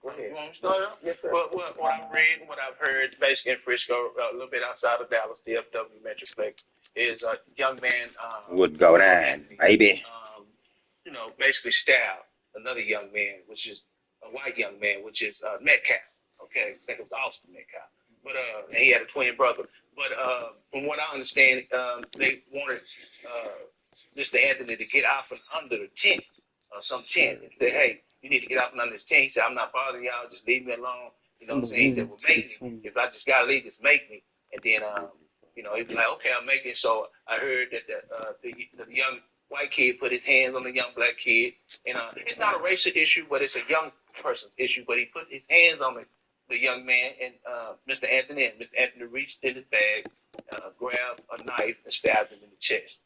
Go ahead. You want to start up? Yes, sir. What I've read and what I've heard, basically in Frisco, a little bit outside of Dallas, DFW Metroplex, is a young man would go down, baby. Basically stabbed another young man, which is a white young man, which is Metcalf. Okay, I think it was Austin Metcalf. But and he had a twin brother. But from what I understand, they wanted Mr. Anthony to get out from under the tent, some tent, and say, "Hey, you need to get out from under this tent." He said, "I'm not bothering y'all. Just leave me alone." You know what I'm saying? He said, "Well, make me. If I just gotta leave, just make me." And then, he'd be like, "Okay, I'll make it." So I heard that the young white kid put his hands on the young black kid, and it's not a racial issue, but it's a young person's issue. But he put his hands on the young man and Mr. Anthony, and Mr. Anthony reached in his bag, grabbed a knife, and stabbed him in the chest.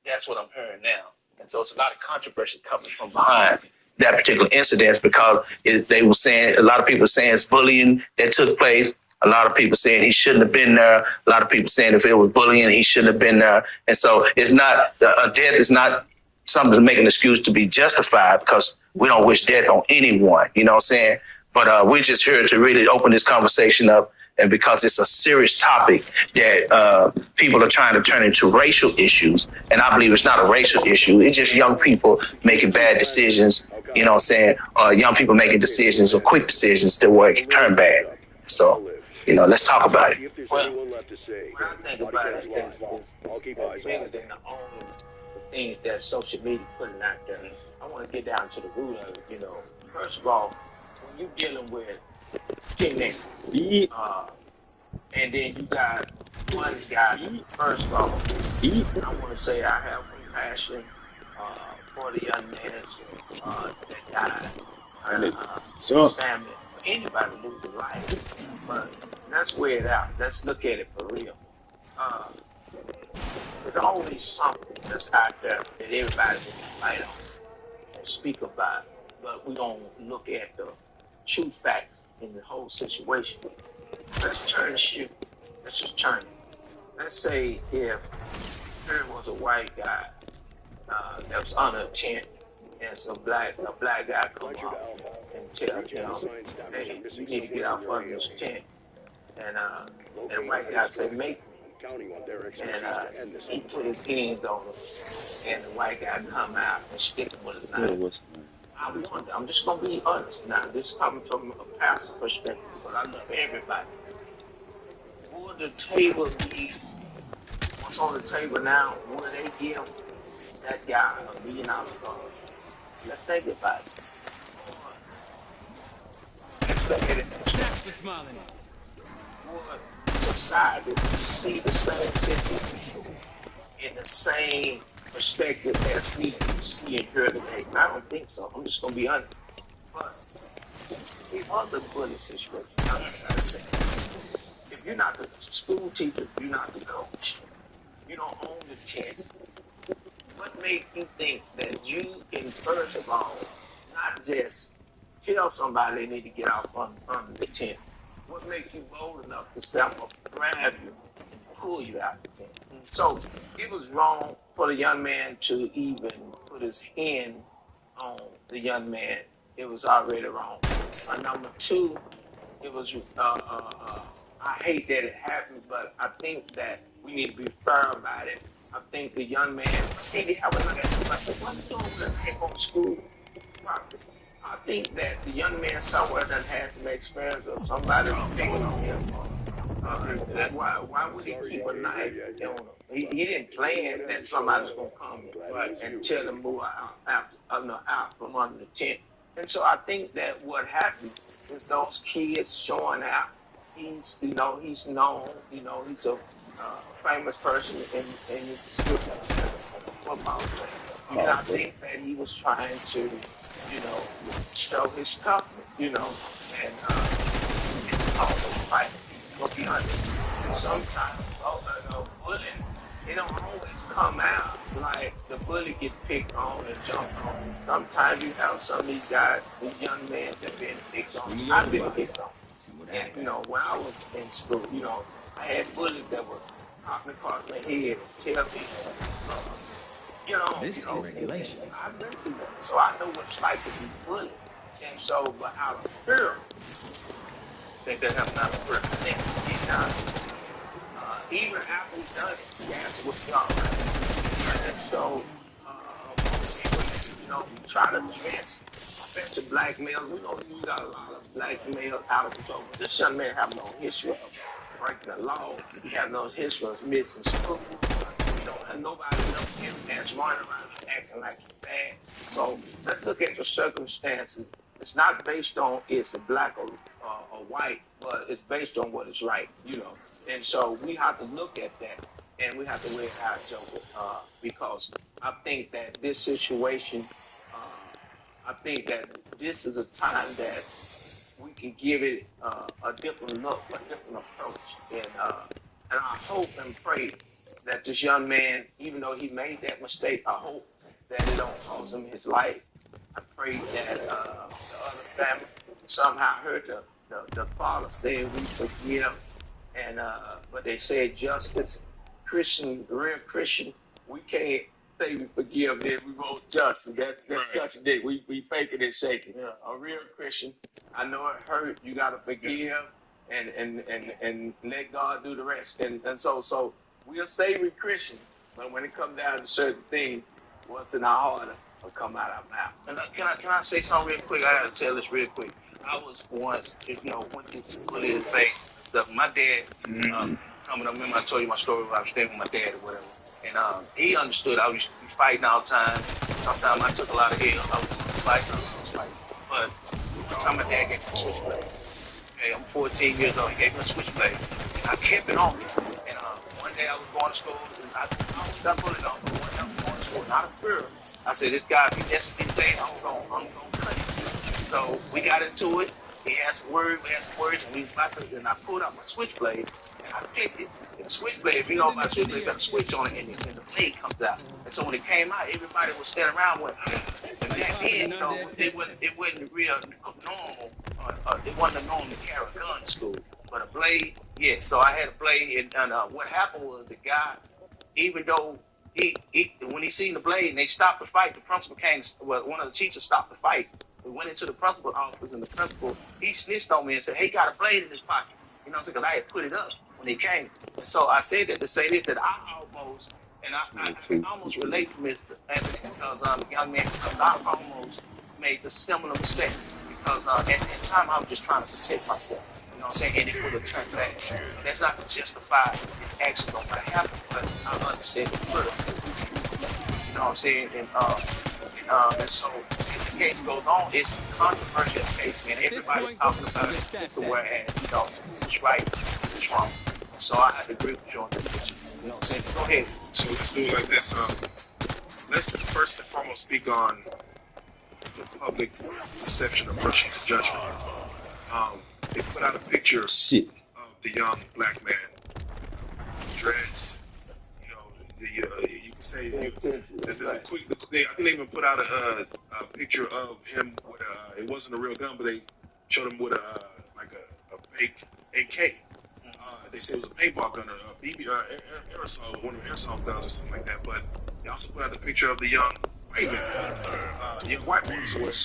That's what I'm hearing now. And so it's a lot of controversy coming from behind that particular incident because they were saying, a lot of people saying it's bullying that took place. A lot of people saying he shouldn't have been there. A lot of people saying if it was bullying, he shouldn't have been there. And so it's not, a death is not something to make an excuse to be justified because we don't wish death on anyone, you know what I'm saying? But we're just here to really open this conversation up. And because it's a serious topic that people are trying to turn into racial issues. And I believe it's not a racial issue. It's just young people making bad decisions, you know what I'm saying? Young people making decisions or quick decisions to where it can turn bad. So, let's talk about it. Well, what I think about it is bigger than only the things that social media putting out there. I want to get down to the root of it, First of all, when you're dealing with teenagers, and then you got one guy, first of all, I want to say I have compassion for the young man that died. Family, for anybody losing life. But let's weigh it out. Let's look at it for real. There's always something that's out there that everybody can fight on and speak about, but we don't look at the true facts in the whole situation. Let's turn the shit. Let's just turn it. Let's say if there was a white guy that was under a tent and a black guy come up and tell hey, you need to get out from this tent. And the white guy said, make me. And he put his hands on him, and the white guy come out and stick him with his knife. I wonder, I'm just going to be honest now, this is coming from a pastor perspective, but I love everybody. Would the table be, what's on the table now, would they give that guy $1 million? Let's think about it. Let's look at it. Would society see the same situation in the same perspective as we see and hear today? I don't think so. I'm just going to be honest. But the other bully situation, I'm just going to say, if you're not the school teacher, you're not the coach, you don't own the tent, what made you think that you can, first of all, not just tell somebody they need to get out from the tent? What makes you bold enough to say, I'm going to grab you and pull you out the tent? So it was wrong for the young man to even put his hand on the young man. It was already wrong. Number two, it was, I hate that it happened, but I think that we need to be fair about it. I think the young man, he have a knife. I said, what are you doing with a knife on school property? I think that the young man somewhere that has some experience of somebody picking on him. Why would he keep a knife on him? He didn't plan that somebody's going to come and tell him move out from under the tent. And so I think that what happened is those kids showing out. He's known, he's a famous person in his football player. And I think that he was trying to, show his toughness, and also fight. But be honest, sometimes bullying, they don't always come out like the bully get picked on and jumped on. Sometimes you have some of these guys, these young men that been picked on. I've been picked on. And, when I was in school, I had bullies that were popping across my head and tell me, this is regulation. I've been through that. So I know what it's like to be bullied. And so, but out of fear, I think that happened out of prayer. I think he did not, even after he done it, he asked what's wrong. And so, most people, try to especially black males. We know we got a lot of black males out of control. But this young man have no history of breaking the law. He have no history of missing school. And nobody else that's running around acting like he's bad. So let's look at the circumstances. It's not based on it's a black or white, but it's based on what is right. And so we have to look at that, and we have to weigh it out, Joker, because I think that this situation, I think that this is a time that we can give it a different look, a different approach, and I hope and pray that this young man, even though he made that mistake, I hope that it don't cost him his life. I pray that the other family somehow heard the father saying we forgive, and but they said justice, Christian, real Christian, we can't say we forgive, then we won't justice. That's just it. We faking it, shaking. Yeah. A real Christian, I know it hurt. You gotta forgive and let God do the rest. And so we'll say we're Christian, but when it comes down to certain things, what's in our heart will come out our mouth. And can I say something real quick? I gotta tell this real quick. I was once, went through bullying phase and stuff. My dad, coming up, remember I told you my story where I was staying with my dad or whatever. And he understood I was fighting all the time. Sometimes I took a lot of L's. I was fighting, But one time my dad gave me a switchblade. Okay, I'm 14 years old. He gave me a switchblade. And I kept it on me. And one day I was going to school, and I almost got bullied on, but one day I was going to school, not a fear. I said, this guy, if he messes with anything, I'm going to cut him. So we got into it. We had some words, and I pulled out my switchblade, and I clicked it. And the switchblade, if you know about switchblade, got a switch on it, and the blade comes out. And so when it came out, everybody was standing around with it. And back then, it wasn't real normal. It wasn't normal to carry a gun to school. But a blade, yeah. So I had a blade, and what happened was the guy, even though when he seen the blade and they stopped the fight, the principal one of the teachers stopped the fight. We went into the principal's office, and the principal, he snitched on me and said, hey, he got a blade in his pocket. You know what I'm saying? Because I had put it up when he came. And so I said that to say this, that I almost relate to Mr. Anthony because young man, because I almost made the similar mistake. Because at that time, I was just trying to protect myself. You know what I'm saying? And it would have turned back. So that's not to justify his actions on what happened, but I understand it further. You know what I'm saying? And so as the case goes on, it's a controversial case, man. Everybody's talking about it, whereas, it's right, it's wrong. So I have to agree with you on that. You know what I'm saying? Go ahead. So let's do it like this. Let's first and foremost speak on the public perception of rushing to judgment. They put out a picture of the young black man, dreads. You can say I think they even put out a picture of him with it wasn't a real gun, but they showed him with a fake AK. They said it was a paintball gun, a BB aerosol, one of the aerosol guns or something like that. But they also put out the picture of the young white man, the young white man with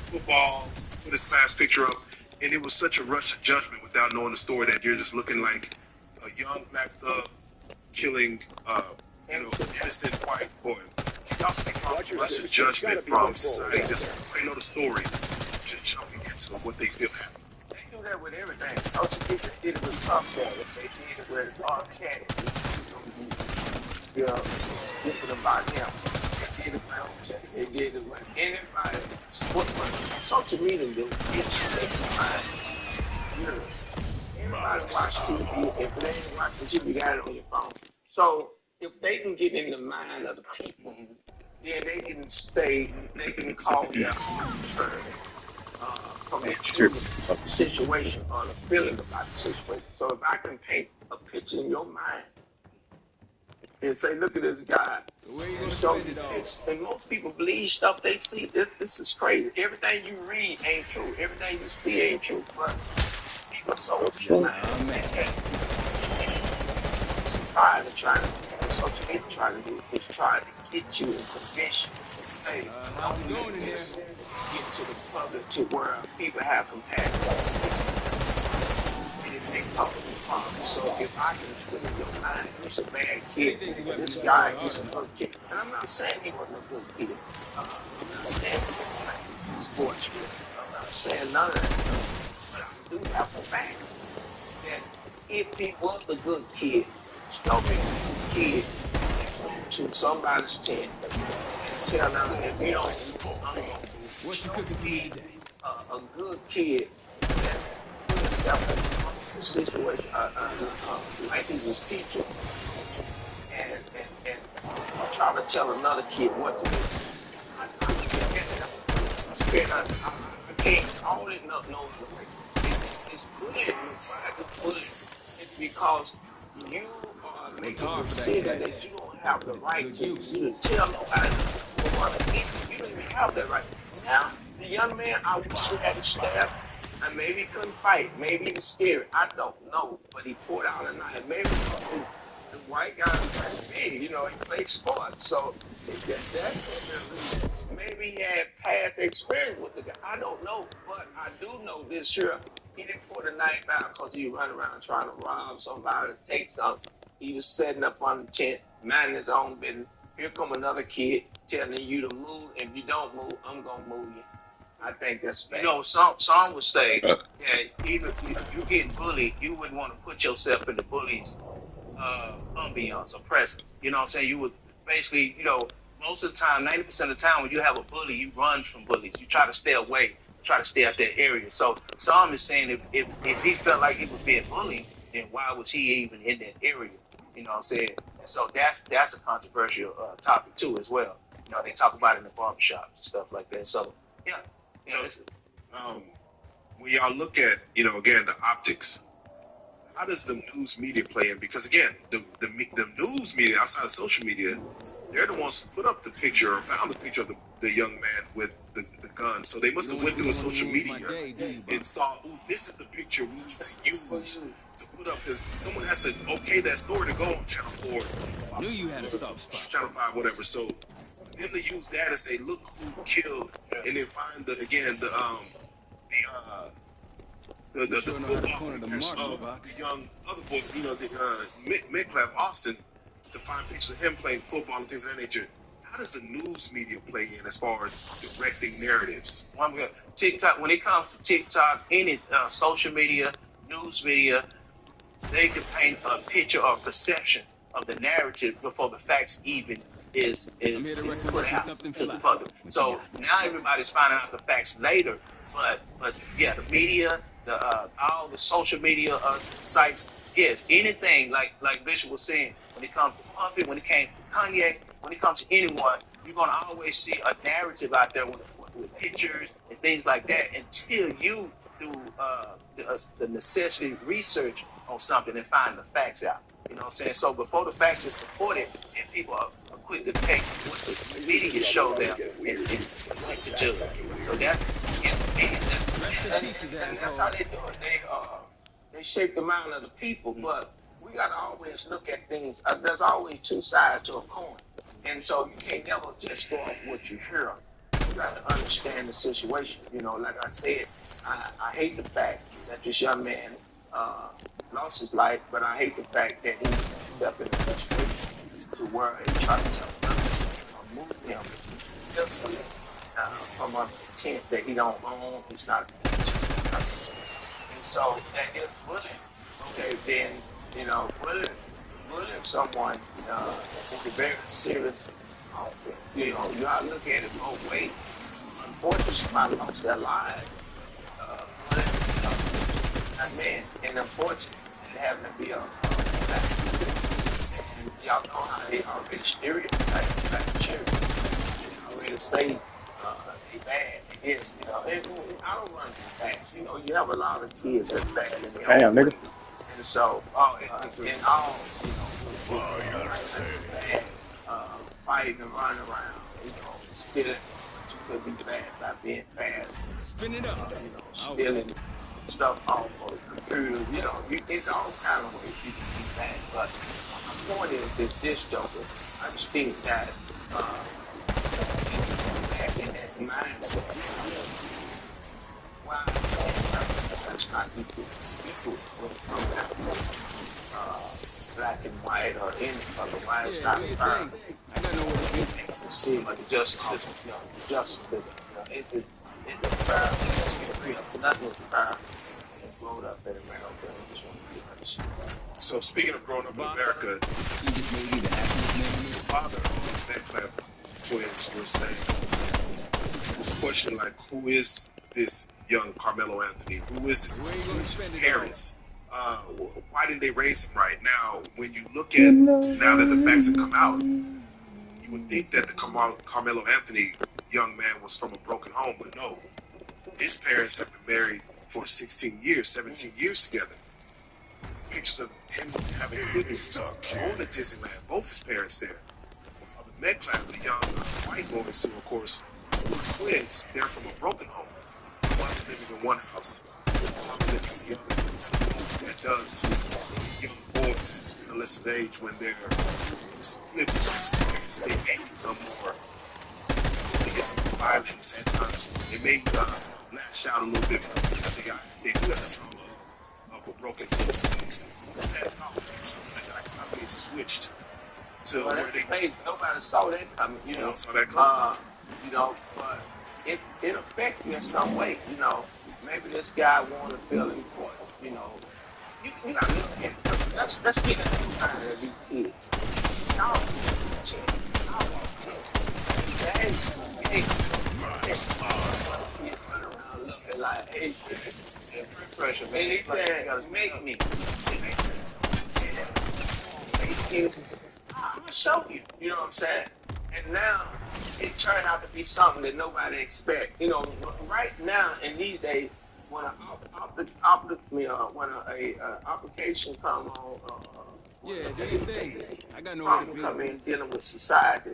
football. Put his class picture up, and it was such a rush of judgment without knowing the story that you're just looking like a young black thug killing, innocent white boy. He also became a rush of judgment from society. Just they know the story, just jumping into what they feel happened. They do that with everything. Social media did it with Trump. They did it with R. Kelly. Different about him. They did it with OJ. They did it with anybody. What social media do? It's shaping mind. Everybody watch TV. If they ain't watching TV, you got it on your phone. So if they can get in the mind of the people, then they can call their turn from the truth of the situation or the feeling about the situation. So if I can paint a picture in your mind and say, look at this guy, and show you this, and most people believe stuff they see. This is crazy. Everything you read ain't true. Everything you see ain't true. But people are so society trying to do is try to get you and convince you Hey, don't let this get to the public to where people have compassion. It is a public problem. So if I can put in your mind, he's a bad kid, and this guy is a good kid. And I'm not saying he wasn't a good kid. I'm not saying he didn't play sports. I'm not saying none of that. But I do have the fact that if he was a good kid, still be a good kid to somebody's tent and tell them if you don't, I'm going to be a good kid that put himself in a situation like he's his teacher and try to tell another kid what to do. I can't call it no. It's bullying. It's bullying. It's because you are making a decision that you don't have the right to tell nobody what to eat. You don't even have that right. Now, the young man, I wish he had a staff, and maybe he couldn't fight. Maybe he was scared. I don't know. But he pulled out a knife. Maybe the white guy was big. You know, he played sports. So maybe he had past experience with the guy. I don't know. But I do know this year. He didn't pull the knife out because he run around trying to rob somebody, take something. He was setting up on the tent, minding his own business. Here come another kid telling you to move. If you don't move, I'm going to move you. I think that's bad. You know, some would say that even if you're getting bullied, you wouldn't want to put yourself in the bully's ambiance or presence. You know what I'm saying? You would basically, you know, most of the time, 90% of the time when you have a bully, you run from bullies. You try to stay away, try to stay out that area. So some is saying if he felt like he was being bullied, then why was he even in that area? You know what I'm saying? And so that's a controversial topic too as well. You know, they talk about it in the barbershops and stuff like that. So yeah, you know, when y'all look at, you know, again, the optics, how does the news media play in? Because again, the news media outside of social media, they're the ones who put up the picture or found the picture of the young man with the gun. So they must have went through his social media and saw, ooh, this is the picture we need to use to put up. Because someone has to okay that story to go on Channel 4, Knew you had a soft spot. Channel 5, whatever. So then to use that and say, look who killed, and then find the football pictures of the young other boy, you know, the Metcalf Austin, to find pictures of him playing football and things of that nature. How does the news media play in as far as directing narratives? TikTok, when it comes to TikTok, any social media, news media, they can paint a picture or perception of the narrative before the facts even is put out to the public. So now everybody's finding out the facts later. But yeah, the media, all the social media sites, yes, anything like Bishop was saying, when it comes to Puffy, when it came to Kanye, when it comes to anyone, you're gonna always see a narrative out there with pictures and things like that until you do the necessity research on something and find the facts out. You know what I'm saying? So before the facts is supported, and people are quick to take what the media show them and quick to judge. So that's how they do it. They shape the mind of the people, but we got to always look at things. There's always two sides to a coin, and so you can't never just go off what you hear. You got to understand the situation. You know, like I said, I hate the fact that this young man lost his life, but I hate the fact that he stepped in a situation to where he tried to tell others or move him from a tent that he don't own. He's not. And so that is bullying. Okay, then, you know, bullying someone is a very serious offense. You know, you gotta look at it both ways. Unfortunately, somebody lost their lives. Man, and unfortunately, it happened to be a black people. And y'all know how they already stereotype black children. They already say they bad. Yes, you know, and I don't run from facts. You know, you have a lot of kids that's bad in their own way. And so, in all, you know, bad, fighting and running around, you know, stealing, but you could be bad by being fast. Spin it up. You know, stealing stuff off of the computer, you know, it's all kind of ways you can be bad. But my point is this Joker, I just think that mindset. Why that's not equal when it comes down to black and white or any other. Why it's Yeah, not do your fair. thing. I got nowhere to be. It seems like the justice system, the justice system. Is it fair? Let's be real. Nothing is fair. Growing up in America, I just want to be honest. So speaking of growing up in America, You just made me the happiest man in the father of the Metcalf twins was saying this question like, who is this young Carmelo Anthony? Who is this? Who is his parents? Why didn't they raise him right? Now, when you look at now that the facts have come out, you would think that the Carmelo Anthony young man was from a broken home, but no. His parents have been married for 16 years, 17 years together. Pictures of him having siblings on the Disneyland, both his parents there. The Metcalf, the young white boys, who of course were twins, they're from a broken home. One's living in one house, one living in the other. That does to young boys at a lesser age when they're split between two parents, they may become more, they get some violence at times. They may lash out a little bit because they do have the trauma of a broken home. That's that power. Like they switched to Well, where that's they crazy. Nobody saw that coming, you know. saw that coming. But it affects you in some way, you know. Maybe this guy want to feel important, you know. You gotta look at it. Let's get into the mind of these kids. Y'all, he said, hey, kids run around looking like, hey, Pressure, man. and he said, make me. I'm gonna show you. You know what I'm saying? And now it turned out to be something that nobody expect. You know, right now in these days, when an application come on, Yeah, do your thing. I got nowhere to problem be. come in dealing with society,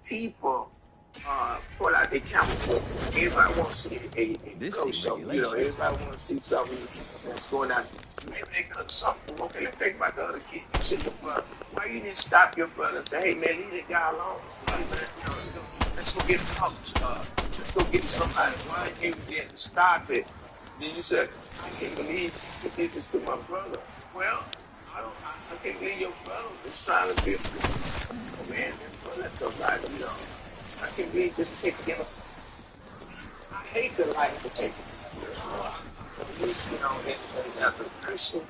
people pull out their camera. Everybody want to see a This go ain't something. You know, regulation. everybody want to see something that's going on. Maybe they cook something. Okay, let's think about the other kid. You see your brother. Why you didn't stop your brother and say, hey man, leave that guy alone. Let's go get a coach. Let's go get somebody. Why you didn't stop it? Then you said, I can't believe you did this to my brother. Well, I can't believe your brother is trying to be a man. That's somebody, you know. I can't believe just take us. I hate the life of taking. You know, and as a Christian,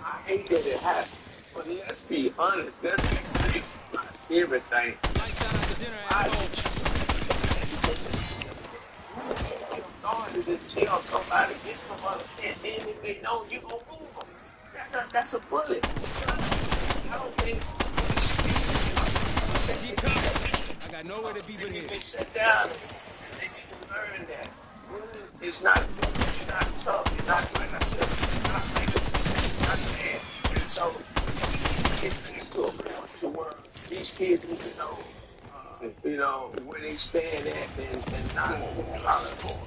I hate that it happened. But let's be honest, let's be real about everything. Lights out after dinner, I authority to tell somebody get from other 10, then if they know you're gonna move them. That's a bullet. I don't think Keep coming. I got nowhere to be but here. they sit down and they need to learn that it's not tough, it's not like I said, it's not like it's not bad. And so it's to a point to where these kids need to know, where they stand at and not try to overrule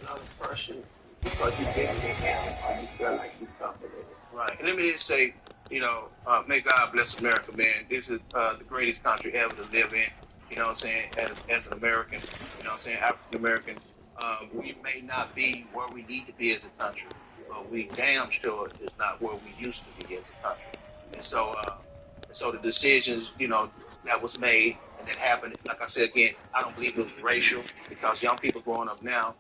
another person because you bigger than him or you feel like you're tougher than him. Right. And let me just say, may God bless America, man. This is the greatest country ever to live in. You know what I'm saying? As an American, you know what I'm saying? African American, we may not be where we need to be as a country, but we damn sure is not where we used to be as a country. And so the decisions, that was made and that happened, like I said again, I don't believe it was racial because young people growing up now,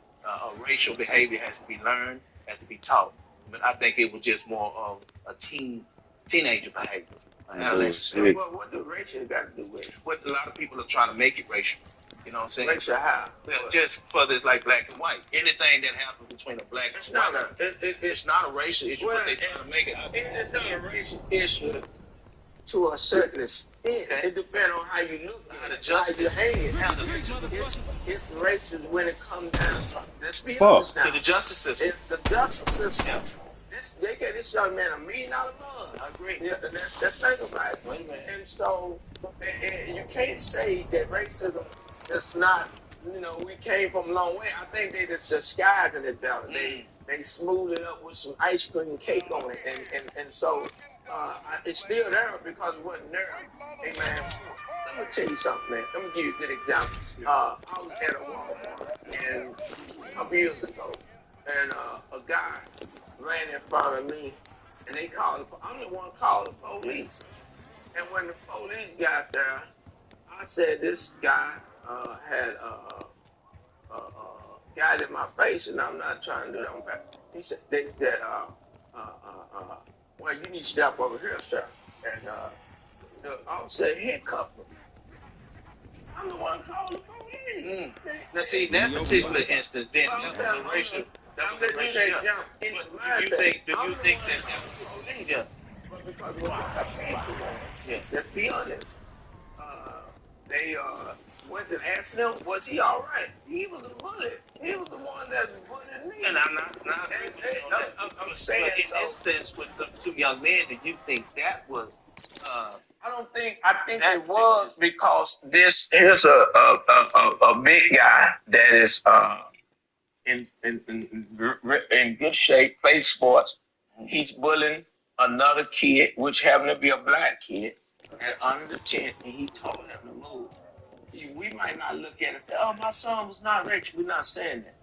racial behavior has to be learned, has to be taught. But I think it was just more of a teenager behavior. Bullshit. Well, what do racial got to do with it? What a lot of people are trying to make it racial. You know what I'm saying? Racial how? Well, just for this like black and white. Anything that happens between a black It's and white, not it's not a racial issue, well, but they're trying to make it. it's not a racial issue to a certain extent. It depends on how you look at it, how you hang it. It's racial when it comes down to, let's be honest now. To the justice system. It's the justice system. They gave this young man $1 million bond. I agree. Yeah, and that's think about it. And so and you can't say that racism is not, we came from a long way. I think they just disguising it better. They smooth it up with some ice cream cake on it. And so It's still there because it wasn't there. Hey man, let me tell you something, man. Let me give you a good example. I was at a Walmart and a couple years ago, and a guy ran in front of me, and they called. I'm the one called the police. And when the police got there, I said this guy had got in my face, and I'm not trying to do that. They said, well, you need to step over here, sir. And the officer handcuffed me. I'm the one calling the police. Now, see, that particular instance, then that was a racial. That was a racial. Do you think that that was police? Yeah. But because what I paid for, let's be honest, they went and asked him, was he all right? He was a bully. He was the one that bullied me. And I'm not I'm saying in this sense with the two young men, do you think that was I think it was because here's a big guy that is in good shape, plays sports. He's bullying another kid, which happened to be a black kid, at under the tent, and he told him to move. We might not look at it and say, "Oh, my son was not rich." We're not saying that.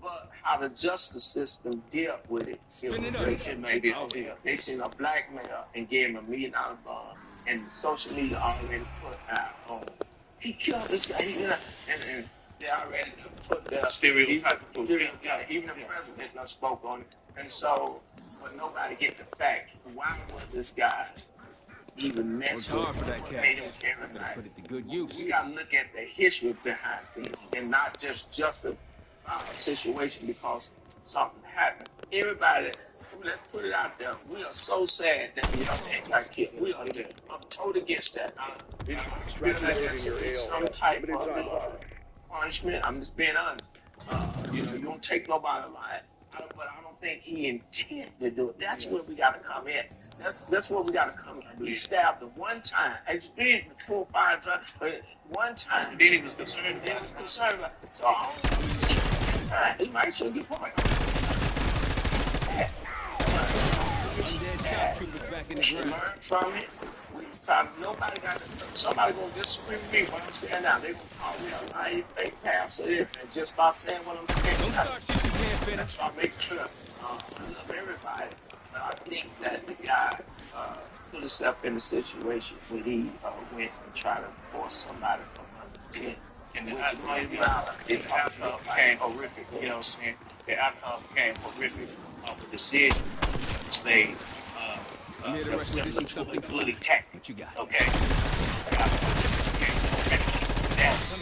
But how the justice system dealt with it, it was racial. Maybe they seen a black male and gave him $1 million bond, and social media already put out on he killed this guy. And they already put the stereotype? Even the president not spoke on it, and so but nobody get the fact. Why was this guy even messed with? What made him carry a Put it to good use. We gotta look at the history behind things and not just a situation because something happened. Everybody, let's put it out there. We are so sad that the young man got killed. I'm totally against that. I feel like that's some type of punishment. I'm just being honest. You don't take nobody's life, but I don't think he intended to do it. That's where we gotta come in. That's where we gotta come in. He stabbed him one time. It's been 4 or 5 times, but one time. Then he was concerned. About it. So I don't know. He might should get point. Learn from it. Nobody got somebody gonna disagree with me what I'm saying now. They gonna call me a lying fake pastor and just by saying what I'm saying. That's why I make sure I love everybody. But I think that the guy put himself in a situation where he went and tried to force somebody from under 10. And the outcome became horrific. You know what I'm saying? The outcome became horrific of the decision made. That was similar to a bloody tactic. Okay?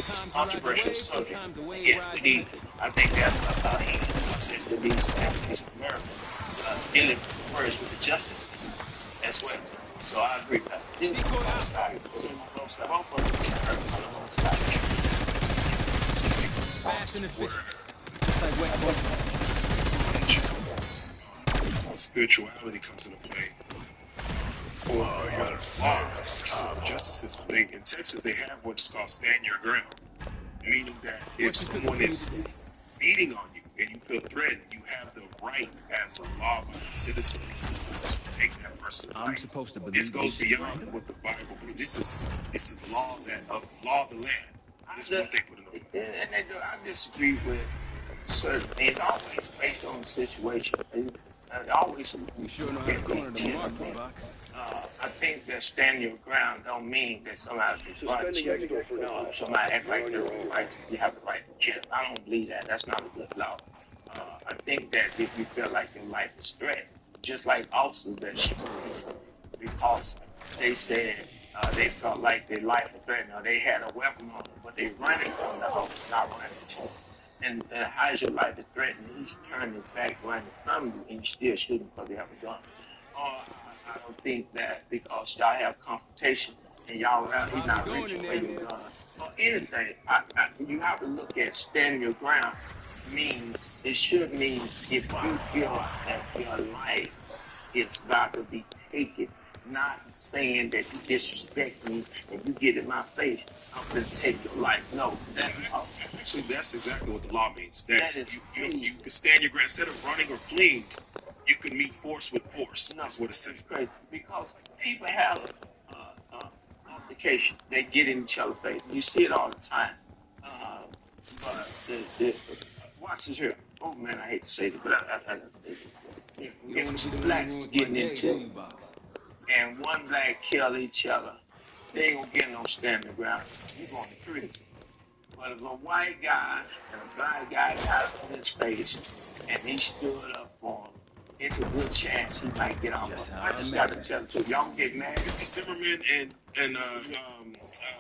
That's a controversial subject. Yes, we need. I think that's a sense that these families in America dealing first with the justice system as well. So I agree with that. This is both sides. Both spirituality comes into play. Or matter of law, so the justice system. In Texas, they have what's called stand your ground, meaning that if someone is beating on you and you feel threatened, you have the right as a law-abiding citizen to take that person. I'm supposed to believe this goes beyond what the Bible believes. This is law of the land. This is what they put in the Bible. And I disagree with certain things. Always based on the situation. Always. We sure know how to corner the market box. I think that stand your ground don't mean that somebody can run you. Somebody act like they're right. You have the right to kill. I don't believe that. That's not a good law. I think that if you feel like your life is threatened, just like officers that shoot because they said they felt like their life was threatened or they had a weapon on them, but they running from the house, not running to it. And how's your life is threatened? He's turning his back, running from you, and you still shooting because they have a gun. I don't think that because y'all have confrontation and y'all out, he's not reaching for your gun or anything. You have to look at standing your ground. It should mean if you feel that your life is about to be taken, not saying that you disrespect me and you get in my face, I'm going to take your life. No, that's all. Actually, that's exactly what the law means. That you can stand your ground instead of running or fleeing. you can meet force with force. No, That's what it's saying. it's crazy because people have altercation. They get in each other's face. You see it all the time. But watch this here. Oh man, I hate to say this, but I say this. You don't want If to be two the one who blacks ruins my getting day, into do it, you, Box? and one black kill each other, they ain't gonna get no standing ground. You going to prison. But if a white guy and a black guy got in his face and he stood up for him, it's a good chance he might get off. Just how I I just got to imagine. tell the truth. Y'all get mad. Zimmerman and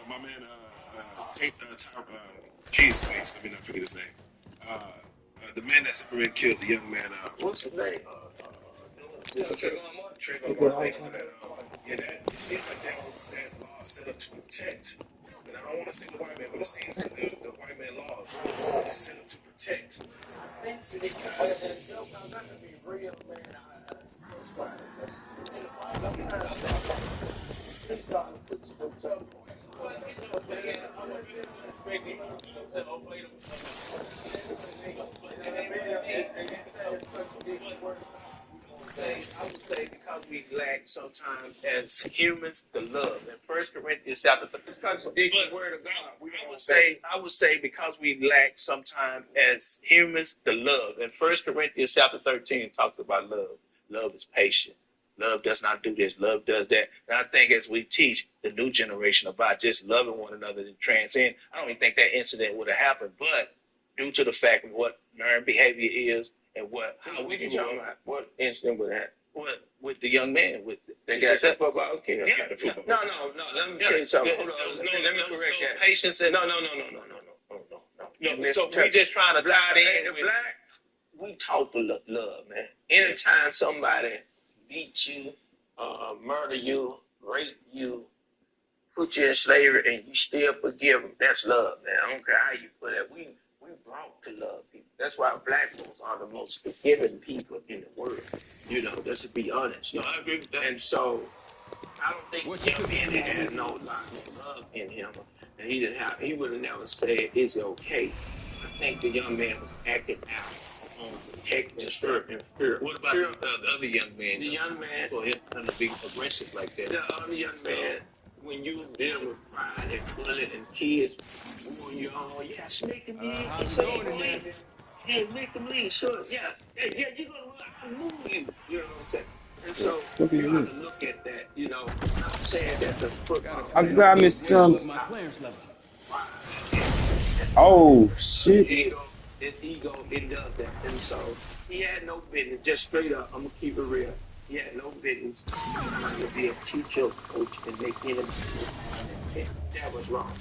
my man Keys face. Let me not forget his name. The man that Zimmerman killed, the young man. What's his name? Trayvon Martin. Yeah, that it seems like that law is set up to protect. And I don't want to say the white man, but it seems that the white man laws is set up to protect. I would say because we lack sometimes as humans the love. In First Corinthians chapter 13, contradicting the word of God. I would say because we lack sometimes as humans the love. In First Corinthians chapter 13 it talks about love. Love is patient. Love does not do this. Love does that. And I think as we teach the new generation about just loving one another and transcend, I don't even think that incident would have happened. But due to the fact of what learned behavior is and how we can talk about what incident would happen. What with the young man with the guy said football? Okay, no. Let me tell you something. Hold on. Let me correct that. Patience and no. So we just trying to tie it in. Blacks, we talk to love, man. Anytime somebody beat you, murder you, rape you, put you in slavery, and you still forgive them, that's love, man. I don't care how you put it. We brought to love people. That's why black folks are the most forgiving people in the world. You know, just to be honest. You know, I agree with that. And so I don't think What the you young cooking man for, had no love in him. And he would have never said, is it okay? I think the young man was acting out on protecting himself and fear. What about the other young man? The young man saw him kind of be aggressive like that. The other young man, when you was dealing with pride and bullying and kids, when you're on, yes, make them leave. how's it going in there? Hey, make them leave. Sure, yeah, you're gonna. I move you. You know what I'm saying? And so you have to look at that. You know, I'm saying that the football. I got me some. My clearance level. Oh shit. Ego, it does that. And so he had no business, just straight up, I'm gonna keep it real. He had no business trying to be a teacher or coach and make anybody understand. That was wrong.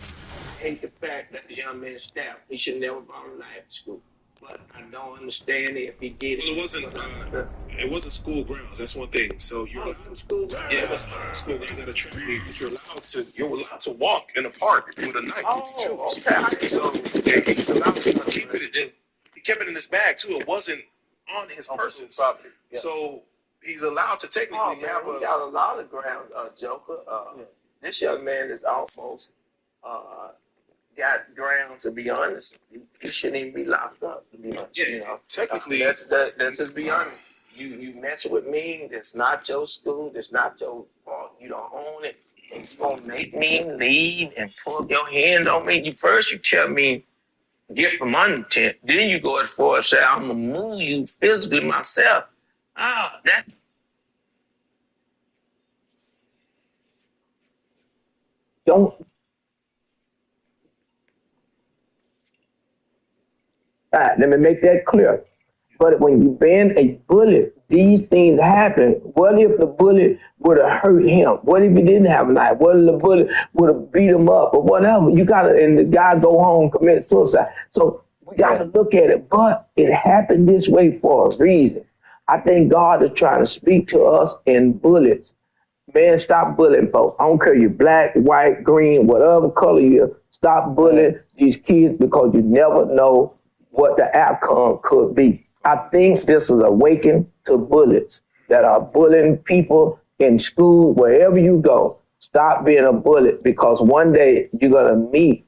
I hate the fact that the young man stabbed. He should never brought a knife to school. But I don't understand it if he did it. Well, it wasn't school grounds. That's one thing. So you're allowed to school. Yeah, it was school grounds at a track meet, but you're allowed to walk in a park with a knife if you choose. Okay. So yeah, he's allowed to keep it. And he kept it in his bag too. It wasn't on his person. Yeah. So he's allowed to technically have we got a lot of ground, Joker. This young man is almost got grounds, to be honest. He shouldn't even be locked up, to be honest. Yeah, you know, technically. Let's just be honest. You mess with me, that's not your school, that's not your fault. You don't own it. And you gonna make me leave and pull your hand on me. You tell me get from untent. Then you go as far as say, I'm gonna move you physically myself. That don't. Let me make that clear. But when you bend a bullet, these things happen. What if the bullet would have hurt him? What if he didn't have a knife? What if the bullet would have beat him up or whatever? And the guy go home, commit suicide. So we got to look at it. But it happened this way for a reason. I think God is trying to speak to us in bullets. Man, stop bullying folks. I don't care you black, white, green, whatever color you are. Stop bullying these kids because you never know what the outcome could be. I think this is a waking to bullets that are bullying people in school, wherever you go. Stop being a bullet because one day you're going to meet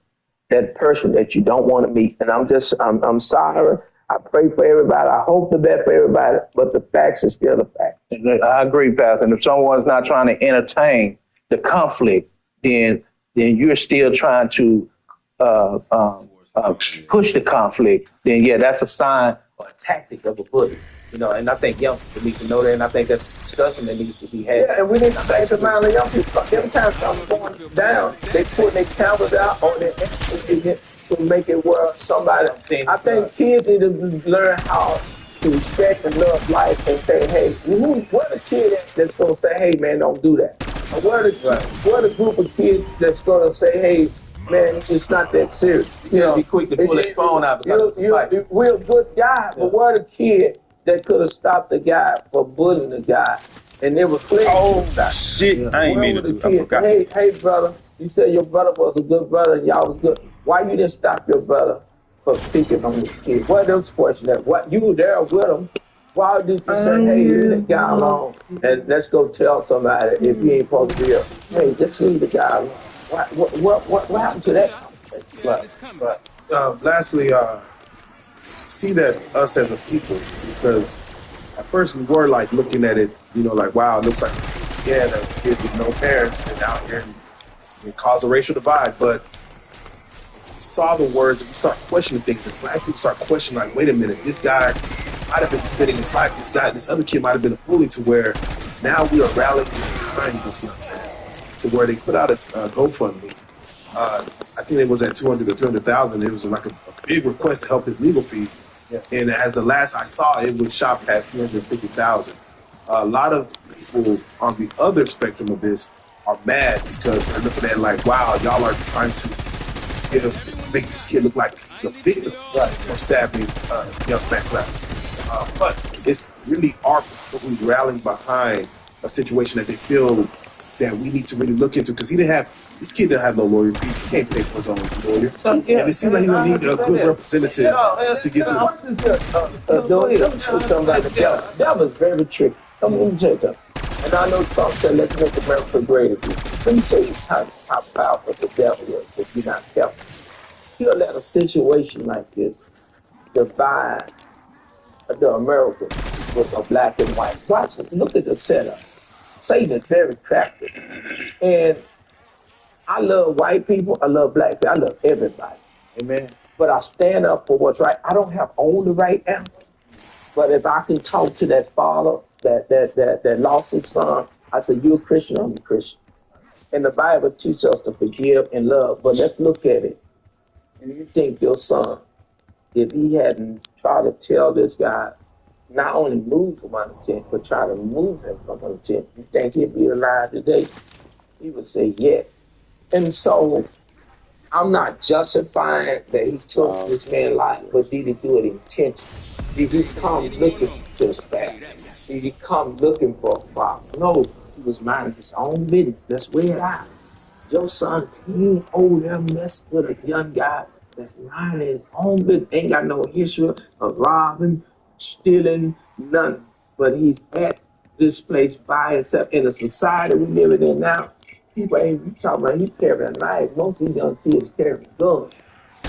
that person that you don't want to meet. And I'm sorry. I pray for everybody. I hope the best for everybody, but the facts are still the facts. I agree, Pastor. And if someone's not trying to entertain the conflict, then you're still trying to uh, um, push the conflict. Then yeah, that's a sign or a tactic of a bully. And I think young people need to know that, and I think that's a discussion that needs to be had. Yeah, and we need to say to mind the young people. Every time something's going down, they put their cameras out on their internet to make it where somebody. I think kids need to learn how to respect and love life and say, hey, what a kid that's going to say, hey, man, don't do that. Or what a group of kids that's going to say, hey, man, it's not that serious. Be quick to pull his phone out. We're a good guy, but what a kid that could have stopped the guy from bullying the guy, and they were clear. Oh shit! I ain't mean to do. I forgot. Hey, brother, you said your brother was a good brother and y'all was good. Why you didn't stop your brother from speaking on this kid? What those questions? What you were there with him? Why did you say, hey, leave the guy alone and let's go tell somebody if he ain't supposed to be here? Hey, just leave the guy alone. What happened to that? Lastly, see that us as a people, because at first we were like looking at it, like, wow, it looks like we're scared of kids with no parents and out here and cause a racial divide. But we saw the words and we start questioning things, and black people start questioning, like, wait a minute, this guy might have been fitting his life. This other kid might have been a bully, to where now we are rallying behind this young man, to where they put out a GoFundMe. I think it was at 200 or 300,000. It was like a big request to help his legal fees. Yeah. And as the last I saw, it was shot past 350,000. A lot of people on the other spectrum of this are mad because they're looking at it like, wow, y'all are trying to make this kid look like he's a victim for stabbing young black left. But it's really our people who's rallying behind a situation that they feel that we need to really look into, because this kid didn't have no lawyer fees. He can't pay for his own lawyer. And it seems like he's going to need a good representative to get through. The devil is very tricky. Let me tell you something. And I know Trump said, let's make America great again. Let me tell you how powerful the devil is if you're not careful. He'll let a situation like this divide the America with a black and white. Watch it. Look at the setup. Satan is very crafty. And I love white people. I love black people. I love everybody. Amen. But I stand up for what's right. I don't have all the right answer. But if I can talk to that father that lost his son, I say, you're a Christian, I'm a Christian. And the Bible teaches us to forgive and love. But let's look at it. And you think your son, if he hadn't tried to tell this guy, not only move from unintent, but try to move him from unintent, you think he'd be alive today? He would say yes. And so I'm not justifying that he took this man's life, but did he do it intentionally? Did he come looking to stab? Did he come looking for a problem? No, he was minding his own business. That's where it out. Your son came over there messing with a young guy that's minding his own business. Ain't got no history of robbing, stealing, none. But he's at this place by himself. In the society we living in now, people ain't you talking about he carrying a knife. Most of these young kids carry guns.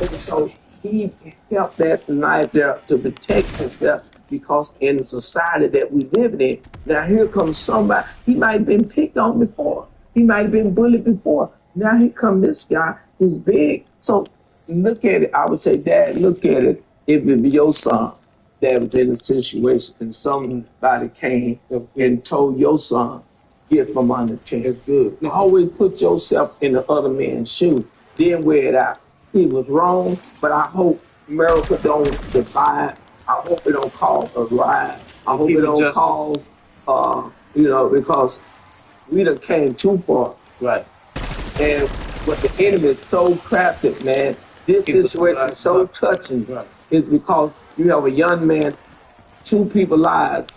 And so he kept that knife there to protect himself, because in the society that we live in, now here comes somebody, he might have been picked on before. He might have been bullied before. Now here comes this guy who's big. So look at it. I would say, Dad, look at it. If it be your son that was in a situation and somebody came and told your son, get from under 10. It's good. Now, always put yourself in the other man's shoes. Then wear it out. He was wrong, but I hope America don't divide. I hope it don't cause a riot. I hope it don't cause, because we done came too far. Right. And what the enemy is so crafted, man, this situation is so touching, is because you have a young man, two people lives,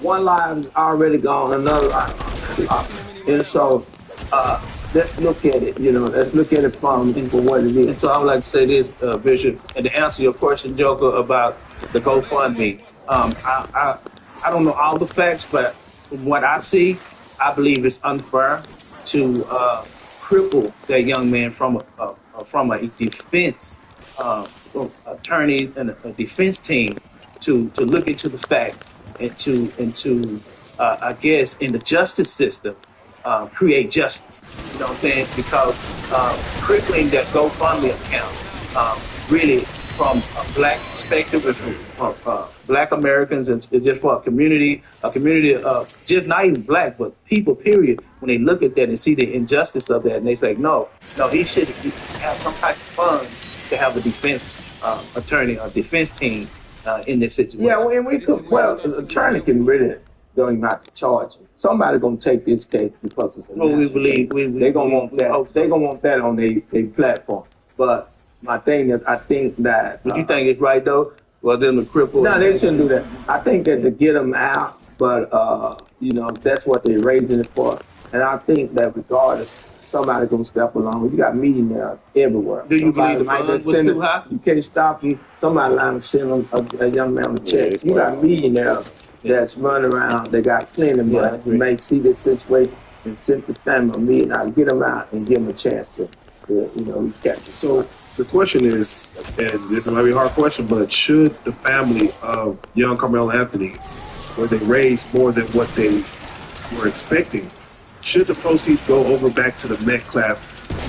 one life is already gone, another life. And so let's look at it, let's look at it from for what it is. And so I would like to say this, Bishop, and to answer your question, Joker, about the GoFundMe. I don't know all the facts, but from what I see, I believe it's unfair to cripple that young man from a defense attorneys and a defense team to look into the facts and to I guess in the justice system create justice. You know what I'm saying? Because crippling that GoFundMe account really from a black perspective and from black Americans and just for a community of just not even black but people period. When they look at that and see the injustice of that, and they say, no, he should have some type of fund to have a defense attorney or defense team in this situation. Yeah, and we could. Well, the attorney can really don't even have to charge him. Somebody gonna take this case because it's a. Well, we believe they gonna want that. They gonna want that on their platform. But my thing is, I think that. But you think it's right though? Well, then the cripple. No, they shouldn't do that. I think that to get them out, but that's what they're raising it for. And I think that regardless, somebody gonna step along. You got millionaires everywhere. Do you somebody believe the bond was too high? You can't stop you. Somebody line to send a young man a check. You got millionaires that's running around. They got plenty of money. You may see this situation and send the family a million dollars. Get them out and give them a chance to catch it. So the question is, and this might be a hard question, but should the family of young Carmelo Anthony, where they raised more than what they were expecting, should the proceeds go over back to the Metcalf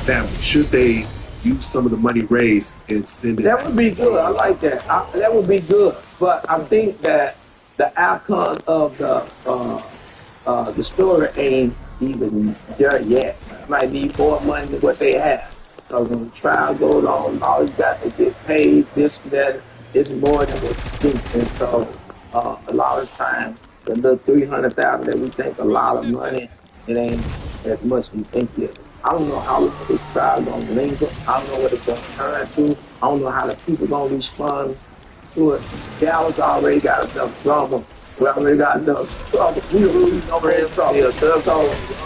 family? Should they use some of the money raised and send it? That would be good. I like that. That would be good. But I think that the outcome of the story ain't even there yet. Might need more money than what they have. Because when the trial goes on, all you got to get paid, this and that, it's more than what you think. And so a lot of times, the little $300,000 that we think a lot of money, it ain't as much as we think it is. I don't know how long this trial gonna linger. I don't know what it's gonna turn to. I don't know how the people gonna respond to it. Dallas already got enough drama. We already got enough trouble. We already in trouble. So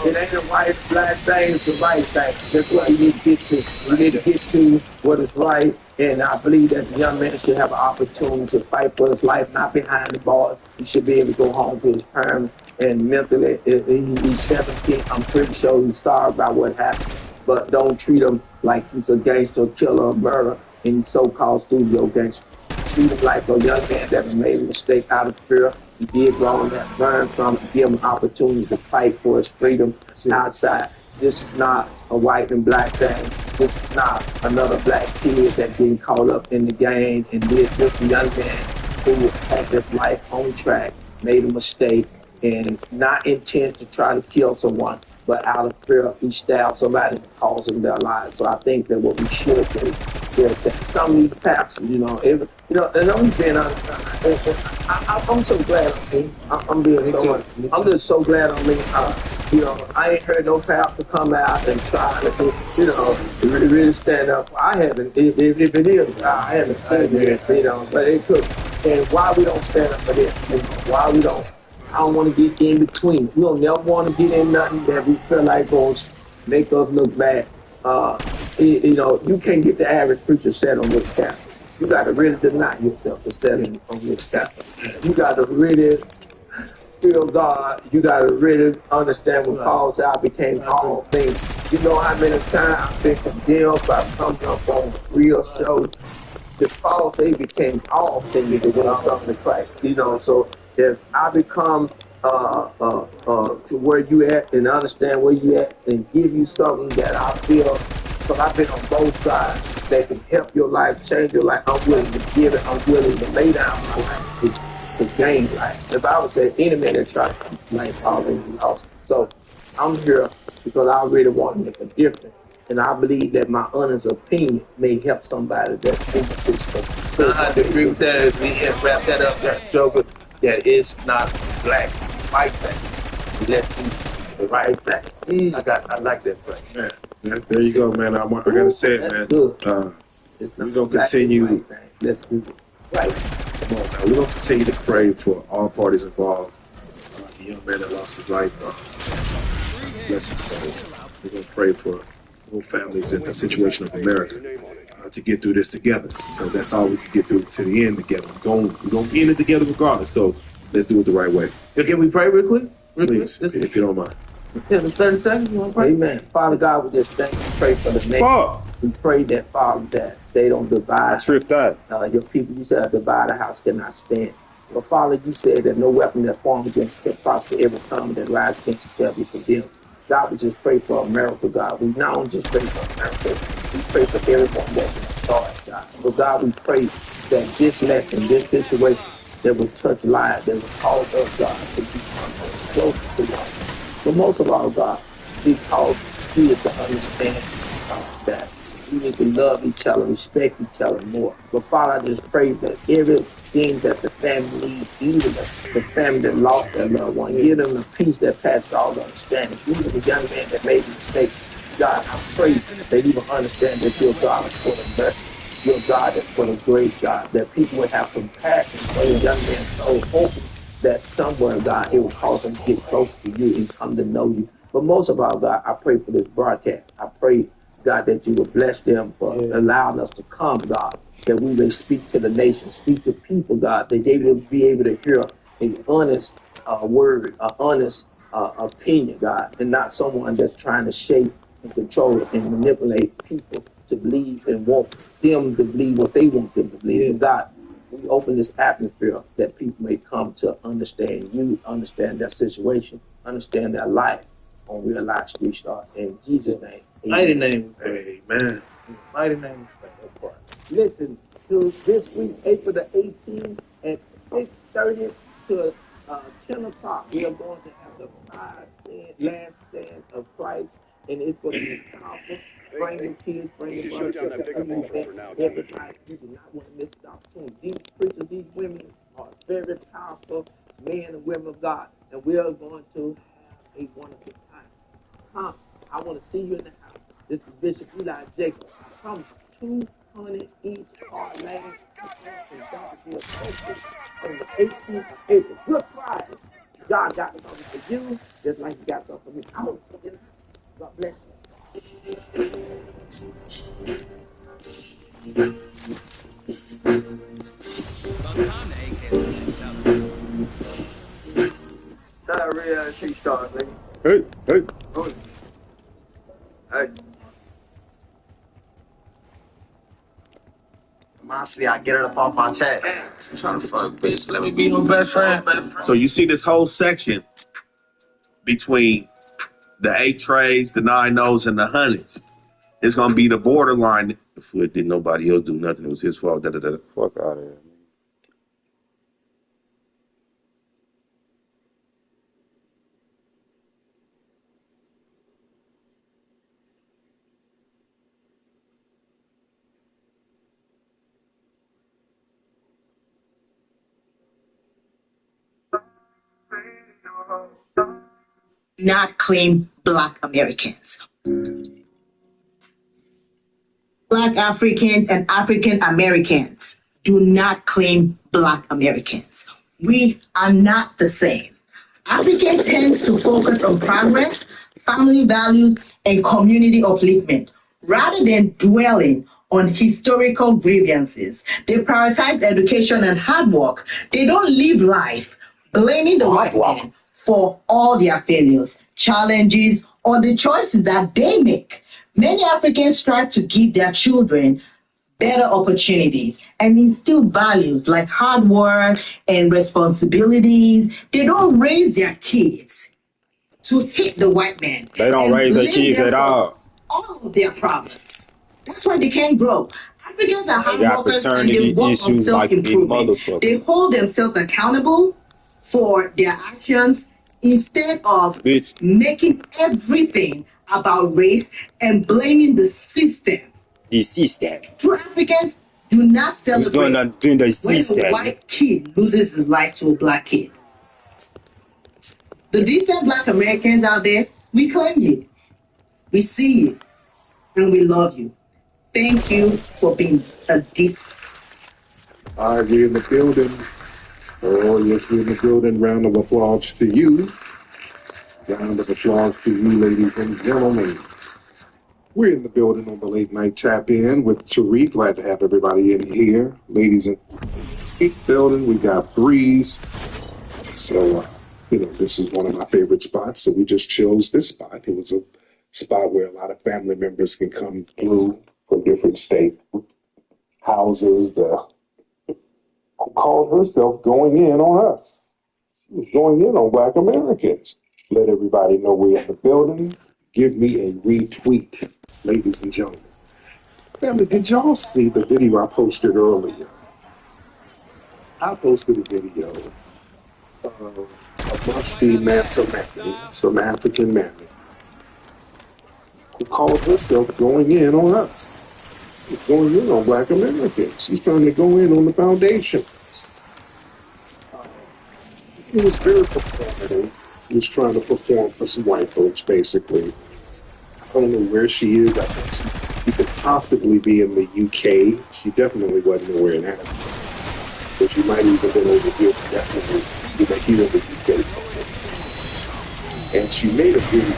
it ain't a white, black thing, it's a right thing. That's what you need to get to. You need to get to what is right. And I believe that the young man should have an opportunity to fight for his life, not behind the bars. He should be able to go home to his parents. And mentally, he's 17. I'm pretty sure he's sorry about what happened. But don't treat him like he's a gangster, killer, murderer, and so-called studio gangster. Treat him like a young man that made a mistake out of fear. He did wrong, that learn from, give him an opportunity to fight for his freedom outside. This is not a white and black thing. This is not another black kid that's getting caught up in the game. And this young man who had his life on track, made a mistake, and not intent to try to kill someone, but out of fear, he stabbed somebody and caused them their lives. So I think that what we should do is that some of these pastors, and I'm being honest, I'm so glad I'm being so I'm just so glad I ain't heard no pastor come out and try to really stand up. I haven't, if it is, I haven't seen it, but it could. And why we don't stand up for this? Why we don't? I don't want to get in between. We don't never want to get in nothing that we feel like going to make us look bad. You can't get the average preacher set on which chapter. You got to really deny yourself to set on which chapter. You got to really feel God. You got to really understand when Paul's out became all things. You know how many times I've been condemned by coming up on real shows. The Paul said he became all things when it comes to Christ. So if I become to where you at and understand where you at and give you something that I feel, because I've been on both sides, that can help your life, change your life, I'm willing to give it. I'm willing to lay down my life to gain life. The Bible says any man that tries to keep life always lost. So I'm here because I really want to make a difference. And I believe that my honest opinion may help somebody that's in the system. I have to agree with that. As we wrap that up, that Joker, that it's not black, white thing. Let's do the right thing. I like that phrase. Man, there you go, man. I gotta say it, man. We're gonna continue. Let's do it. Right. Come on, man. We're gonna continue to pray for all parties involved. The young man that lost his life, bless his soul. We're gonna pray for all families in the situation of America to get through this together. Because that's all we can get through to the end together. We're gonna end it together regardless. So let's do it the right way. Can we pray real quick? Please, if you don't mind. Yeah, 30 seconds. You want to pray? Amen. Father God, we just thank you, pray for the nation. We pray that, Father, that they don't divide tripped out. your people. You said a divided house cannot stand. But Father, you said that no weapon that formed against can prosper. Every tongue that rises against you shall be condemned. God, we just pray for America, God. We not only just pray for America, we pray for everyone that's in charge, God. But God, we pray that this lesson, this situation, that will touch lives, that will cause us, God, to become closer to one. But most of all, God, because kids to understand that we need to love each other, respect each other more. But Father, I just pray that everything that the family needs, even the family that lost their loved one, give them the peace that passes all understanding. Even the young man that made a mistake, God, I pray that they even understand that you're God for the mercy. You're God that's for the grace, God, that people would have compassion for the young man's soul, hoping that somewhere, God, it will cause them to get closer to you and come to know you. But most of all, God, I pray for this broadcast. I pray, God, that you will bless them for allowing us to come, God, that we may speak to the nation, speak to people, God, that they will be able to hear an honest word, an honest opinion, God, and not someone that's trying to shape and control and manipulate people to believe and want them to believe what they want them to believe. And God, we open this atmosphere that people may come to understand you, understand their situation, understand their life on Real Life Street Star. In Jesus' name. Mighty name. Amen. Mighty name. Listen to this week, April the 18th at 6:30 to 10 o'clock. We are going to have the last stand of Christ, and it's going to be powerful. Bring your kids, bring your brothers, everybody. You do not want to miss the opportunity. These preachers, these women are very powerful men and women of God, and we are going to have a wonderful time. Come, I want to see you in the house. This is Bishop Eli Jacob. I promise you, 200 each car lane. And God will be effective on the 18th of April. Good Friday. God got something for you, just like He got something for me. I want to see you in the house. God bless you. Shout out Real Street Stars, nigga. Hey. Hey. Honestly, I get it up off my chest. I'm trying to fuck, bitch. Let me be your best friend. So you see this whole section between the 8 trays, the 9-0s, and the 100s. It's gonna be the borderline. If it did nobody else do nothing, it was his fault. Fuck out of here. Not claim Black Americans. Black Africans and African Americans do not claim Black Americans. We are not the same. African tends to focus on progress, family values, and community upliftment rather than dwelling on historical grievances. They prioritize education and hard work. They don't live life blaming the white man for all their failures, challenges, or the choices that they make. Many Africans strive to give their children better opportunities and instill values like hard work and responsibilities. They don't raise their kids to hate the white man. They don't raise their kids at all. All of their problems. That's why they can't grow. Africans are hard got workers and they paternity work on issues like big self-improvement. motherfuckers. They hold themselves accountable for their actions instead of making everything about race and blaming the system. The system. True Africans do not celebrate doing the when system. a white kid loses his life to a black kid. The decent Black Americans out there, we claim you, we see you, and we love you. Thank you for being a decent. All right, we're in the building. Oh, yes, we're in the building. Round of applause to you. Round of applause to you, ladies and gentlemen. We're in the building on the late night tap in with Tariq. Glad to have everybody in here. Ladies in the building, we got Breeze. So, this is one of my favorite spots. So we just chose this spot. It was a spot where a lot of family members can come through from different state houses who called herself going in on us. She was going in on Black Americans. Let everybody know we're in the building. Give me a retweet, ladies and gentlemen. Family, did y'all see the video I posted earlier? I posted a video of a musty Mansa Mammy, some African mammy, who called herself going in on us. She's going in on Black Americans. She's trying to go in on the foundations. It was very performative. He was trying to perform for some white folks, basically. I don't know where she is. I think she could possibly be in the UK. She definitely wasn't nowhere in Africa. But she might even been over here, definitely, here in the UK somewhere. And she made a video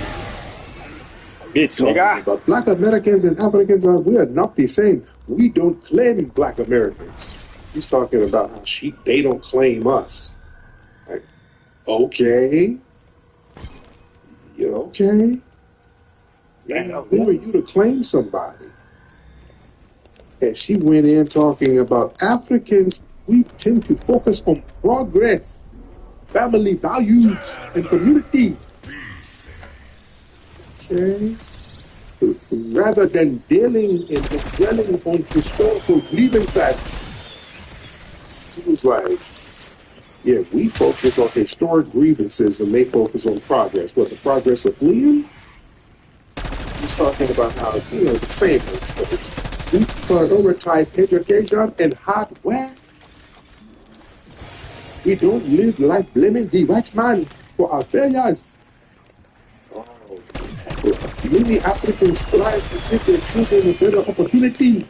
Bitch, talking nigga. about Black Americans and Africans we are not the same. We don't claim Black Americans. He's talking about how they don't claim us. Like, okay. Yeah, okay. Man, who are you to claim somebody? And she went in talking about Africans, we tend to focus on progress, family values, and community. Okay. Rather than dwelling on historical grievances. She was like, yeah, we focus on historic grievances and they focus on progress. What, the progress of fleeing? He's talking about how, the same things. We prioritize education and hard work. We don't live like blaming the white man for our failures. Oh, many Africans strive to give their children a better opportunity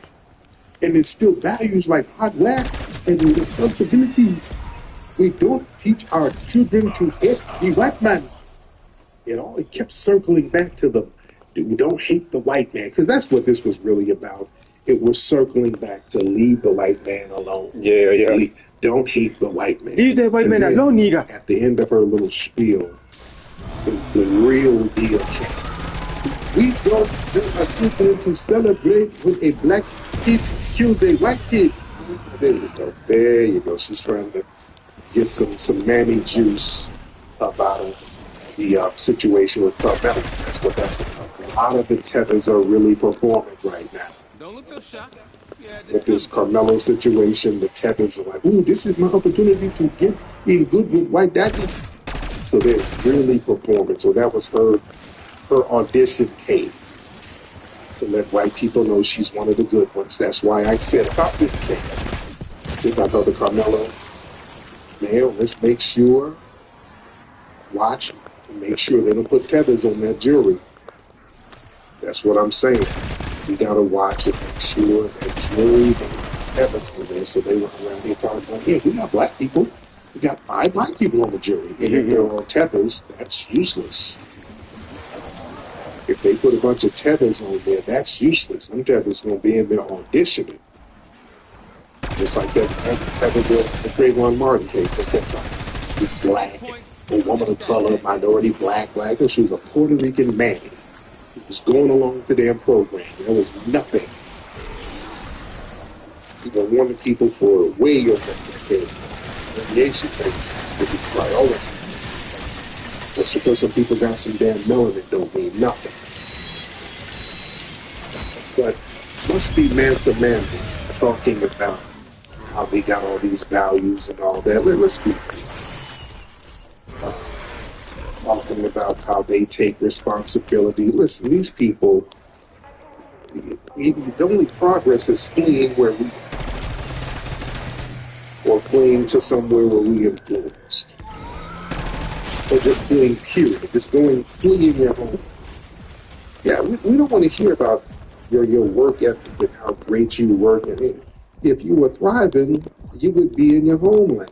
and instill values like hard work and responsibility. We don't teach our children to hate the white man. It kept circling back to we don't hate the white man, because that's what this was really about. It was circling back to leave the white man alone. Yeah. Don't hate the white man. Leave that white man alone, nigga. At the end of her little spiel, the real deal came. We don't tell our children to celebrate when a black kid kills a white kid. There you go. She's trying to get some mammy juice about the situation with Carmelo. That's what that's about. A lot of the tethers are really performing right now. Don't look so shocked. Yeah, With this Carmelo situation, the tethers are like, ooh, this is my opportunity to get in good with white daddy. So they're really performing. So that was her audition tape to let white people know she's one of the good ones. That's why I said about this thing. If I go to Carmelo, man, let's make sure, watch and make sure they don't put tethers on that jewelry. That's what I'm saying. We gotta watch and make sure that jewelry don't have tethers on there. So they went around here talking about, yeah, we got black people. We got 5 black people on the jury. And if they're on tethers, that's useless. If they put a bunch of tethers on there, that's useless. Them tethers gonna be in there auditioning. Just like that tether with the Trayvon Martin case at that time. She was black, a woman of color, minority, black. She was a Puerto Rican man. He was going along with the damn program. There was nothing. He warned people for way over a decade. Radiation thing has to be prioritized. Just because some people got some damn melanin don't mean nothing. But must be Mansa Mammy talking about how they got all these values and all that. Let's be talking about how they take responsibility. Listen, these people, the only progress is fleeing where we or fleeing to somewhere where we influenced. Or just fleeing period. Just fleeing your home. Yeah, we don't want to hear about your work ethic and how great you work. And if you were thriving, you would be in your homeland.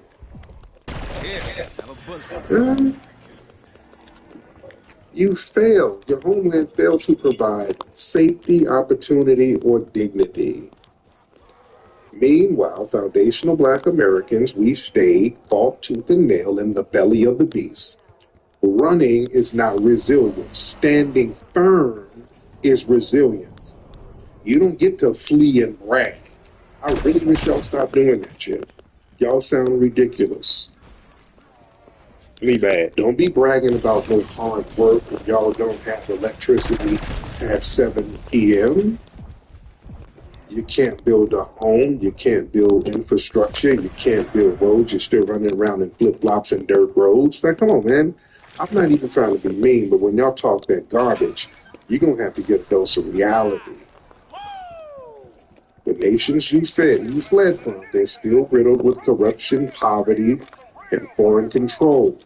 You failed. Your homeland failed to provide safety, opportunity, or dignity. Meanwhile, foundational Black Americans, we stayed, fought tooth and nail in the belly of the beast. Running is not resilience. Standing firm is resilience. You don't get to flee and brag. I really wish y'all stop doing that shit. Y'all sound ridiculous. Me bad. Don't be bragging about no hard work when y'all don't have electricity past 7 p.m. You can't build a home. You can't build infrastructure. You can't build roads. You're still running around in flip-flops and dirt roads. Like, come on, man. I'm not even trying to be mean, but when y'all talk that garbage, you're going to have to get a dose of reality. The nations you fled from, they're still riddled with corruption, poverty, and foreign control.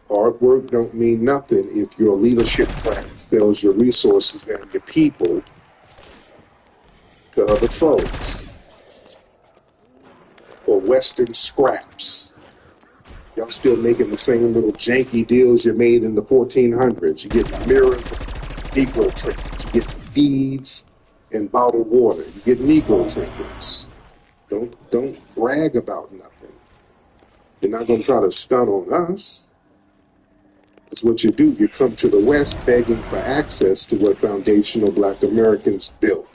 Hard work don't mean nothing if your leadership class sells your resources and your people to other folks or Western scraps. Y'all still making the same little janky deals you made in the 1400s. You get mirrors and Negro trinkets. You get feeds and bottled water. You get Negro trinkets. Don't brag about nothing. You're not going to try to stunt on us. That's what you do. You come to the West begging for access to what foundational Black Americans built.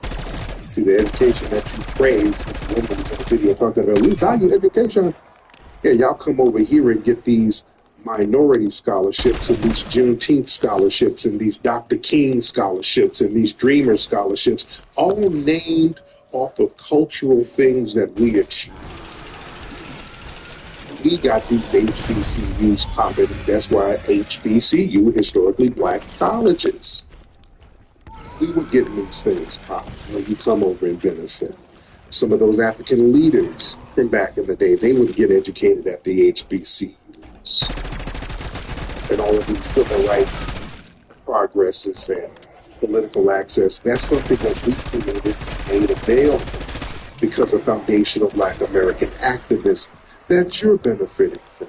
To the education that you praise, which woman in the video talking about, we value education. Yeah, y'all come over here and get these minority scholarships and these Juneteenth scholarships and these Dr. King scholarships and these Dreamer scholarships, all named off of cultural things that we achieved. We got these HBCUs popping. That's why HBCU, historically Black colleges. We were getting these things popping when you come over and benefit. Some of those African leaders from back in the day, they would get educated at the HBCUs. And all of these civil rights progresses and political access, that's something that we created and made available because of foundational Black American activists that you're benefiting from.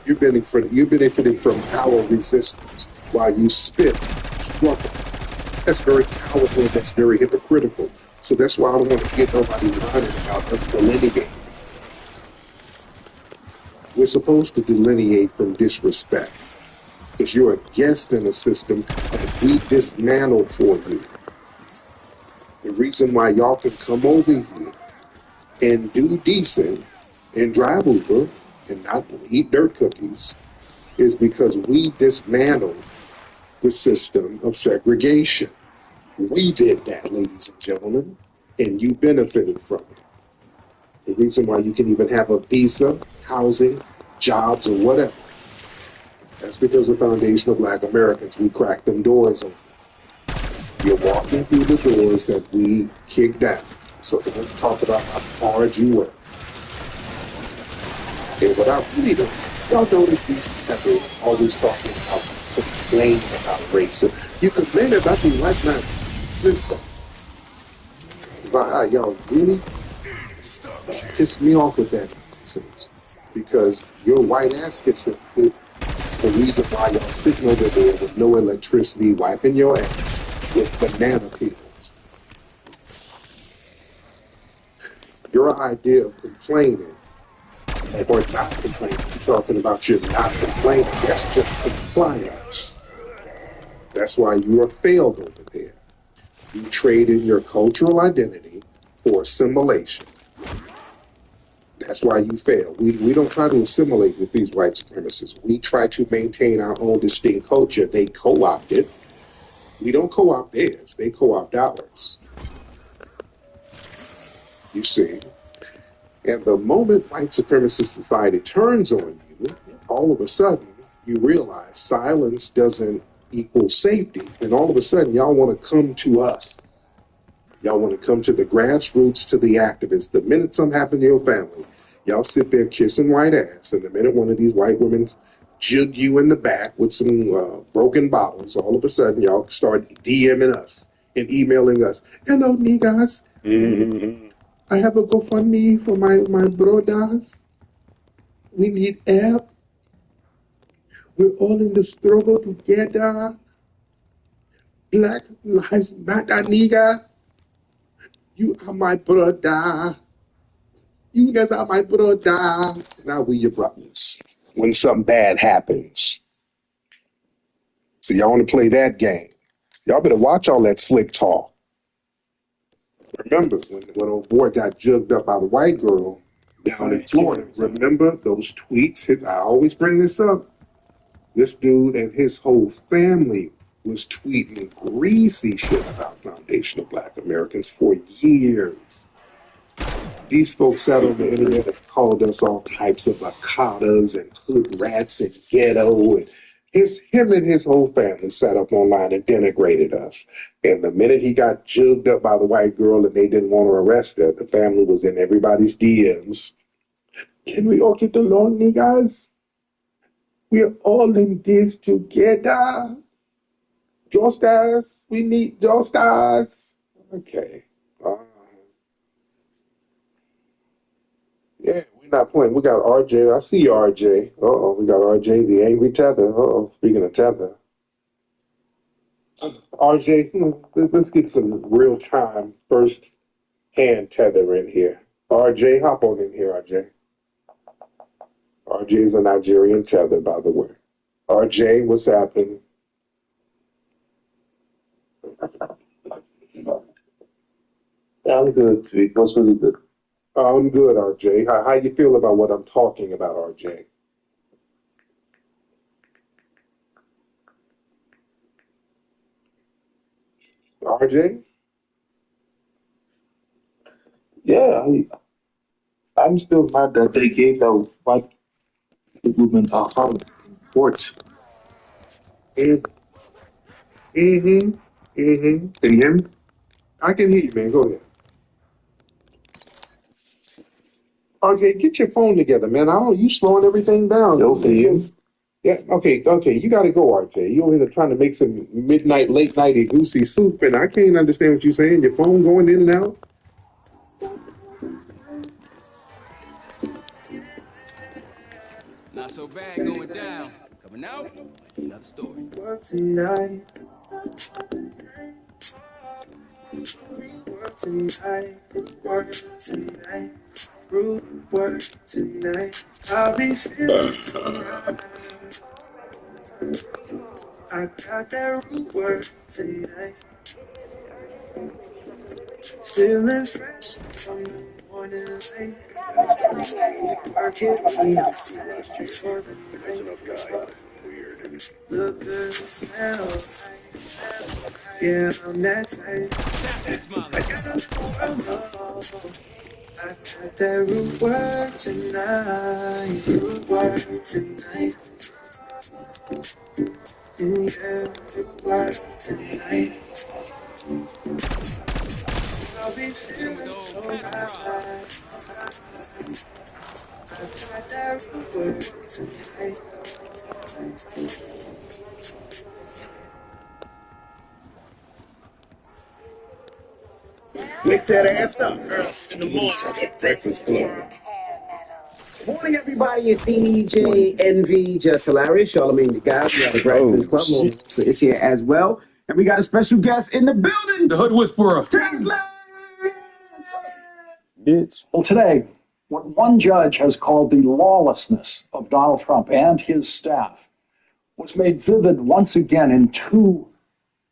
You're benefiting from our resistance while you spit, struggle. That's very powerful and that's very hypocritical. So that's why I don't want to get nobody lying about us delineating. We're supposed to delineate from disrespect because you're a guest in a system that we dismantle for you. The reason why y'all can come over here and do decent and drive Uber and not eat dirt cookies is because we dismantled the system of segregation. We did that, ladies and gentlemen, and you benefited from it. The reason why you can even have a visa, housing, jobs, or whatever, that's because of foundational Black Americans. We cracked them doors open. You're walking through the doors that we kicked down. So don't talk about how hard you work. And what I really don't, y'all notice these people always talking about complaining about racism. You complain about the white man. Listen, y'all really piss me off with that nonsense because your white ass gets it. The reason why y'all sitting over there with no electricity, wiping your ass with banana peels. Your idea of complaining or not complaining, you're talking about you're not complaining. That's just compliance. That's why you are failed over there. You traded your cultural identity for assimilation. That's why you fail. We don't try to assimilate with these white supremacists. We try to maintain our own distinct culture. They co-opt it. We don't co-opt theirs. They co-opt ours. You see? And the moment white supremacist society turns on you, all of a sudden you realize silence doesn't equal safety. And all of a sudden y'all want to come to us. Y'all want to come to the grassroots, to the activists. The minute something happens to your family, y'all sit there kissing white ass. And the minute one of these white women jug you in the back with some broken bottles, all of a sudden y'all start DMing us and emailing us. Hello, niggas. Mm-hmm. I have a GoFundMe for my brothers. We need help. We're all in the struggle together. Black lives matter, nigga. You are my brother. You guys are my brother. Now we your brothers. When something bad happens. So y'all want to play that game. Y'all better watch all that slick talk. Remember when old boy got jugged up by the white girl down in Florida? Remember those tweets? I always bring this up. This dude and his whole family was tweeting greasy shit about foundational Black Americans for years. These folks sat on the internet and called us all types of bacadas and hood rats and ghetto. And him and his whole family sat up online and denigrated us. And the minute he got jugged up by the white girl and they didn't want to arrest her, the family was in everybody's DMs. Can we all get along, niggas? We're all in this together. Justice. We need justice. Okay. Yeah, we're not playing. We got RJ. I see you, RJ. Uh-oh, we got RJ, the angry tether. Uh-oh, speaking of tether. RJ, let's get some real-time first-hand tether in here. RJ, hop on in here, RJ. RJ is a Nigerian tether, by the way. RJ, what's happening? I'm good, sweet. What's really good? I'm good, RJ. How you feel about what I'm talking about, RJ? RJ? Yeah, I'm still mad that they gave the white women a hug in court. Mm-hmm. Mm-hmm. Can you hear me? I can hear you, man. Go ahead. RJ, get your phone together, man. You slowing everything down. Yo, can you hear me? Yeah, okay. You got to go, RJ. You over here trying to make some midnight, late nighty goosey soup, and I can't understand what you're saying. Your phone going in and out. Not so bad going down. Coming out, another story. Work tonight. Work tonight. Work tonight. Root work tonight. I'll be feeling tonight. I got that root work tonight. Feeling fresh from the morning light. Work it me upset before the night. Look good, smell nice. Yeah, I'm that type. I got that root work tonight. Root work tonight. Yeah, root work tonight. I'll be feeling so right. I got that root work tonight. Wake that ass up early in the morning. Breakfast Club. Morning, everybody. It's DJ NV, Just Hilarious, Charlamagne the Guy. We have the Breakfast Club. So it's here as well. And we got a special guest in the building. The Hood Whisperer. Well, today, what one judge has called the lawlessness of Donald Trump and his staff was made vivid once again in two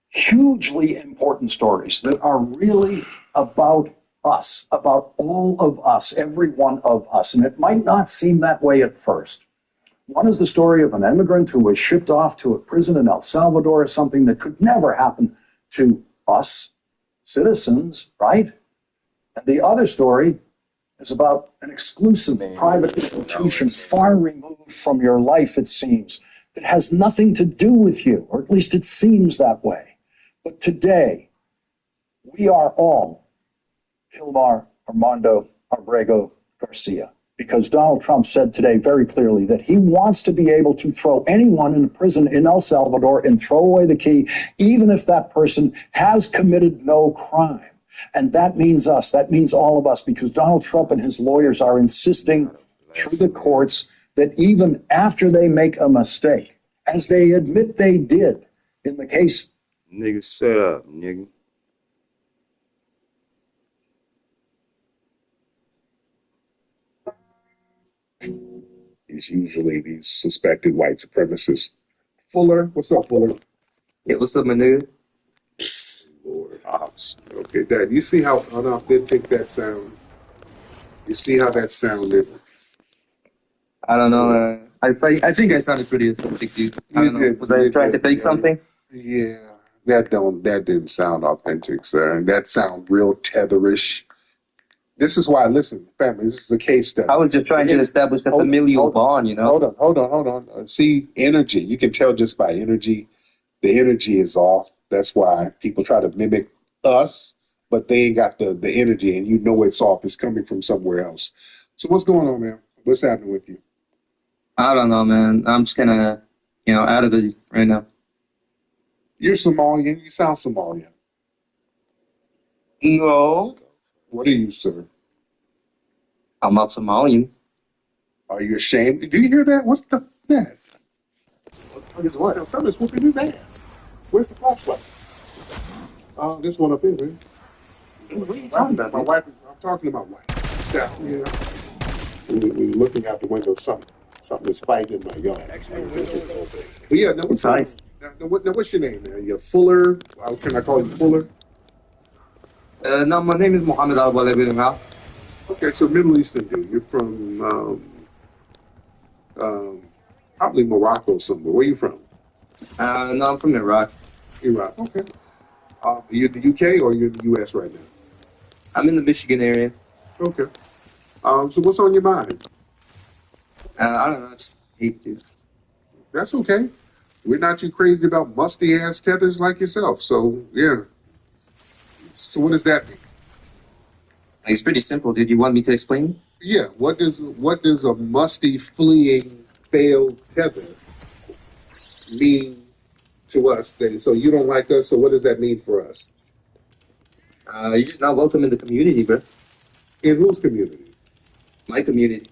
hugely important stories that are really about us, about all of us, every one of us. And it might not seem that way at first. One is the story of an immigrant who was shipped off to a prison in El Salvador, something that could never happen to us citizens, right? And the other story is about an exclusive private institution far removed from your life, it seems, that has nothing to do with you, or at least it seems that way. But today, we are all Hilmar Armando Abrego Garcia, because Donald Trump said today very clearly that he wants to be able to throw anyone in a prison in El Salvador and throw away the key, even if that person has committed no crime. And that means us. That means all of us, because Donald Trump and his lawyers are insisting through the courts that even after they make a mistake, as they admit they did in the case. Nigga, shut up, nigga. It's usually these suspected white supremacists. Fuller, what's up, Fuller? Yeah, what's up, my nigga? Lord. Okay, Dad, you see how unauthentic that sound? You see how that sounded? I don't know. I think I sounded pretty authentic, dude. I You don't know. did. Was I You trying to did. fake something? Yeah. That didn't sound authentic, sir. That sounds real tetherish. This is why, listen, family, this is a case study. I was just trying to establish a familial bond, you know? Hold on. See, energy. You can tell just by energy. The energy is off. That's why people try to mimic us, but they ain't got the energy, and you know it's off. It's coming from somewhere else. So what's going on, man? What's happening with you? I don't know, man. I'm just kind of, out of it right now. You're Somalian. You sound Somalian. No. What are you, sir? I'm not Somalian. Are you ashamed? Do you hear that? What the that? What is what? Somebody's whooping his ass. Where's the flashlight? This one up here, man. What are you talking about, My dude? wife. I'm talking to my wife. Down here. We're looking out the window. Something is fighting in my yard. But yeah, no, what's Nice. what's your name, man? You're Fuller. Can I call you Fuller? No, my name is Mohammed Al Balabirha. Okay, so Middle Eastern dude. You're from probably Morocco somewhere. Where you from? No, I'm from Iraq. Iraq. Okay. Are you in the UK or are you in the US right now? I'm in the Michigan area. Okay. So what's on your mind? I don't know. I just hate, dude. That's okay. We're not too crazy about musty ass tethers like yourself. So yeah. So what does that mean? It's pretty simple, dude. You want me to explain? Yeah. What does a musty fleeing failed tether mean to us? So you don't like us. So what does that mean for us? You're just not welcome in the community, bro. In whose community? My community.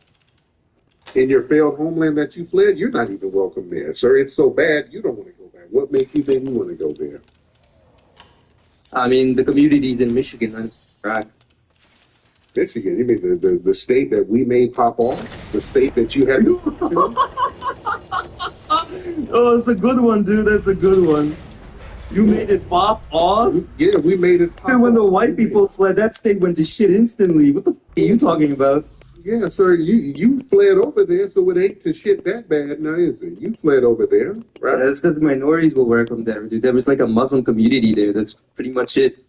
In your failed homeland that you fled, you're not even welcome there, sir. It's so bad you don't want to go back. What makes you think you want to go there? I mean, the community's in Michigan, man. Right. Michigan, you mean the state that we made pop off? The state that you had to Oh, it's a good one, dude. That's a good one. You made it pop off? Yeah, we made it pop Dude, when the off. white people fled, that state went to shit instantly. What the f*** are you talking about? Yeah, sir, you fled over there, so it ain't to shit that bad now, is it? You fled over there, right? That's because the minorities will welcome there, dude. There was like a Muslim community there. That's pretty much it.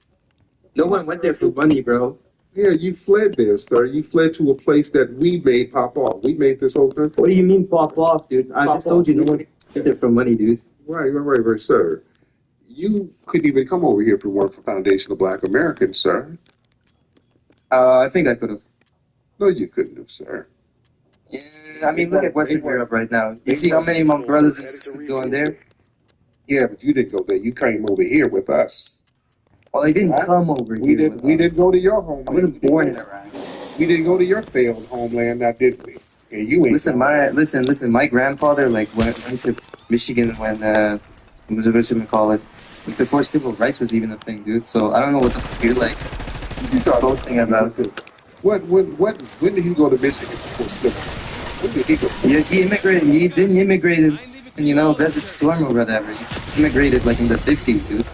No one went there for money, bro. Yeah, you fled there, sir. You fled to a place that we made pop off. We made this whole country. What do you mean pop off, dude? I just told you no one went there for money, dude. Right, sir. You couldn't even come over here for work for Foundation of Black Americans, sir. I think I could have. No, you couldn't have, sir. Yeah, I mean, look at Western Europe right now. You see how many of my brothers and sisters going there? Yeah, but you didn't go there. You came over here with us. Well, they didn't come over here. We didn't go to your homeland. I wasn't born in Iraq. We didn't go to your failed homeland, now did we? And you ain't. Listen. My grandfather went to Michigan when what was it call it? Before civil rights was even a thing, dude. So I don't know what the fuck you're like boasting about. When did he go to Michigan before civil rights? When did he go? Yeah, he immigrated. He didn't immigrate in Desert Storm or whatever. He immigrated like in the 50s, dude.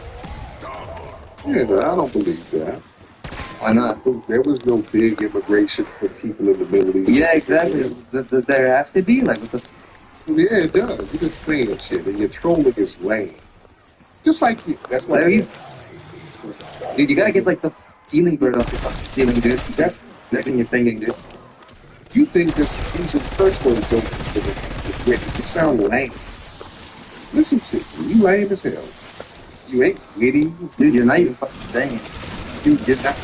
Yeah, no, I don't believe that. Why not? There was no big immigration for people in the Middle East. Yeah, exactly. There has to be, like, what the... Yeah, it does. You're just saying shit, and your trolling is lame. Just like you. That's why you... Dude, you gotta get, like, the ceiling bird off your fucking ceiling, dude. That's in your thinking, dude. You think just using curse words over the witty. You sound lame. Listen to you. You lame as hell. You ain't witty. Dude, you're not even fucking saying it. You're not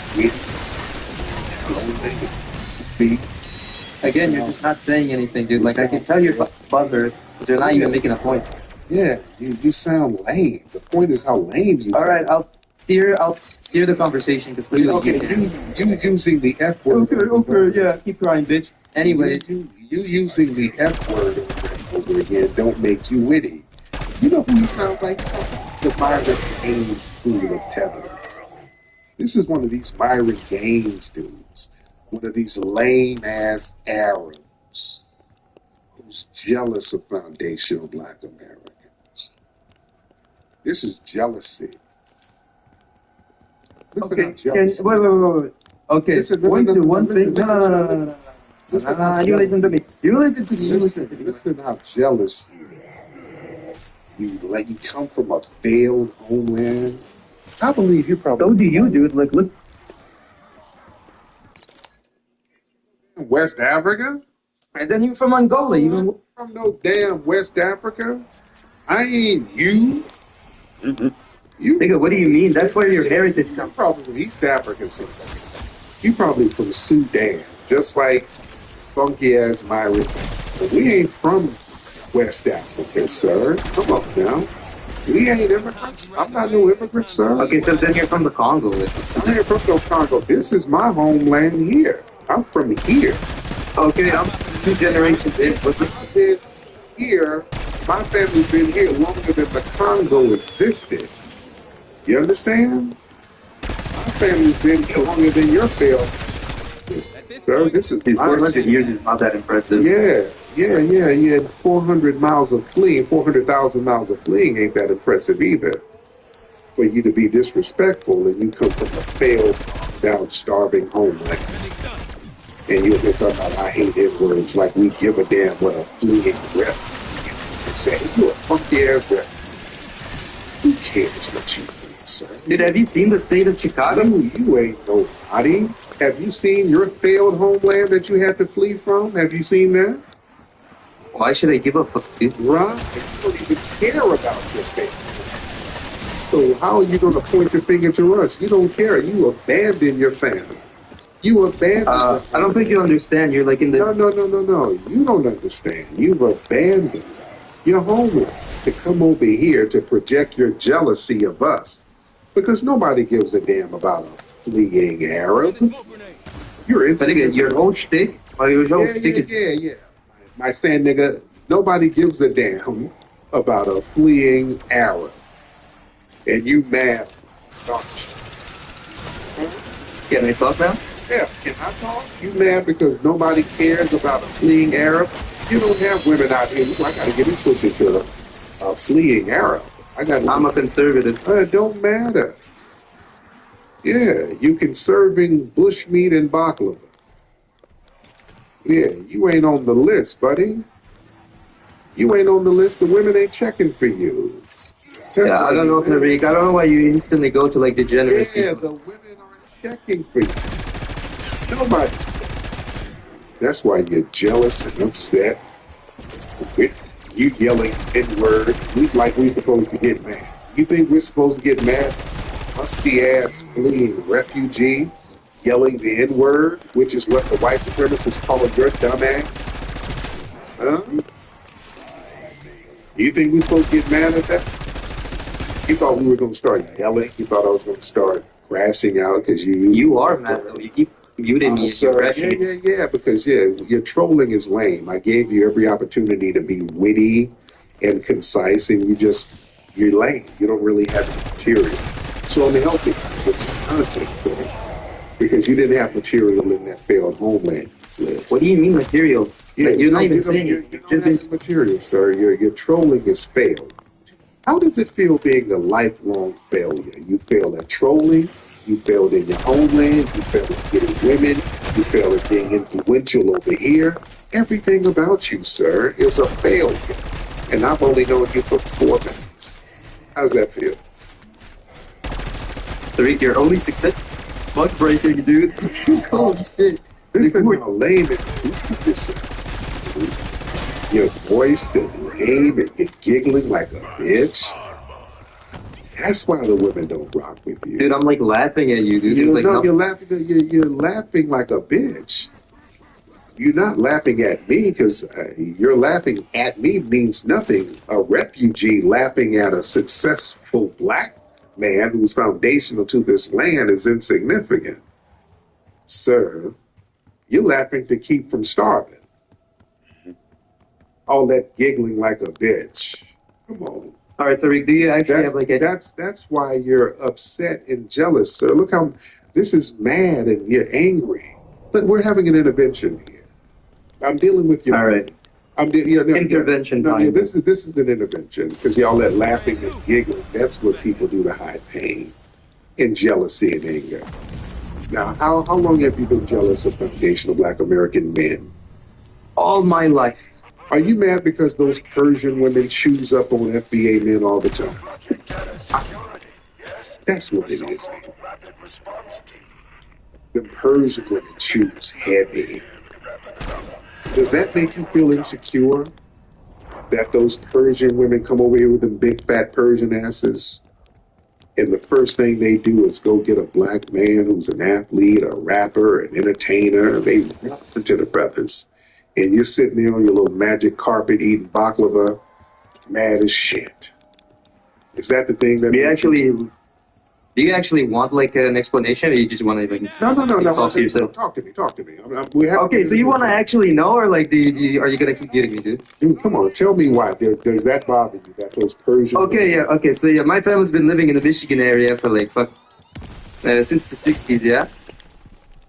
witty. Again, you're just not saying anything, dude. Like, I can tell you're butthurt, but you're not even making a point. Yeah, you sound lame. The point is how lame you are. Alright, I'll steer the conversation, because clearly you using the F word. Okay, yeah, keep crying, bitch. Anyways. You using the F word over again don't make you witty. You know who you sound like? The Myron Gaines fool of tethers. This is one of these Myron Gaines dudes. One of these lame-ass Arabs who's jealous of foundational Black Americans. This is jealousy. Listen, Okay, I'm jealous. wait. Okay, Listen, no, point no, to no, one thing. listen, No, listen, listen, Nah, I'm you jealous. listen to me. You listen to me. You listen to me. Listen how jealous you like. You come from a failed homeland. I believe you probably. So do you, dude. Like, look. West Africa? And then you're from Angola. You I'm from no damn West Africa. I ain't you. You. Nigga, what do you mean? That's where your heritage You're comes from. probably from East Africa somewhere. You probably from Sudan, just like funky ass Myron. But we ain't from West Africa, sir. Come on now. We ain't immigrants. I'm not no immigrant, sir. Okay, so then you're from the Congo. I ain't from no Congo. This is my homeland here. I'm from here. Okay, I'm 2 generations in. I've been here. My family's been here longer than the Congo existed. You understand? My family's been here longer than your family. Sir, this is 400 years is not that impressive. Yeah. 400 miles of fleeing, 400,000 miles of fleeing ain't that impressive either. For you to be disrespectful and you come from a failed, down, starving homeland. And you're talking about, I hate N-words, like we give a damn what a fleeing rep is to say. You're a funky ass rep. Who cares what you think, sir? Dude, have you seen the state of Chicago? You ain't nobody. Have you seen your failed homeland that you had to flee from? Have you seen that? Why should I give a fuck, dude? Right. You don't even care about your family. So how are you going to point your finger to us? You don't care. You abandon your family. You abandon your family. I don't think you understand. You're like in this... No. You don't understand. You've abandoned your homeland to come over here to project your jealousy of us. Because nobody gives a damn about a fleeing Arab. You're But your whole shtick... Yeah. My saying, nigga, nobody gives a damn about a fleeing Arab. And you mad, don't you? Can I talk now? Yeah, can I talk? You mad because nobody cares about a fleeing Arab? You don't have women out here. I got to give this pussy to a fleeing Arab. I'm a conservative. It don't matter. Yeah, you conserving bushmeat and baklava. Yeah, you ain't on the list, buddy. You ain't on the list. The women ain't checking for you. Yeah, I don't know, Tariq. I don't know why you instantly go to like degeneracy. Yeah, the women aren't checking for you. Nobody. That's why you're jealous and upset. You yelling N-word. We supposed to get mad. You think we're supposed to get mad? Musty ass fleeing refugee yelling the N-word, which is what the white supremacists call your dumb ass? Huh? You think we're supposed to get mad at that? You thought we were going to start yelling? You thought I was going to start crashing out because You are mad though. You keep muting me. Yeah, because your trolling is lame. I gave you every opportunity to be witty and concise, and you're lame. You don't really have material. So I'm helping you with some content for you because you didn't have material in that failed homeland. What do you mean material? Yeah, like, you're not even saying it. You don't have the material, sir. Your trolling is failed. How does it feel being a lifelong failure? You fail at trolling, you failed in your homeland, you failed at getting women, you failed at being influential over here. Everything about you, sir, is a failure. And I've only known you for 4 minutes. How's that feel? Tariq, your only success is butt breaking, dude. Holy shit. Listen how lame it is. Your voice is lame and you're giggling like a bitch. That's why the women don't rock with you. Dude, I'm like laughing at you, dude. You're laughing like a bitch. You're not laughing at me because you're laughing at me means nothing. A refugee laughing at a successful black man who's foundational to this land is insignificant. Sir, you're laughing to keep from starving. All that giggling like a bitch. Come on. All right, Tariq, do you actually have like a... That's why you're upset and jealous, sir. Look how this is mad and you're angry. But we're having an intervention here. I'm dealing with you. All right. Intervention time. This is an intervention because y'all that laughing and giggling. That's what people do to hide pain. and jealousy and anger. Now, how long have you been jealous of foundational Black American men? All my life. Are you mad because those Persian women choose up on FBA men all the time? That's what it is. The Persian women choose heavy. Does that make you feel insecure? That those Persian women come over here with them big fat Persian asses, and the first thing they do is go get a black man who's an athlete, a rapper, an entertainer. They run into the brothers, and you're sitting there on your little magic carpet eating baklava, mad as shit. Is that the thing that Do you actually want like an explanation, or you just want to like No. talk to yourself? Talk to me. Okay, so you want to actually know, or like, are you gonna keep getting me, dude? Dude, come on, tell me why. Does that bother you? That those Persian? Okay, so my family's been living in the Michigan area for like since the '60s, yeah.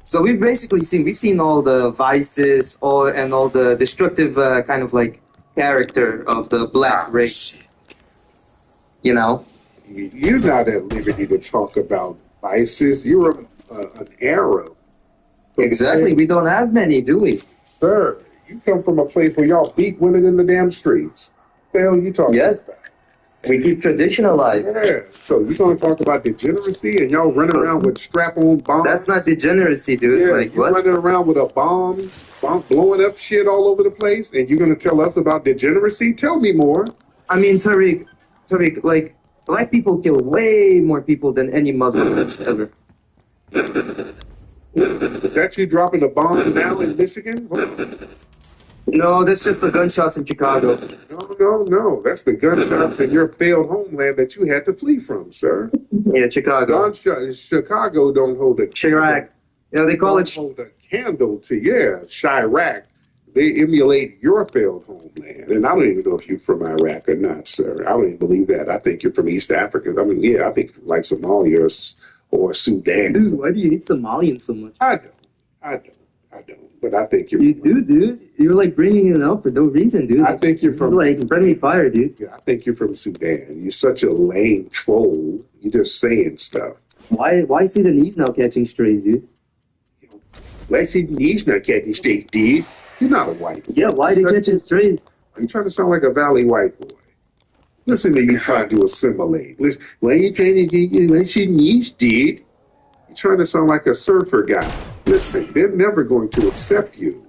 So we've basically seen all the vices, all the destructive kind of like character of the black race. You know. You're not at liberty to talk about vices. You're an Arab. Exactly. We don't have many, do we? Sir, you come from a place where y'all beat women in the damn streets. What the hell you talking about? Yes. We keep tradition alive. Yeah. So you're going to talk about degeneracy and y'all running around with strap-on bombs? That's not degeneracy, dude. Yeah, like, you're what? running around with a bomb blowing up shit all over the place, and you're going to tell us about degeneracy? Tell me more. I mean, Tariq, like, black people kill way more people than any Muslim has ever. Is that you dropping a bomb now in Michigan? No, that's just the gunshots in Chicago. No. That's the gunshots in your failed homeland that you had to flee from, sir. Yeah, Chicago. Chicago don't hold a Chirac. Yeah, they call it. Hold a candle to Chirac. They emulate your failed homeland, and I don't even know if you're from Iraq or not, sir. I don't even believe that. I think you're from East Africa. I mean, I think like Somalia or Sudan. Dude, why do you hate Somalians so much? I don't. But I think you're. You do, dude. You're like bringing it up for no reason, dude. I think you're this from. Is like friendly fire, dude. Yeah, I think you're from Sudan. You're such a lame troll. You're just saying stuff. Why Sudanese now catching strays, dude? Why Sudanese not catching strays, dude? You're not a white boy. Yeah, why they catching strays? Are you trying to sound like a valley white boy? Listen to you trying to assimilate. Listen, why are you trying to do? Why Sudanese, dude? You're trying to sound like a surfer guy. Listen, they're never going to accept you.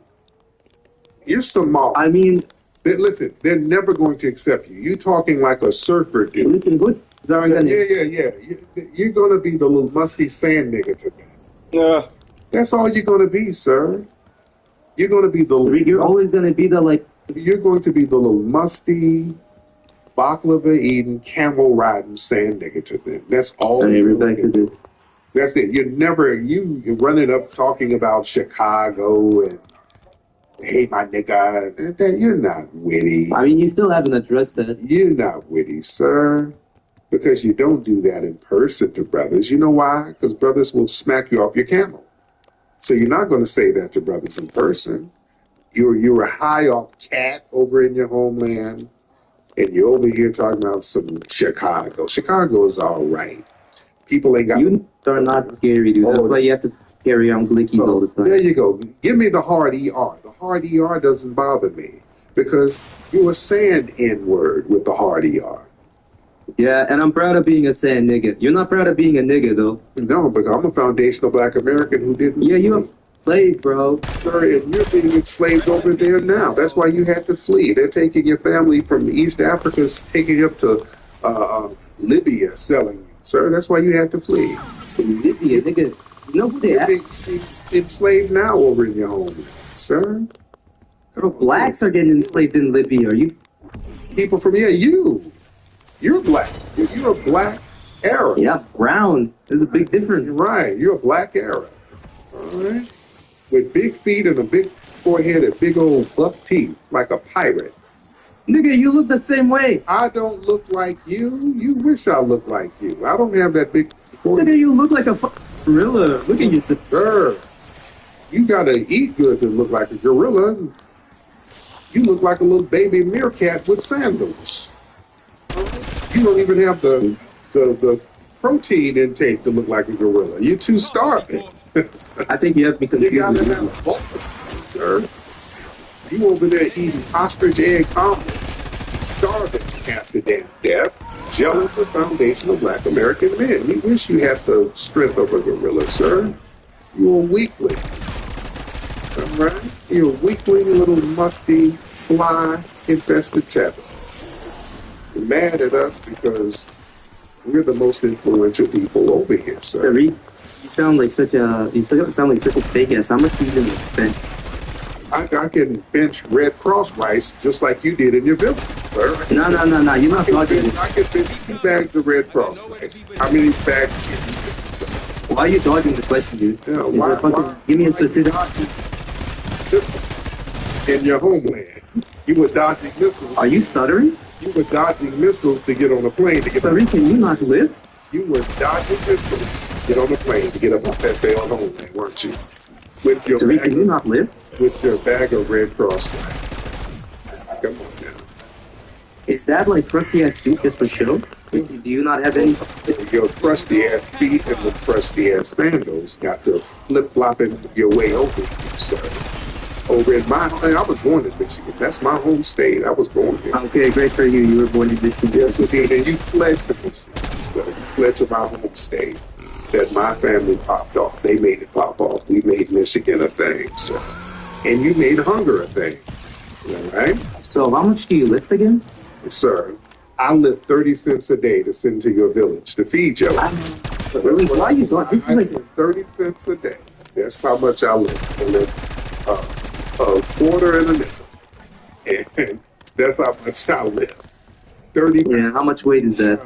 You're Somali. I mean, listen, they're never going to accept you. You're talking like a surfer dude. Listen, good. Yeah. You're going to be the little musty sand nigga to me. Yeah. That's all you're going to be, sir. You're going to be the. You're always going to be the like. You're going to be the little musty, baklava eating, camel riding sand nigga to them. That's all. That's it. You're running up talking about Chicago and hey, my nigga. You're not witty. I mean, you still haven't addressed that. You're not witty, sir. Because you don't do that in person to brothers. You know why? Because brothers will smack you off your camel. So you're not going to say that to brothers in person. You're a high off cat over in your homeland, and you're over here talking about some Chicago. Chicago is all right. People ain't got. You are not scary, dude. That's why you have to carry on blickies all the time. There you go. Give me the hard ER. The hard ER doesn't bother me because you're a sand N-word with the hard ER. Yeah, and I'm proud of being a sand nigga. You're not proud of being a nigga, though. No, but I'm a foundational black American who didn't. Yeah, you're a slave, bro. Sorry, and you're being enslaved over there now. That's why you had to flee. They're taking your family from East Africa, taking you up to Libya, selling you. Sir, that's why you had to flee. Libya, nigga. You know who they are? You're being enslaved now over in your homeland, sir. Bro, blacks are getting enslaved in Libya. Are you? People from here, You're black. You're a black Arab. Yeah, brown. There's a big difference. Right. You're a black Arab. All right. With big feet and a big forehead and big old buck teeth, like a pirate. Nigga, you look the same way. I don't look like you. You wish I looked like you. I don't have that big forehead. Nigga, you look like a gorilla. Look at you, sir. You gotta eat good to look like a gorilla. You look like a little baby meerkat with sandals. You don't even have the protein intake to look like a gorilla. You're too starving. I think you have me confused. You gotta have both, sir. You over there eating ostrich egg omelets, starving after damn death, jealous of foundational black American men. You wish you had the strength of a gorilla, sir. You're a weakling. All right? You're a weakling, little musty, fly-infested tether. You're mad at us because we're the most influential people over here, sir. You sound like such a fake ass. How much do you even spend? I can bench Red Cross rice just like you did in your village, sir. No. You're not talking this. I can bench 2 bags of Red Cross rice. How many bags? Why are you dodging the question, dude? Yeah, why give me a specific. In your homeland, you were dodging missiles. Are you stuttering? You were dodging missiles to get on a plane to get. Sorry, can you not live? You were dodging missiles to get on a plane to get up off that failed homeland, weren't you? With your Sorry, can you not live? With your bag of Red Cross rice. Come on now. Is that like crusty ass soup just for show? Do you not have any? Your crusty ass feet and the crusty ass sandals got to flip flopping your way over here, sir. Over in I was born in Michigan. That's my home state. I was born here. Okay, great for you. You were born in Michigan. Yes, and you fled to Michigan. So you fled to my home state that my family popped off. They made it pop off. We made Michigan a thing, sir. And you made hunger a thing. All right? So how much do you lift again? Sir, I lift 30 cents a day to send to your village to feed you. Why are you doing this? I live 30 cents a day. That's how much I live. I live a quarter and a nickel. And that's how much I live. 30. Yeah, how much weight is that?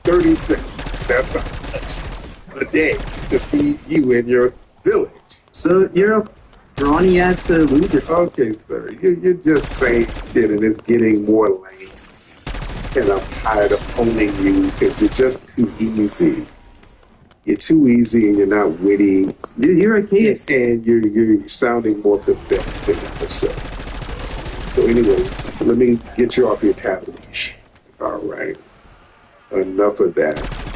30 cents. That's how much a day to feed you in your village. So you're a brawny ass loser. Okay, sir. You're just saying shit and it's getting more lame. And I'm tired of owning you because you're just too easy. You're too easy and you're not witty. Dude, you're a kid. And you're sounding more pathetic than yourself. So anyway, let me get you off your tab leash. All right. Enough of that.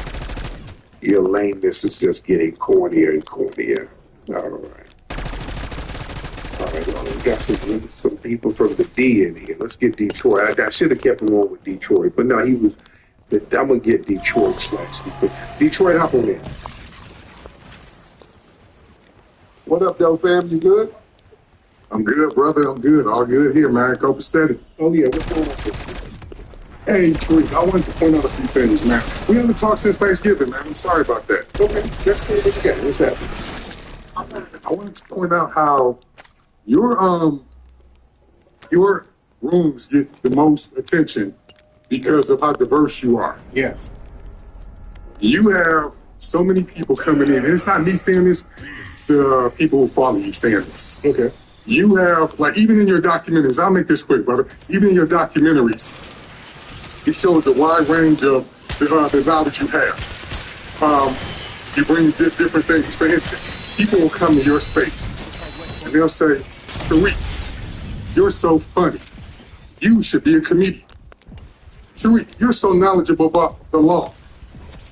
Your lameness is just getting cornier and cornier. All right. All right, well, we got some people from the D in here. Let's get Detroit. I should have kept him on with Detroit, but no, he was. I'm gonna get Detroit /Detroit. Detroit, hop on in. What up, though, fam? You good? I'm good, brother. I'm good. All good here, man. Copa steady. Oh yeah, what's going on with you? Hey, Tweet, I wanted to point out a few things, man. We haven't talked since Thanksgiving, man. I'm sorry about that. Okay, that's cool. Okay, what's happening? I wanted to point out how your rooms get the most attention because of how diverse you are. Yes. You have so many people coming in, and it's not me saying this, the people who follow you saying this. Okay. You have, like, even in your documentaries, I'll make this quick, brother, even in your documentaries, it shows a wide range of the knowledge you have. You bring different things. For instance, people will come to your space, and they'll say, Tariq, you're so funny. You should be a comedian. Tariq, you're so knowledgeable about the law.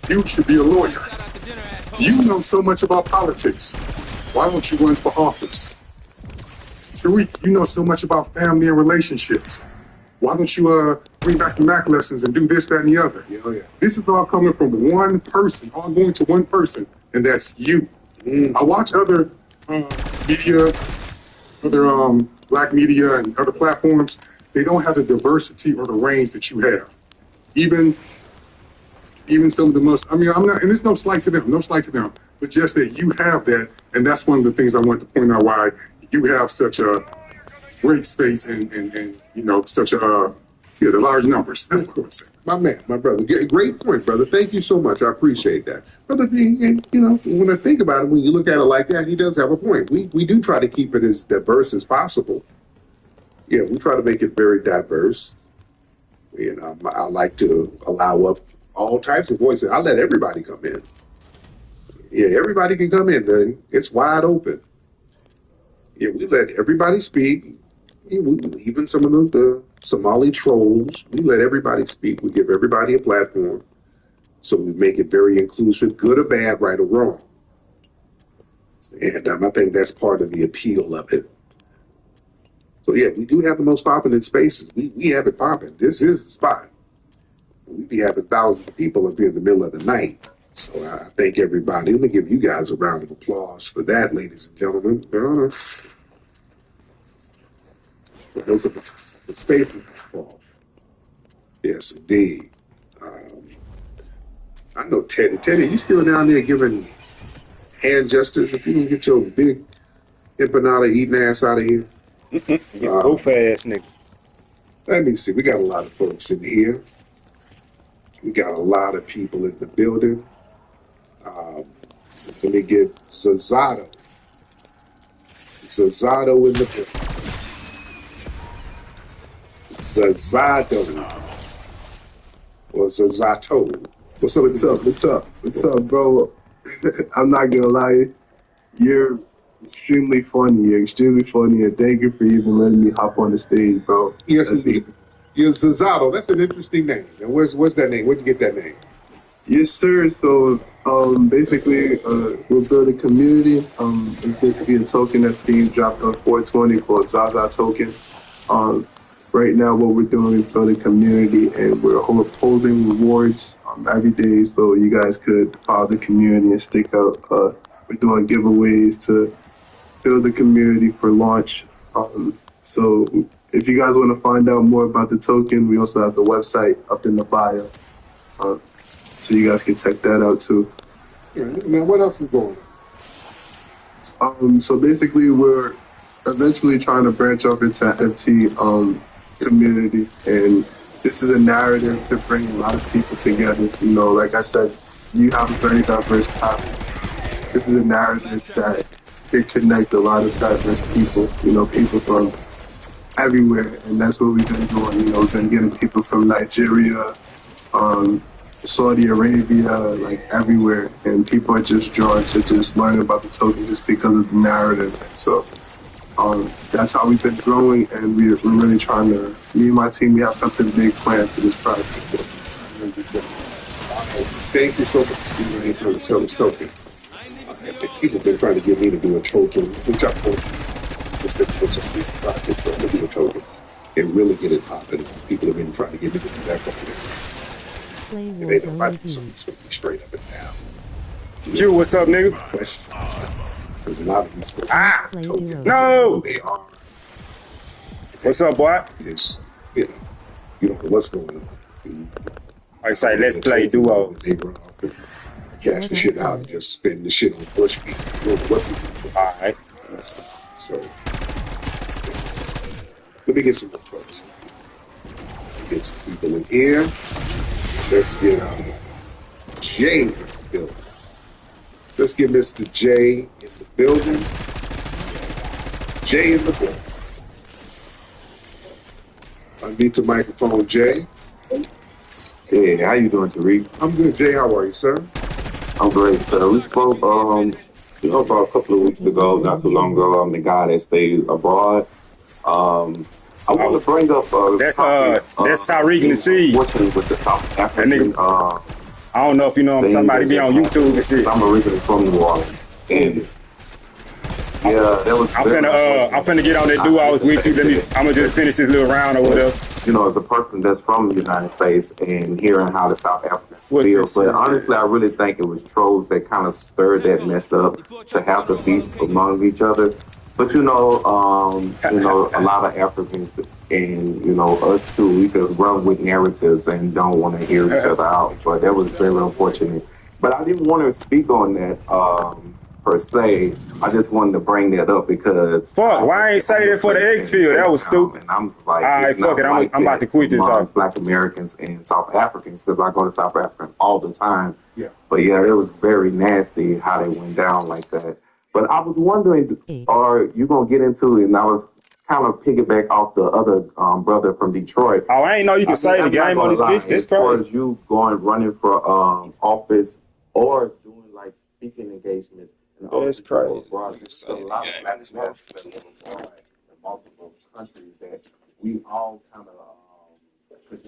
You should be a lawyer. You know so much about politics. Why don't you run for office? Tariq, you know so much about family and relationships. Why don't you bring back the Mac lessons and do this, that, and the other? Yeah, yeah. This is all coming from one person, all going to one person, and that's you. I watch other media, other black media and other platforms. They don't have the diversity or the range that you have. Even some of the most, I'm not, and it's no slight to them, but just that you have that, and that's one of the things I want to point out why you have such a great space and such a the large numbers. That's what I would say. My man, my brother. Great point, brother. Thank you so much. I appreciate that. Brother, when I think about it, when you look at it like that, he does have a point. We do try to keep it as diverse as possible. Yeah, we try to make it very diverse. I like to allow up all types of voices. I let everybody come in. Yeah, everybody can come in. It's wide open. Yeah, we let everybody speak. Even some of the Somali trolls, we let everybody speak. We give everybody a platform. So we make it very inclusive, good or bad, right or wrong. And I think that's part of the appeal of it. So yeah, we do have the most popping in spaces. We have it popping. This is the spot. We be having thousands of people up here in the middle of the night. So I thank everybody. Let me give you guys a round of applause for that, ladies and gentlemen. Those are the spaces. Yes, indeed. I know Teddy. Teddy, you still down there giving hand gestures? If you can get your big empanada eating ass out of here. Go fast, nigga. Let me see. We got a lot of folks in here. We got a lot of people in the building. Let me get Zazado. Zazado in the building. Zazado. Or Zazato. What's up? What's up, bro? I'm not gonna lie, you're extremely funny. And thank you for even letting me hop on the stage, bro. Yes, indeed. You're Zazado. That's an interesting name. And what's that name? Where'd you get that name? Yes, sir. So, basically, we're building community. It's basically a token that's being dropped on 420 called Zaza token. Right now, what we're doing is building community, and we're holding rewards every day, so you guys could follow the community and stick out. We're doing giveaways to build the community for launch. So, if you guys want to find out more about the token, we also have the website up in the bio. So you guys can check that out too. Yeah, man, what else is going on? So basically, we're eventually trying to branch off into NFT community, and this is a narrative to bring a lot of people together. You know, like I said, you have a very diverse path. This is a narrative that can connect a lot of diverse people. You know, people from everywhere, and that's what we've been doing. You know, we've been getting people from Nigeria, Saudi Arabia, like everywhere, and people are just drawn to just learning about the token just because of the narrative. So that's how we've been growing, and we're really trying to. Me and my team, we have something big planned for this project. So, thank you so much for being able to sell this token. People have been trying to get me to do a token, which I'm going to do a token and really get it popping. People have been trying to get me to do that for and they know I do something straight up and down. You, what's up, nigga? There's a lot of these tokens. No! They are. What's up, boy? It's, you don't know what's going on. I say, let's play duo. They run off and cash the shit out and just spend the shit on bush people. All right. So, let me get some more folks. Get some people in here. Let's get Jay in the building. Let's get Mr. J in the building. Jay in the building. Unmute the microphone, Jay. Hey, how you doing, Tariq? I'm good, Jay. How are you, sir? I'm great, sir. We spoke, about a couple of weeks ago, not too long ago, the guy that stayed abroad. I want to bring up that's Tariq Nasheed. With the South African. I don't know if you know him. Somebody be on YouTube and shit. I'm originally from New Orleans, and yeah, that was. I'm finna get on that duo I was with you. I'm gonna just finish this little round or whatever. You know, as a person that's from the United States and hearing how the South Africans feel, but honestly, I really think it was trolls that kind of stirred that mess up to have the beef among each other. But a lot of Africans and us too, we could run with narratives and don't want to hear each other out. But that was very unfortunate. But I didn't want to speak on that per se. I just wanted to bring that up because why ain't say that for the X field? That was stupid. And I'm like, all right, fuck it. I'm about to quit this. Black Americans and South Africans, because I go to South Africa all the time. Yeah. But yeah, it was very nasty how they went down like that. But I was wondering, are you gonna get into it? And I was kind of piggyback off the other brother from Detroit. Oh, I ain't know you could say the game on this bitch. This as far as you running for office or doing like speaking engagements. That's crazy. There's a lot of black men that live abroad in multiple countries that we all kind of, because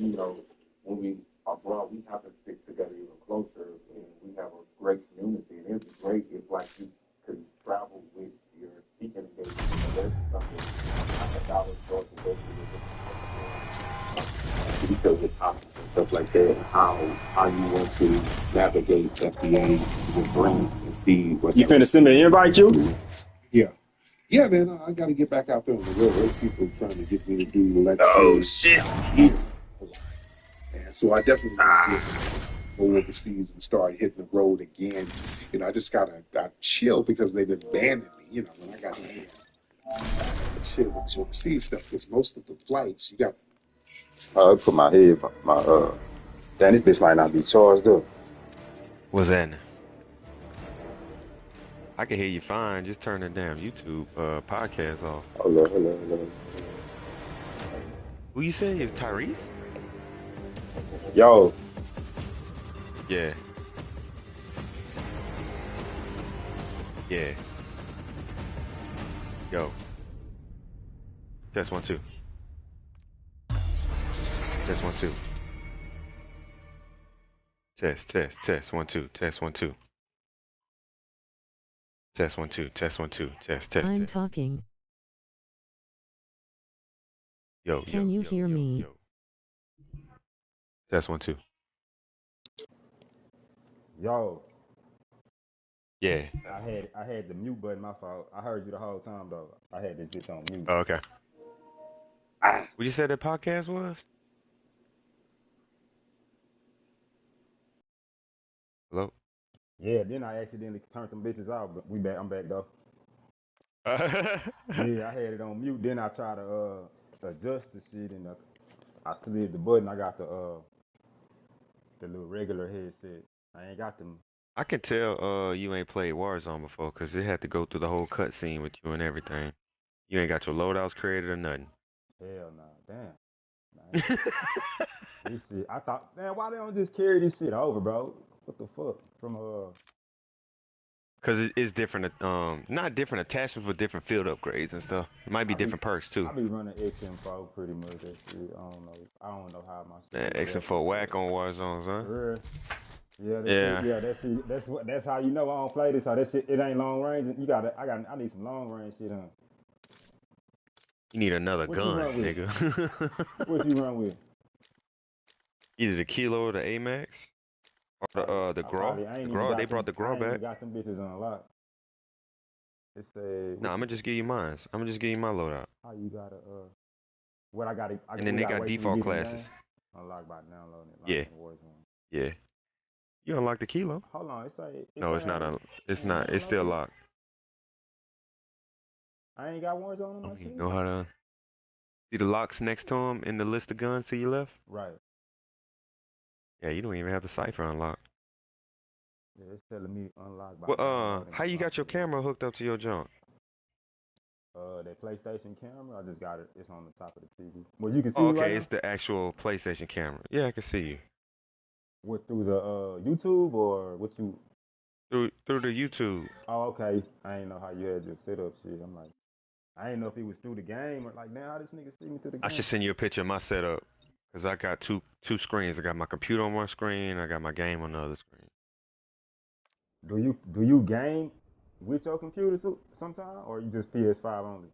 when we abroad, we have to stick together even closer, and we have a great community. And it'd be great if, like, you could travel with your speaking engagement and go to something like a dollar store to go through the different detail with topics and stuff like that, and how you want to navigate FBA with brand and see what You finna send me an invite, Q? Yeah. Yeah, man, I got to get back out there on the road. There's people trying to get me to do lectures. Oh, shit. Here. And so I definitely want to go overseas and start hitting the road again. You know, I just got chill because they've been banning me. You know, when I got banned, chill with this overseas stuff because most of the flights, you got. I put my head, damn, this bitch might not be charged up. What's that? I can hear you fine. Just turn the damn YouTube podcast off. Hello. Who you say is Tyrese? Yo. Yeah. Yo. Test 1 2. Test 1 2. Test 1 2. Test 1 2. Test 1 2. Test 1 2. Test. I'm talking. Yo. Can you hear me? Test 1 2. Yo. Yeah. I had the mute button, my fault. I heard you the whole time though. I had this bitch on mute. Oh, okay. What you said that podcast was? Hello? Yeah, then I accidentally turned them bitches off, but I'm back though. Yeah, I had it on mute. Then I tried to adjust the shit and I slid the button. I got the little regular headset. I ain't got them. I can tell you ain't played Warzone before because it had to go through the whole cutscene with you and everything. You ain't got your loadouts created or nothing. Hell nah, damn. This shit, I thought, man, why they don't just carry this shit over, bro? What the fuck? From Cause it's different, not different attachments, but different field upgrades and stuff. It might be different perks too. I be running XM4 pretty much. That shit. I don't know how my shit. XM4 whack on Warzones, huh? For real? Yeah. That's how you know I don't play this. How that shit, it ain't long range. I need some long range shit, huh? You need another gun, nigga. What you run with? Either the Kilo or the AMAX. Or the Graw. They brought the Graw back. I got them bitches unlocked. It's a. Nah, I'm gonna just give you mine. I'm gonna just give you my loadout. How you gotta what I gotta? And then they got default classes. Unlocked by downloading it. Yeah. Yeah. You unlock the Kilo. Hold on, no, it's not. It's not. It's still locked. I ain't got Warzone on my shit. You know how to see the locks next to them in the list of guns to your left? Right. Yeah, you don't even have the cipher unlocked. Yeah, it's telling me unlocked by. Well, how you got your camera hooked up to your junk? That PlayStation camera, I just got it. It's on the top of the TV. Well, you can see. Okay, right it's the actual PlayStation camera. Yeah, I can see you. What, through the YouTube or what you? Through the YouTube. Oh, okay. I ain't know how you had your setup shit. I'm like, I ain't know if it was through the game or like, now how this nigga see me through the game. I should send you a picture of my setup because I got two screens. I got my computer on one screen. I got my game on the other screen. Do you game with your computer sometime, or you just PS5 only?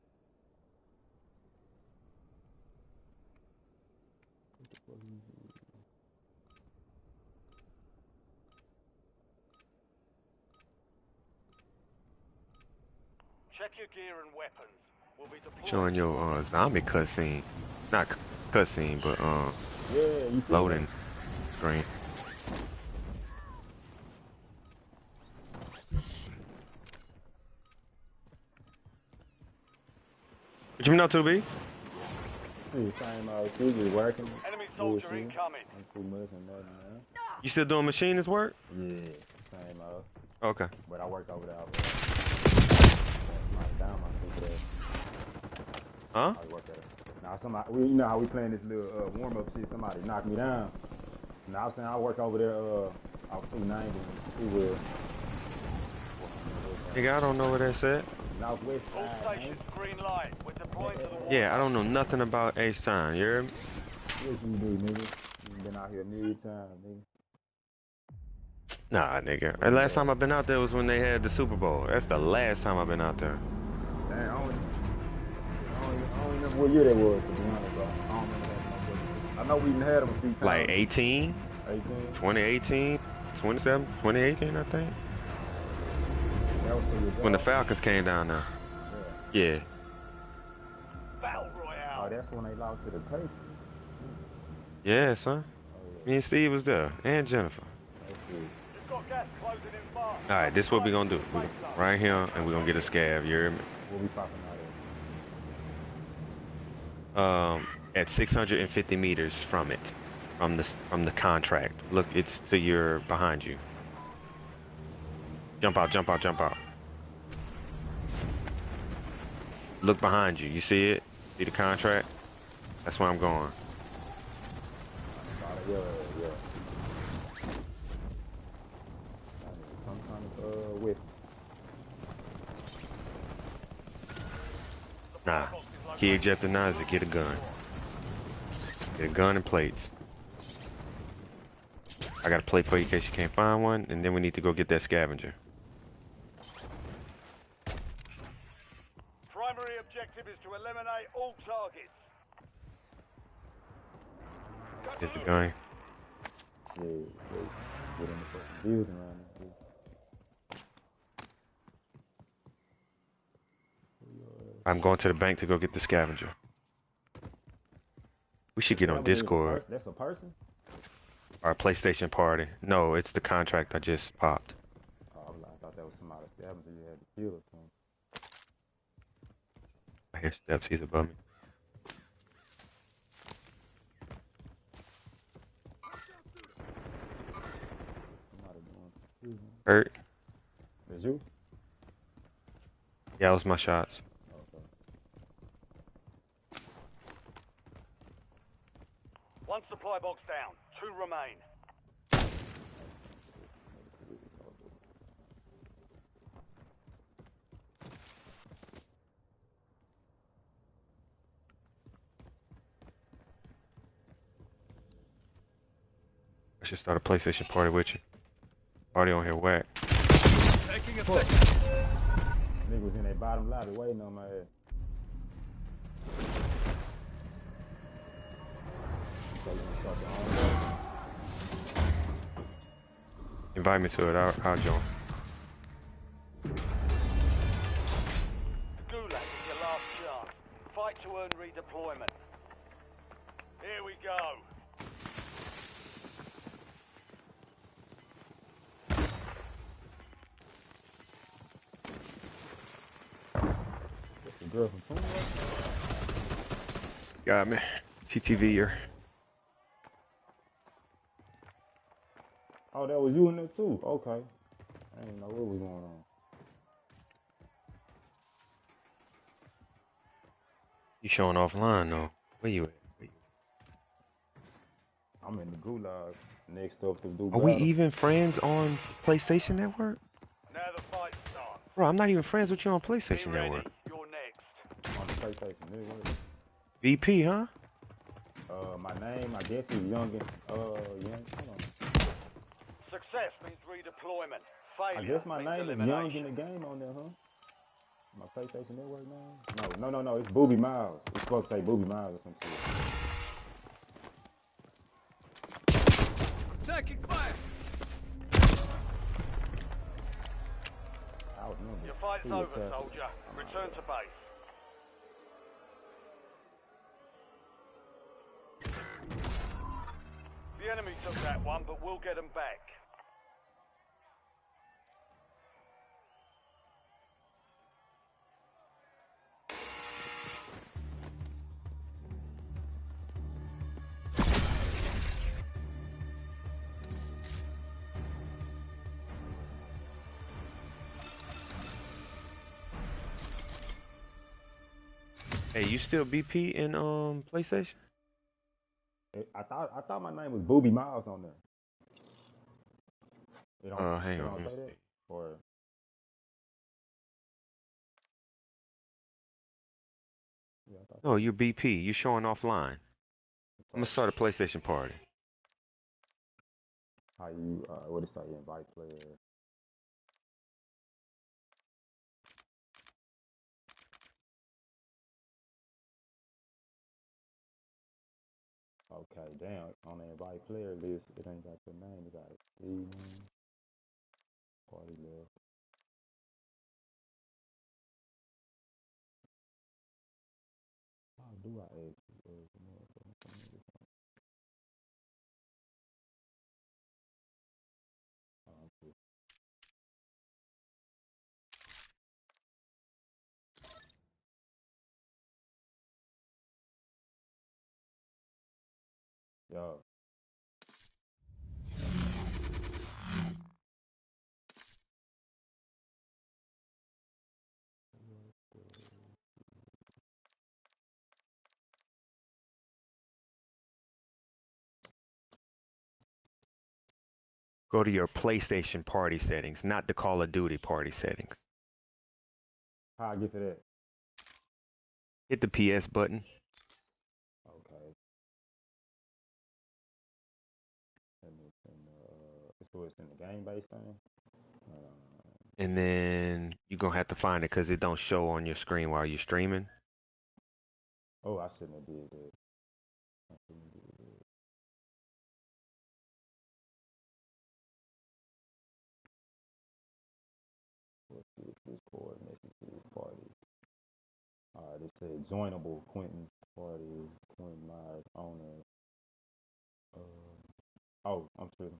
Check your gear and weapons. We'll be deployed. Showing your zombie cutscene, not cutscene, but loading screen. What you been up to, B? Same old shit, just working. Enemy soldier incoming. Ain't too much and nothing, man. You still doing machinist work? Yeah, same old. Okay. But I work over there. Huh? I work at it. Now somebody, you know how we playing this little warm up shit. Somebody knocked me down. Now I'm saying I work over there. I was 290. Nigga, I don't know where that's at. Northwest All stations, green light. We're deploying to the wall. Yeah, I don't know nothing about H-Time. You heard me? Yes, you do, nigga. Been out here a million times, nigga. Nah, nigga. The last time I've been out there was when they had the Super Bowl. That's the last time I've been out there. Damn, I don't remember what year that was, to be honest, bro. I don't remember that. I know we done had them a few times. Like 18? 2018? 27? 2018, I think. That was when the Falcons came down there. Yeah. Oh, that's when they lost to the Patriots. Yeah, son. Me and Steve was there, and Jennifer. Alright, this is what we gonna do. Right here, and we're gonna get a scav, you hear me? What we popping out at? At 650 meters from it. From the contract. Look, it's to your behind you. Jump out, jump out, jump out. Look behind you. You see it? See the contract? That's where I'm going. Some kind of whip. Nah. Key objective now is to get a gun. Get a gun and plates. I got a plate for you in case you can't find one, and then we need to go get that scavenger. Primary objective is to eliminate all targets. Get the gun. Yeah, get in the fucking building around this bitch. I'm going to the bank to go get the scavenger. We should get on Discord. That's a person? Our PlayStation party. No, it's the contract I just popped. Oh, I thought that was somebody scavenger you had to kill or something. I hear steps. He's above me. Hurt. Is you? Yeah, that was my shots. Okay. One supply box down. 2 remain. I should start a PlayStation party with you. Party on here whack. Taking a Nigga was in that bottom lobby waiting on my ass. Invite me to it. I'll join. Gulag is your last chance. Fight to earn redeployment. Here we go. The girl from Got me. TTV'er. Oh, that was you in there too? Okay. I didn't know what was going on. You showing offline though. Where you at? I'm in the gulag. Next up to do Are we even friends on PlayStation Network? Now the fight starts. Bro, I'm not even friends with you on PlayStation Network. You're next. On the PlayStation Network. VP, huh? My name, I guess, is Youngin. Young. Hold on. Success means redeployment. Failure I guess my means name is elimination. Young in the game on there, huh? My PlayStation Network name? No. It's Booby Miles. It's supposed to say Booby Miles or some shit. Taking fire. Your fight's over, soldier. Return to base. The enemy took that one, but we'll get them back. Hey, you still BP in PlayStation? I thought my name was Booby Miles on there. Hang on. Say that? Or no, you're BP. You're showing offline. I'm gonna start a PlayStation party. How you, what it say, invite player. Okay, damn, on the invite player list, it ain't got your name, it got Steven, party left. How do I ask you? Yo. Go to your PlayStation party settings, not the Call of Duty party settings. How I get to that? Hit the PS button. Okay. So it's in the game-based thing? And then you're going to have to find it because it don't show on your screen while you're streaming. Oh, I shouldn't have did that. Let's see if this Discord messages party. Alright, it said joinable Quentin party, Quentin Myers owner. Oh, I'm tripping.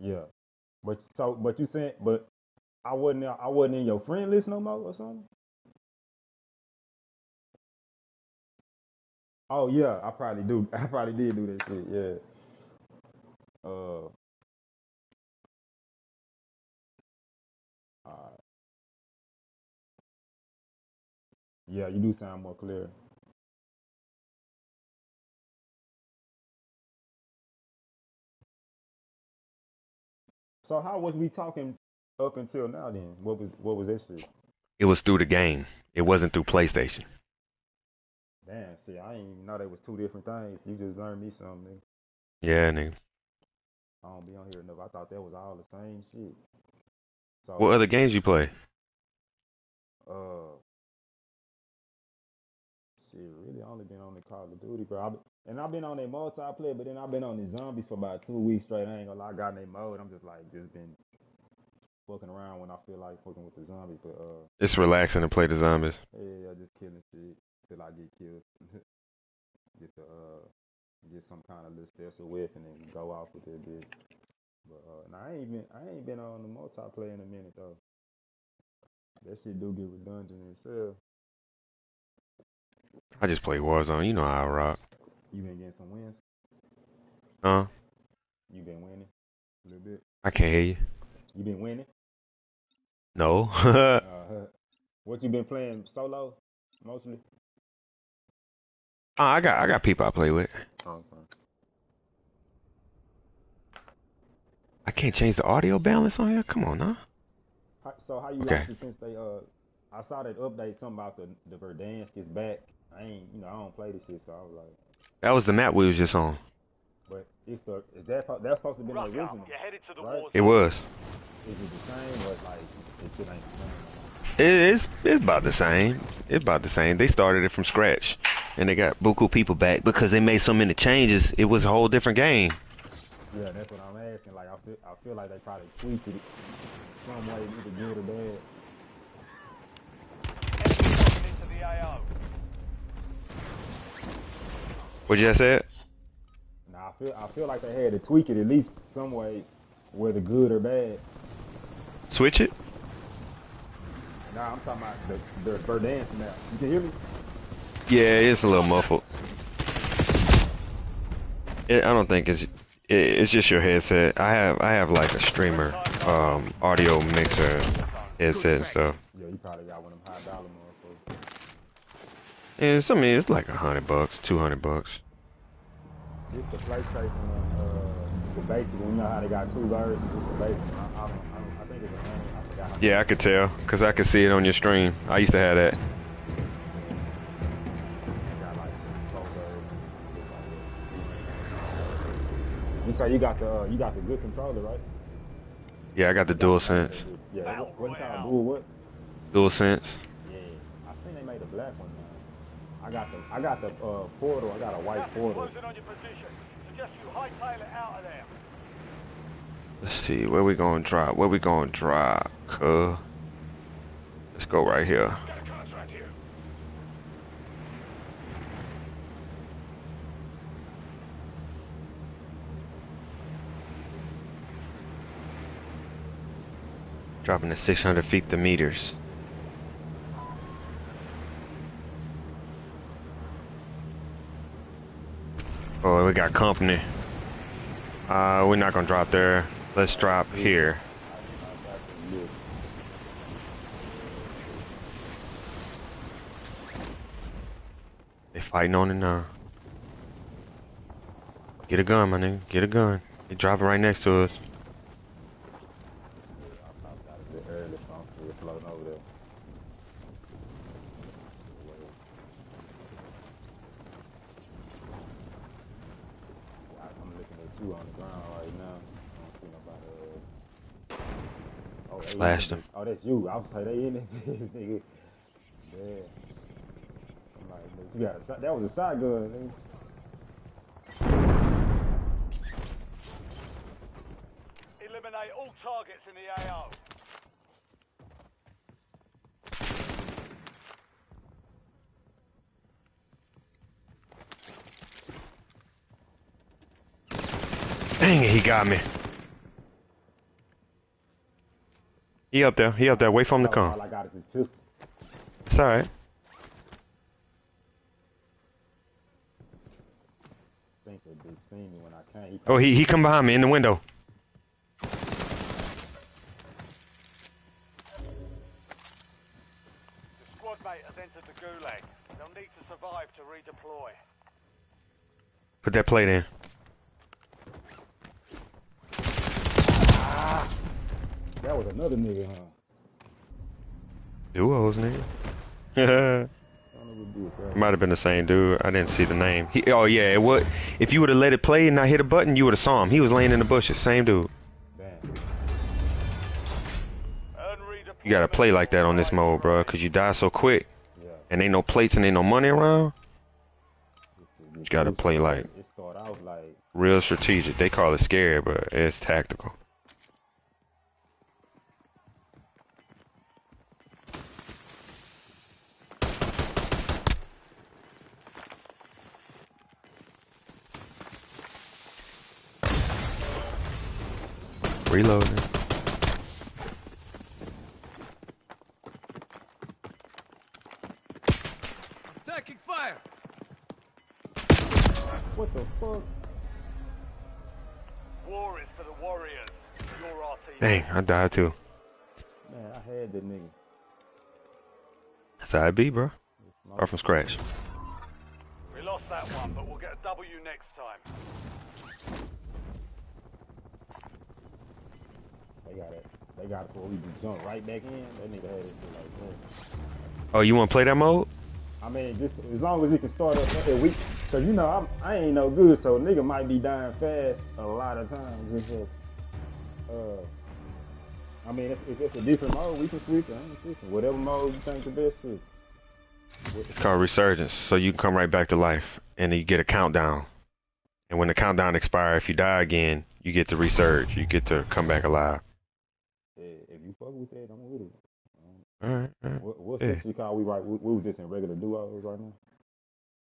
Yeah, but you said, but I wasn't in your friend list no more or something. Oh yeah, I probably do. I probably did do that shit. Yeah. Alright. Yeah, you do sound more clear. So how was we talking up until now then? What was that shit? It was through the game. It wasn't through PlayStation. Damn, see, I didn't even know they was two different things. You just learned me something, nigga. Yeah, nigga. I don't be on here enough. I thought that was all the same shit. So What other games you play? Shit, really only been on the Call of Duty, bro. I've been on a multiplayer, but then I've been on the zombies for about 2 weeks straight. I ain't gonna lie, I got in a mode. I'm just been fucking around when I feel like fucking with the zombies, but It's relaxing to play the zombies. yeah, just killing shit till I get killed. Get some kind of little special weapon and go off with that bitch. But nah, I ain't been on the multiplayer in a minute though. That shit do get redundant in itself. I just play Warzone. You know how I rock. You been getting some wins? Huh? You been winning a little bit? I can't hear you. You been winning? No. What you been playing solo mostly? I got people I play with. Okay. I can't change the audio balance on here. Come on, now. So how you like it since they I saw that update something about the Verdansk is back. I don't play this shit, so I was like. That was the map we was just on. But that's supposed to be the original, right? It was. Is it the same or like it shit ain't the same? It's about the same. It's about the same. They started it from scratch, and they got buku people back because they made so many changes. It was a whole different game. Yeah, that's what I'm asking. Like I feel like they probably tweaked it some way, either good or bad. What you just said? Nah, I feel like they had to tweak it at least some way, whether good or bad. Switch it? Nah, I'm talking about the Verdansk map. You can hear me? Yeah, it's a little muffled. I don't think it's just your headset. I have like a streamer audio mixer headset and stuff. Yeah, you probably got one of them $high motherfuckers. It's like $100, $200. It's the PlayStation one, the basic one. You know how they got two versions? It's the basic one. I think it's I forgot how. Yeah, I could tell, because I could see it on your stream. I used to have that. Got like you got the good controller, right? Yeah, I got the dual sense. Yeah, what's it called? Dual what? Dual sense. Yeah, I think they made a black one now. I got the portal. I got a white portal. Closing on your position. Suggest you hightail it out of there. Let's see, where we gonna drop? Where we gonna drop? Let's go right here. Dropping to 600 feet the meters. Oh, we got company. We're not gonna drop there. Let's drop here. They fighting on it now. Get a gun, my nigga. Get a gun. They dropping right next to us. On the ground right now. I don't see nobody. Oh, Flashed him. Oh, that's you. I was like, they in it, nigga. Yeah. I'm like, but you got a, that was a shotgun, nigga. Eliminate all targets in the AO. Dang it, he got me. He up there. He up there. Wait for him to come. All I got is his pistol. It's alright. I think they seen me when I came. Oh, he come behind me in the window. The squad mate has entered the gulag. They'll need to survive to redeploy. Put that plate in. That was another nigga, huh? Duos, nigga. It might have been the same dude. I didn't see the name. Oh yeah, it would. If you would have let it play and not hit a button, you would have saw him. He was laying in the bushes. Same dude. You gotta play like that on this mode, bro, cause you die so quick, and ain't no plates and ain't no money around. You gotta play like real strategic. They call it scary, but it's tactical. Reloading. Taking fire. What the fuck? War is for the warriors. Your RT. Dang, I died too. Man, I had that nigga. That's how it be, bro. Start from scratch. We lost that one, but we'll get a W next time. They got it before we just jump right back in. That nigga had it like that. Oh, you want to play that mode? I mean, just as long as it can start up every week. Cause you know, I ain't no good, so nigga might be dying fast a lot of times. Just, I mean, if it's a different mode, we can switch. I ain't switching. Whatever mode you think the best is. It's called Resurgence, so you can come right back to life, and then you get a countdown. And when the countdown expires, if you die again, you get to resurge. You get to come back alive. Yeah, if you fuck with that, I'm with it. Alright. What's this we call? We was just in regular duos right now.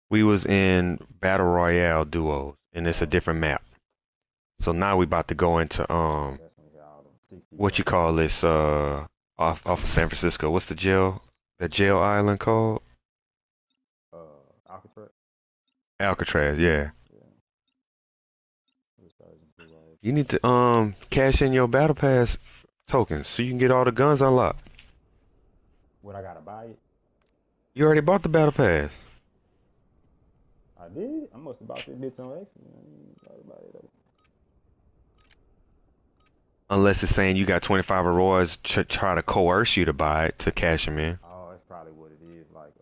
We was in Battle Royale duos, and it's a different map. So now we about to go into what you call this off of San Francisco. What's the jail? The jail island called? Alcatraz. Alcatraz, yeah. You need to cash in your battle pass tokens so you can get all the guns unlocked. What, I gotta buy it? You already bought the battle pass. I did? I must have bought this bitch on accident. I ain't thought about it though. Unless it's saying you got 25 Auroras to try to coerce you to buy it to cash them in. Oh, that's probably what it is. Like,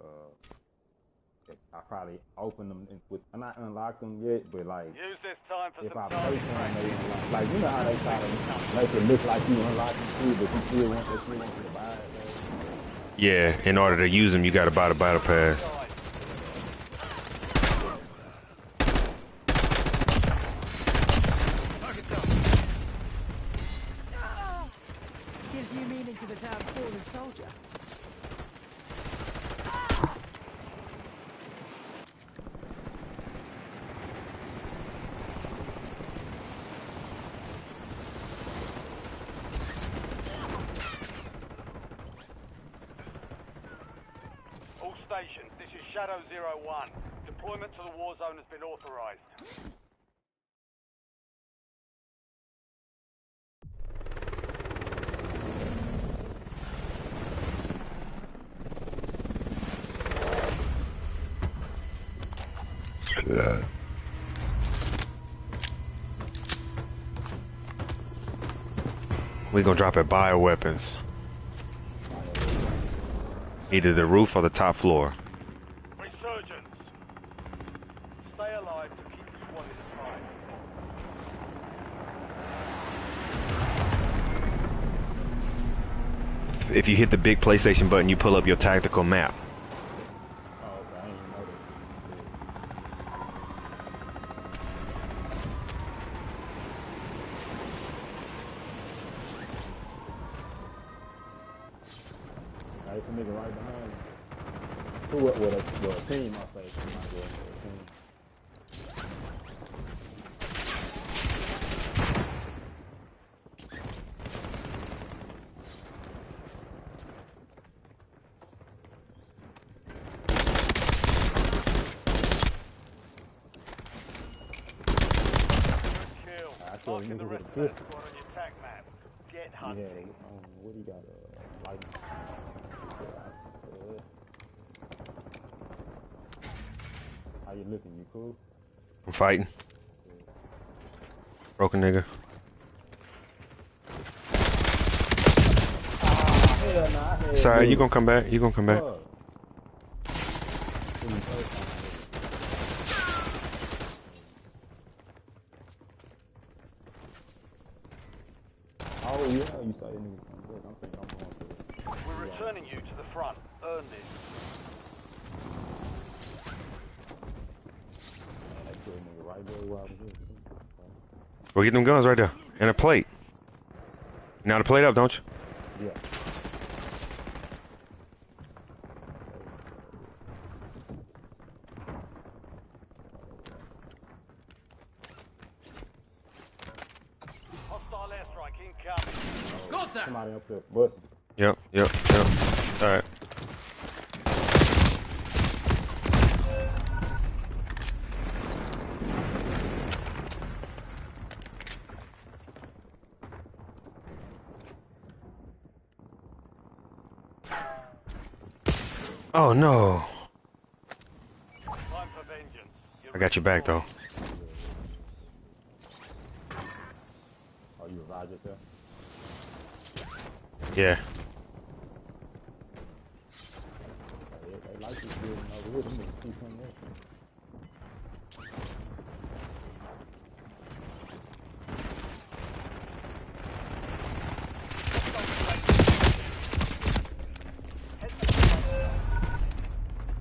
I probably opened them and I'm not unlocked them yet, but like Use this time for if some I play target some, they practice. unlock. Like you know how they try to make it look like you unlocking shit, but you still want that shit into the buy it, though. Yeah, in order to use them, you got to buy the battle pass. Gives new meaning to the term fallen soldier. All stations, this is Shadow 01. Deployment to the war zone has been authorized. We gonna drop at bioweapons. Either the roof or the top floor. Resurgence. Stay alive to keep the squad alive. If you hit the big PlayStation button, you pull up your tactical map. Oh, okay, I didn't even know that. Hey, it's a nigga right behind you. Who, what, a team, I say. Might go into a team. I killed a nigga with a pistol. On your tac map. Get hunting. Yeah, what he got? Lightning. How you looking? You cool? I'm fighting. Broken nigga. Hell nah, I had Sorry, you dude. gonna come back? You gonna come back? Fuck. Oh yeah, you saw your nigga come back. I'm thinking I'm going to it. We're returning you to the front. Earn this. Man, that killed nigga right there where I was at. Go get them guns right there. And a plate. Now the plate up, don't you? Yeah. Hostile airstrike incoming. Got that! Somebody up there busting. Yep. Alright. Oh no. Time for vengeance. I got your back though. Oh, you revived yourself? Yeah. They like this building over here. Them niggas keep coming up.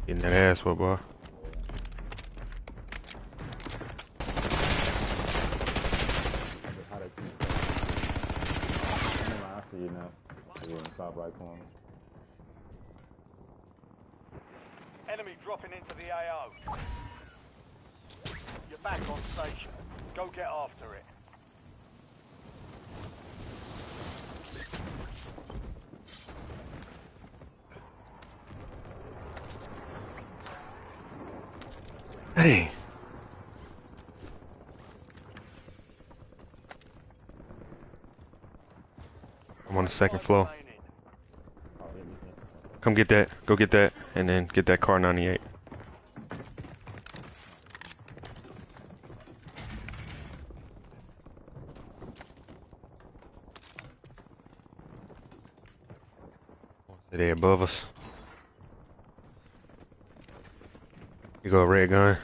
Getting that ass whooped, boy. How they keep I see you now. You're in the top right corner. Enemy dropping into the AO. You're back on station. Go get after it. Hey. I'm on the second floor. Come get that. Go get that. And then get that car 98. Are they above us? You go red gun.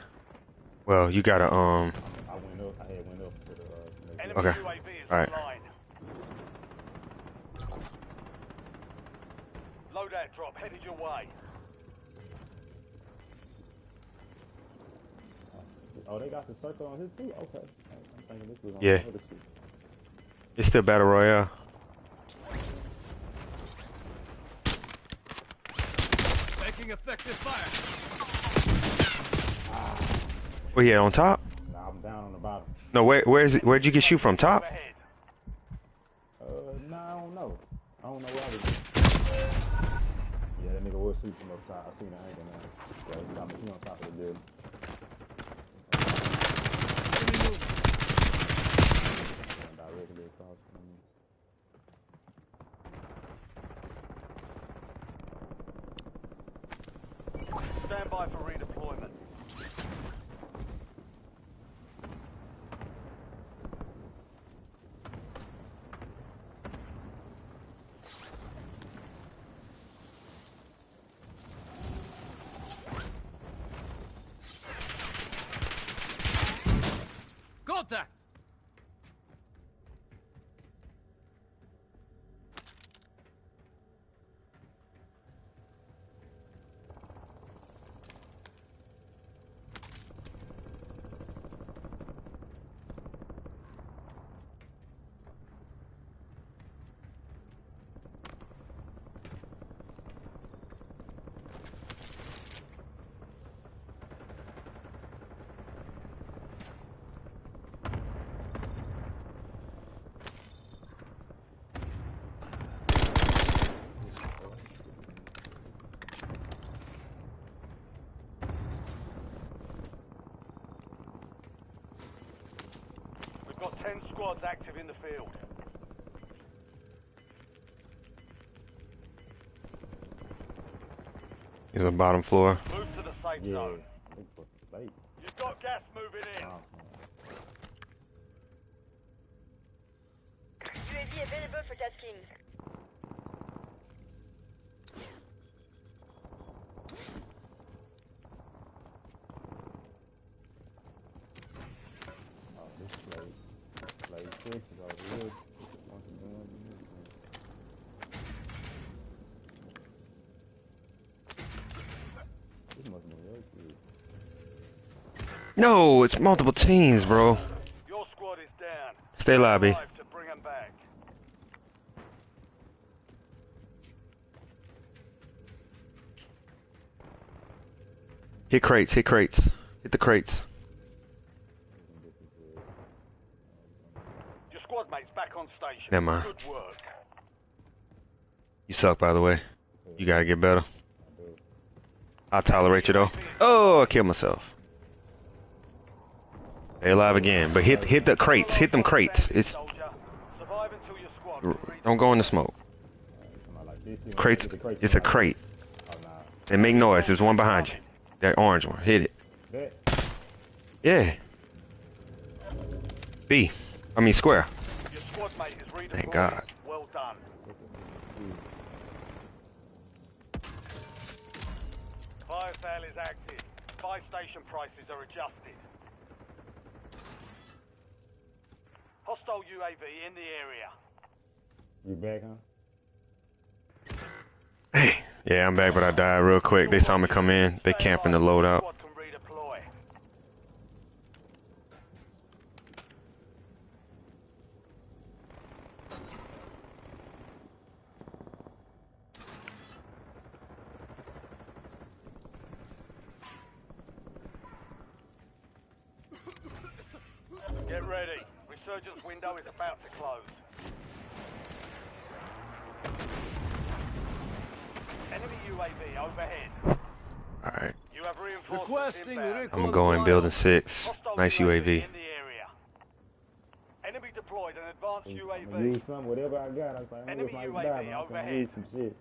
Well, you gotta I went up. I had went up to the. Enemy Okay. UAV is All right. online. Loadout drop headed your way. Oh, they got the circle on his too. Okay. I'm thinking this was on Yeah. the other shit. It's still battle royale. Making effective fire. Where you at, on top? Nah, I'm down on the bottom. No, where's it? Where'd you get shoot from? Top? Nah, I don't know. I don't know where I was. Yeah, that nigga was shooting from up top. I seen the angle now. Yeah, he on top of the building. Directly across from me. Stand by for redeployment. Contact. We've got 10 squads active in the field. He's on the bottom floor. Move to the safe zone. Safe. You've got gas moving in. UAV available for tasking. Oh, this play 6 is over here. This must be really good. No, it's multiple teams, bro. Your squad is down. Stay lobby. To bring them back. Hit crates, hit crates. Hit the crates. Your squad mates back on station. Never mind. Good work. You suck, by the way. You gotta get better. I'll tolerate you, though. Oh, I killed myself. Stay alive again, but hit the crates. Hit them crates. It's don't go in the smoke. Crates. It's a crate. And make noise. There's one behind you. That orange one. Hit it. Yeah. B. I mean square. Your squad mate is redeployed. Thank God. Well done. Fire sale is active. Buy station prices are adjusted. Hostile UAV in the area. You back, huh? Hey. Yeah, I'm back, but I died real quick. They saw me come in. They camping the loadout. Get ready. Resurgence window is about to close. Enemy UAV overhead. Alright. You have reinforcements inbound. I'm going building 6. Nice UAV. In the area. Enemy deployed an advanced UAV. Use some, whatever I got. I was like, Enemy I'm UAV gonna overhead. use some shit.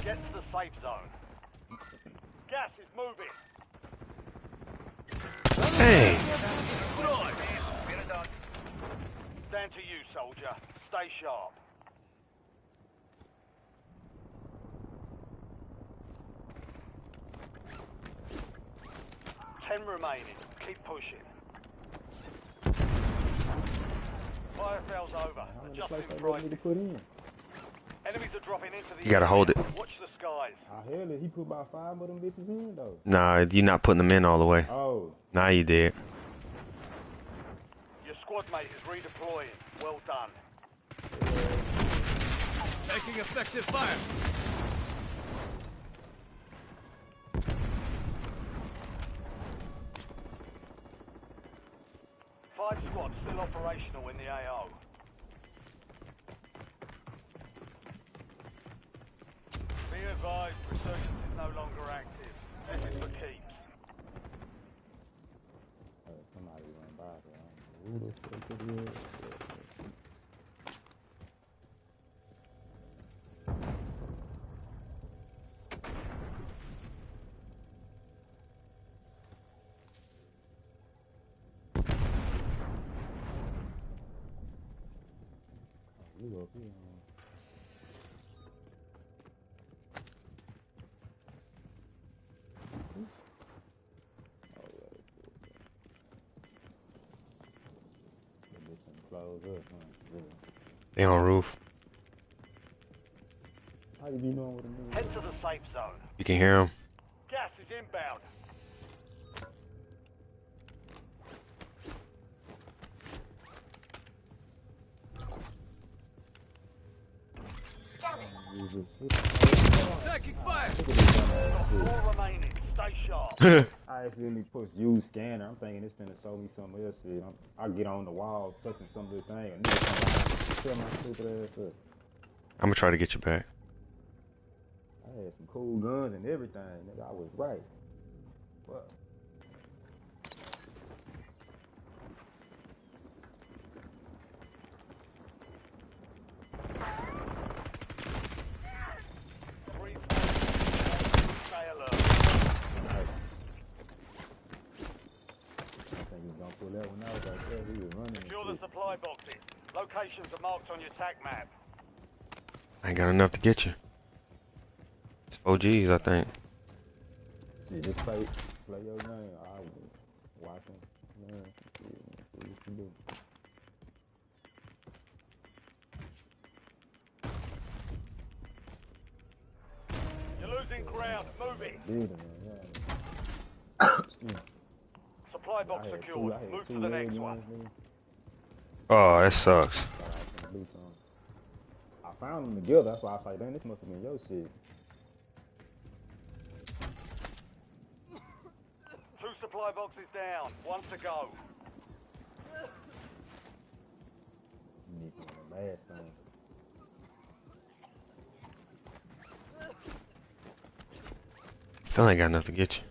Get to the safe zone. Gas is moving. Hey. Down to you, soldier. Stay sharp. Ten remaining. Keep pushing. Fire sale's over. Adjusting price. Enemies are dropping into the You gotta hold it. Watch the skies. I hell he put about 5 of them bitches in though. Nah, you're not putting them in all the way. Oh. Nah, you did. Your squad mate is redeploying. Well done. Taking effective fire. Five squads still operational in the AO. Be advised, resurgence is no longer active. This is for keeps. Somebody went by there. Who the fuck it is? You up here, man. Close up, huh? They on roof. How you be knowing what it means? Head to the safe zone. You can hear them. Gas is inbound. Taking fire. Four remaining. Stay sharp. I accidentally pushed use scanner. I'm thinking it's finna show me something else shit. I get on the wall touching some of this thing and nigga tell my stupid ass up. I'm gonna try to get you back. I had some cool guns and everything, nigga. I was right. What? Secure the supply boxes. Locations are marked on your tac map. I ain't got enough to get you. It's 4Gs, I think. See, just play your game. I was watching. Man, see what you can do. You're losing ground. Moving. Supply box secured. Move to the next one. Oh, that sucks. I found them together. That's why I was like, damn, this must have been your shit. Two supply boxes down. One to go. Need one of the last thing. Still ain't got enough to get you.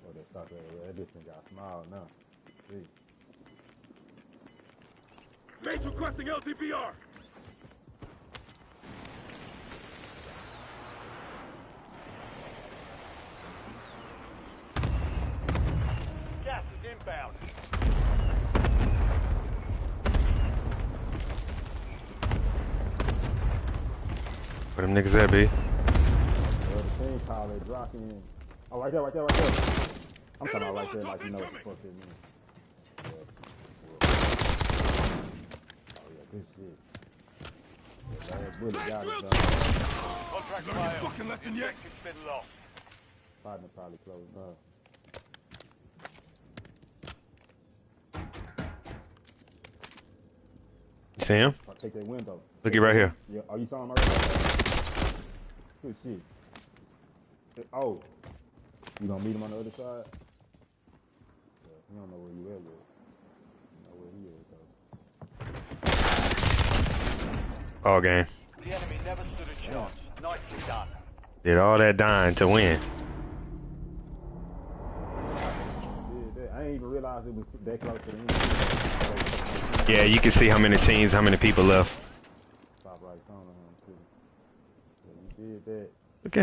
Oh, that sucker. Yeah, this thing got small now. See. Base requesting LTPR. Gas is inbound. Where them niggas at, B? The thing called it dropping. Oh, right there, right there, right there. I'm talking about right there, like you know what the fuck it means. Oh yeah, good shit. Last bullet got it done. Contract failed. Fucking lesson yet? It's been lost. Partner probably closed up. You see him? I'll take that window. Look it right here. Yeah. Oh, you saw him right there? Good shit. Oh. You gonna meet him on the other side? Yeah, he don't know where you at yet. You know where he is, though. All game. The enemy never stood a chance. Nicely done. Did all that dying to win. I didn't even realize it was that close to the end. Yeah, you can see how many teams, how many people left. Top right corner, too. Yeah, you did that. Look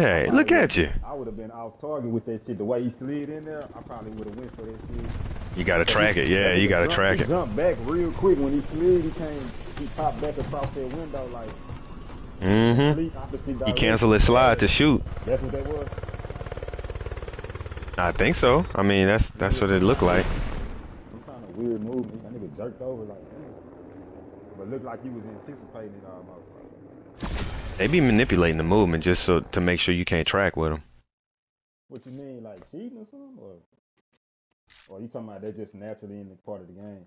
at you. I would have been off target with that shit. The way he slid in there, I probably would have went for that shit. You gotta track it. Yeah, you gotta track He it. jumped back real quick when he slid. He popped back across that window like. Complete opposite He direction. canceled his slide to shoot. That's what that was. I think so. I mean, that's what it looked like. Some kind of weird movement. That nigga jerked over like, but looked like he was anticipating it almost. They be manipulating the movement just so to make sure you can't track with them. What you mean, like cheating or something, or you talking about they're just naturally in the part of the game?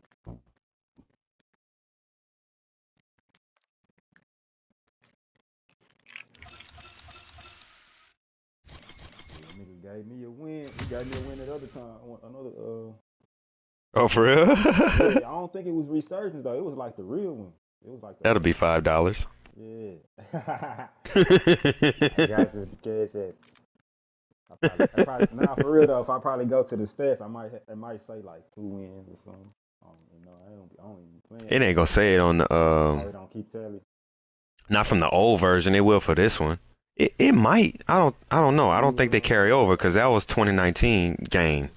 Nigga gave me a win. He gave me a win at other time. Oh, for real? Yeah, I don't think it was Resurgence though. It was like the real one. It was like That'll be $5. Yeah. I got you. Cash it. Nah, for real though. If I probably go to the stats, it might say like 2 wins or something. You know, I don't even be playing. It ain't gonna say it on the They don't keep telling. Not from the old version. It will for this one. It might. I don't know. I don't think they carry over because that was 2019 game.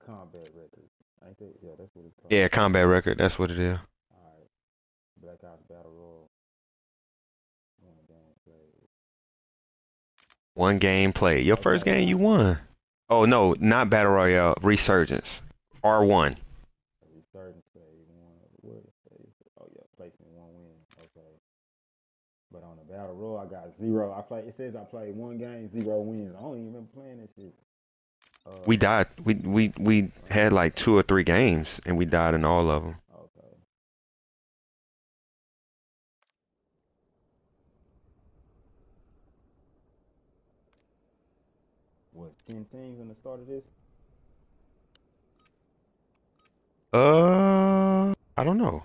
Combat record. Ain't that? Yeah, that's what it's called. Yeah, combat record. That's what it is. Alright. Black Ops Battle Royale. One game played. Your first game you won. Oh no, not Battle Royale. Resurgence. R1. Resurgence. Oh yeah, placement 1 win. Okay. But on the Battle Royale, I got 0. It says I played 1 game, 0 wins. I don't even remember playing that shit. We died. We had like 2 or 3 games, and we died in all of them. Okay. What, 10 teams in the start of this? I don't know.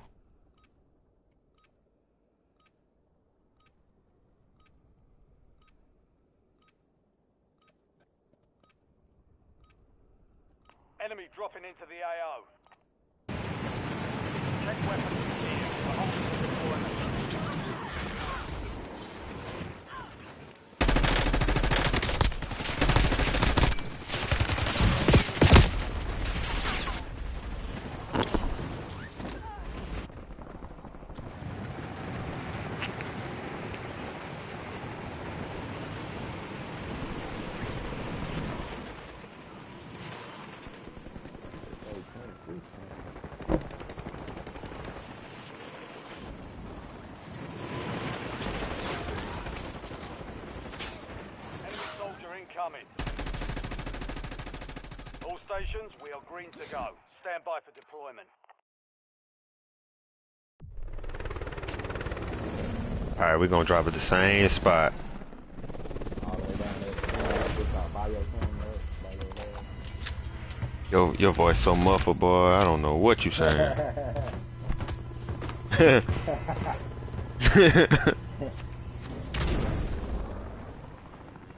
Enemy dropping into the AO. Check weapons here for hostile deployment. Incoming. All stations, we are green to go. Stand by for deployment. Alright, we're gonna drop at the same spot. Your voice so muffled, boy. I don't know what you saying.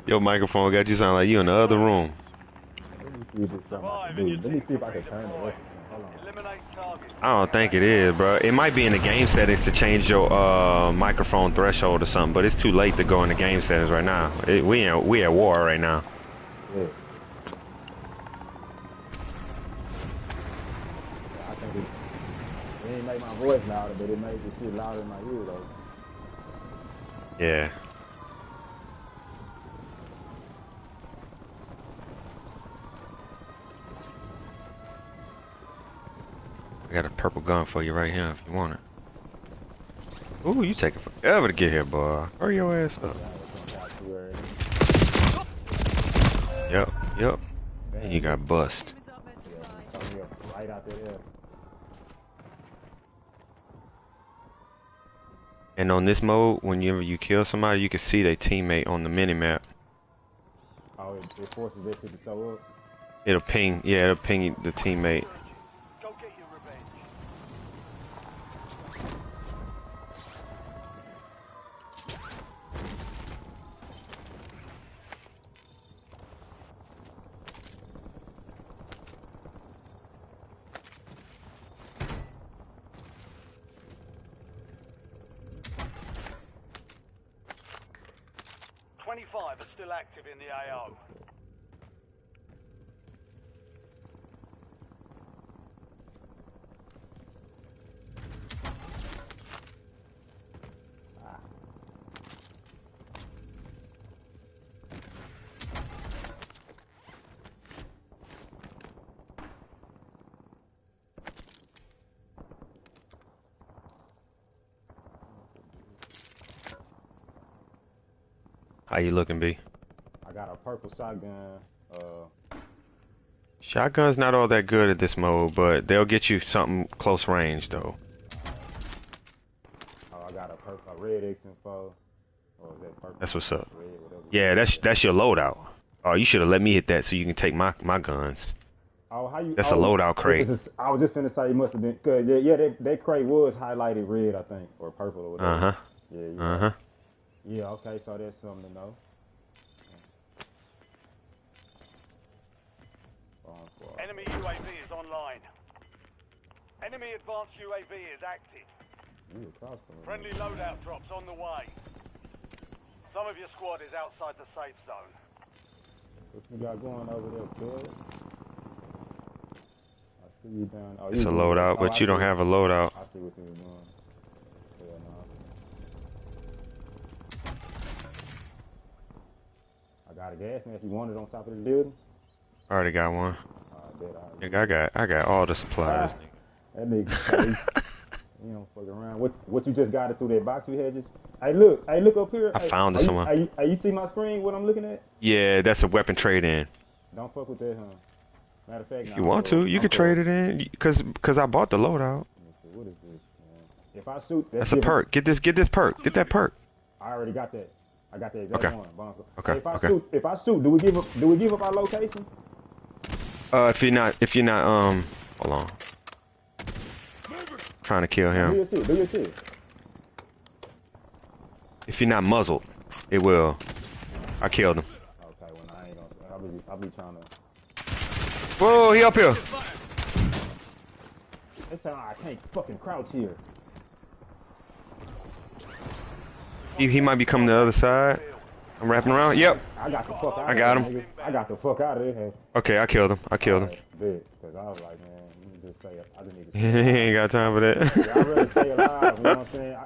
Your microphone got you sound like you in the other room. Let me see if I can turn it off. I don't think it is, bro. It might be in the game settings to change your microphone threshold or something, but it's too late to go in the game settings right now. We at war right now. Yeah. I think it ain't make my voice louder, but it made the shit louder in my ear though. Yeah. I got a purple gun for you right here if you want it. Ooh, you taking forever to get here, boy. Hurry your ass up. Yep. And you got bust. Right out there. And on this mode, whenever you kill somebody, you can see their teammate on the minimap. Oh, it forces that shit to show up? It'll ping the teammate. 25 are still active in the AO. How you looking, B? I got a purple shotgun. Shotgun's not all that good at this mode, but they'll get you something close range though. Oh, I got a red X-info. Or is that purple? That's what's up. Red, whatever. Yeah, that's your loadout. Oh, you should have let me hit that so you can take my guns. Oh, how you? That's a loadout crate. I was just finna say it must have been. Cause that crate was highlighted red, I think, or purple or whatever. Uh huh. Yeah. Yeah. Okay, so that's something to know. Enemy UAV is online. Enemy advanced UAV is active. Friendly loadout drops on the way. Some of your squad is outside the safe zone. What you got going over there, kid? I see you down. Oh, It's a loadout, but you don't have a loadout. I see what you're doing. Yeah, no. I got a gas mask. You want it on top of the building? I already got one. Nigga, I got all the supplies. That nigga crazy. You don't fuck around. What you just got it through that box you had just? Hey look up here. I found it somewhere. You see my screen? What I'm looking at? Yeah, that's a weapon trade in. Don't fuck with that, huh? Matter of fact, If you want to, you can trade it in. Cause I bought the loadout. What is this, man? If I shoot, that's a perk. Get this perk. Get that perk. I already got that. I got that exact one. Okay. Hey, if I shoot, do we give up our location? If you're not, hold on. Trying to kill him. Do your shit. If you're not muzzled, it will. I killed him. Okay, well I ain't gonna. I'll be trying to. Whoa, he up here. They say I can't fucking crouch here. He might be coming to the other side. I'm wrapping around. Yep. I got the fuck out. I got him. Nigga. I got the fuck out of there. Okay, I killed him. Good, cause I was like, man, you just say I just need to. He ain't got time for that. Yeah, I'd rather stay alive. You know what I'm saying?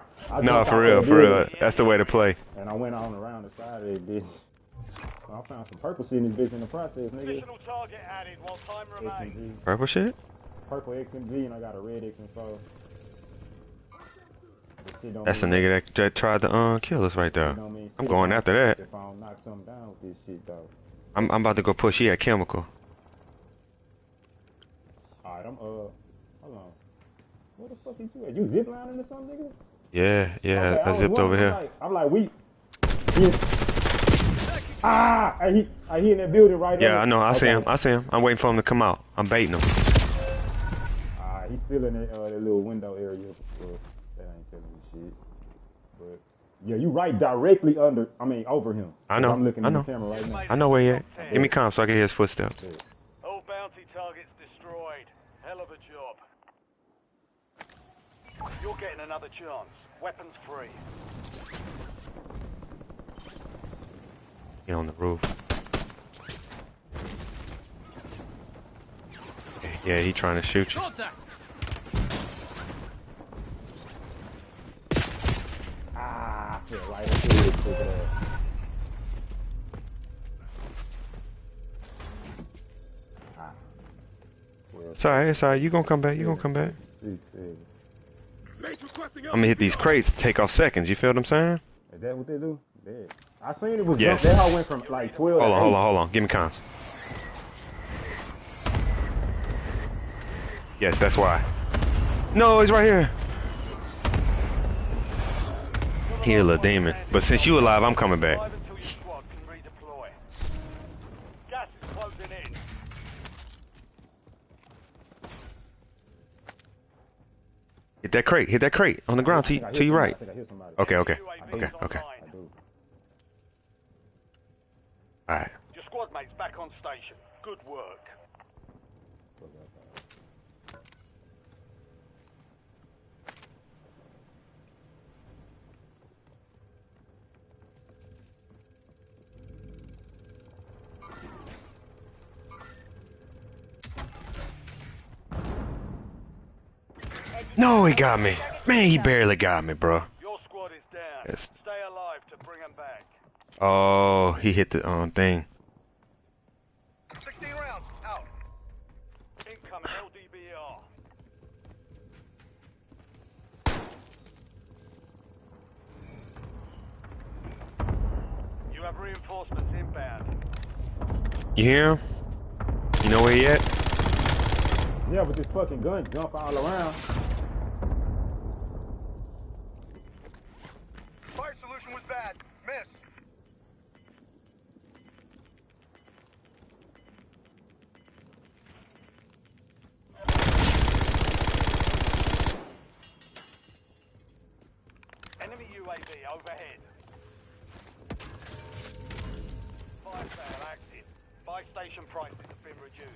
No, for real. That's the way to play. And I went on around the side of that bitch. I found some purple shit in this bitch in the process, nigga. Additional target added while time remains. Purple shit? Purple XMG, and I got a red X-info. That's the nigga that tried to kill us right there. I'm going after that. If I don't knock something down with this shit, though. I'm about to go push. He at chemical. Alright, hold on. Where the fuck is you at? You ziplining or something, nigga? Yeah, okay, I zipped over here. I'm like, I he in that building right there. Yeah, I know. I see him. I'm waiting for him to come out. I'm baiting him. He's still in that little window area. That ain't telling me shit. But yeah, you right directly over him. I know. I'm looking at the camera right now. I know where he at. Give me comms so I can hear his footsteps. All bounty targets destroyed. Hell of a job. You're getting another chance. Weapons free. He on the roof. Yeah, he trying to shoot you. I feel right into it. It's alright. You gonna come back. I'm gonna hit these crates to take off seconds. You feel what I'm saying? Is that what they do? Yeah. I seen it was yes. That how went from like 12 Hold to on. Give me comms. Yes, that's why. No, he's right here. He a little demon. But since you alive, I'm coming back. Gas is closing in. Hit that crate on the ground to your right. Okay. Alright. Your squad mate's back on station. Good work. No, he got me. Man, he barely got me, bro. Your squad is down. Yes. Stay alive to bring them back. Oh, he hit the thing. 16 rounds, out. Incoming LDBR. You have reinforcements inbound. You hear him? You know where he at? Yeah, but this fucking gun jump all around. Fire solution was bad. Miss. Enemy UAV overhead. Fire sale active. Buy station prices have been reduced.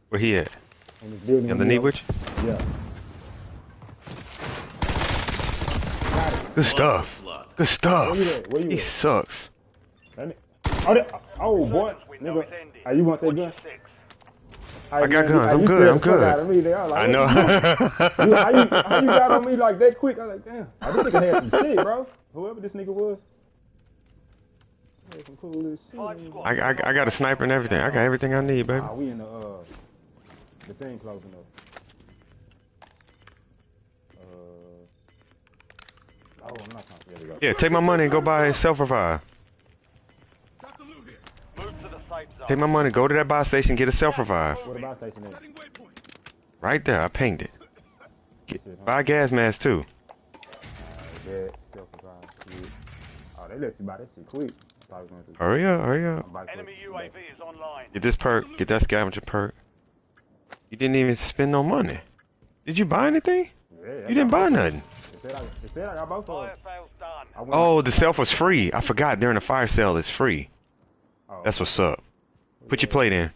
Where he at? In this building. Underneath with you? Yeah. Good stuff. Good stuff. Where you at? Where you He at? sucks. Oh, boy. Nigga. Hey, you want that gun? I got guns. I'm good. I'm good. I know. How you got on me like that quick? I was like, damn. This nigga had some shit, bro. Whoever this nigga was. Had some cool shit. I got a sniper and everything. I got everything I need, baby. We in the thing closing up. Oh, I'm not trying to get it up. Yeah, take my money and go buy a self-revive. Take my money, go to that buy station, get a self-revive. Where the buy station is? Right there, I pinged it. Buy a gas mask too. Yeah, self-revive. Shit. Oh, they let you buy that shit quick. Hurry up, hurry up. Enemy UAV is online. Get this perk, get that scavenger perk. You didn't even spend no money. Did you buy anything? Yeah, you didn't buy nothing. They said I got both of them. Oh, the self was free. I forgot during the fire sale it's free. That's what's up. Put your plate in.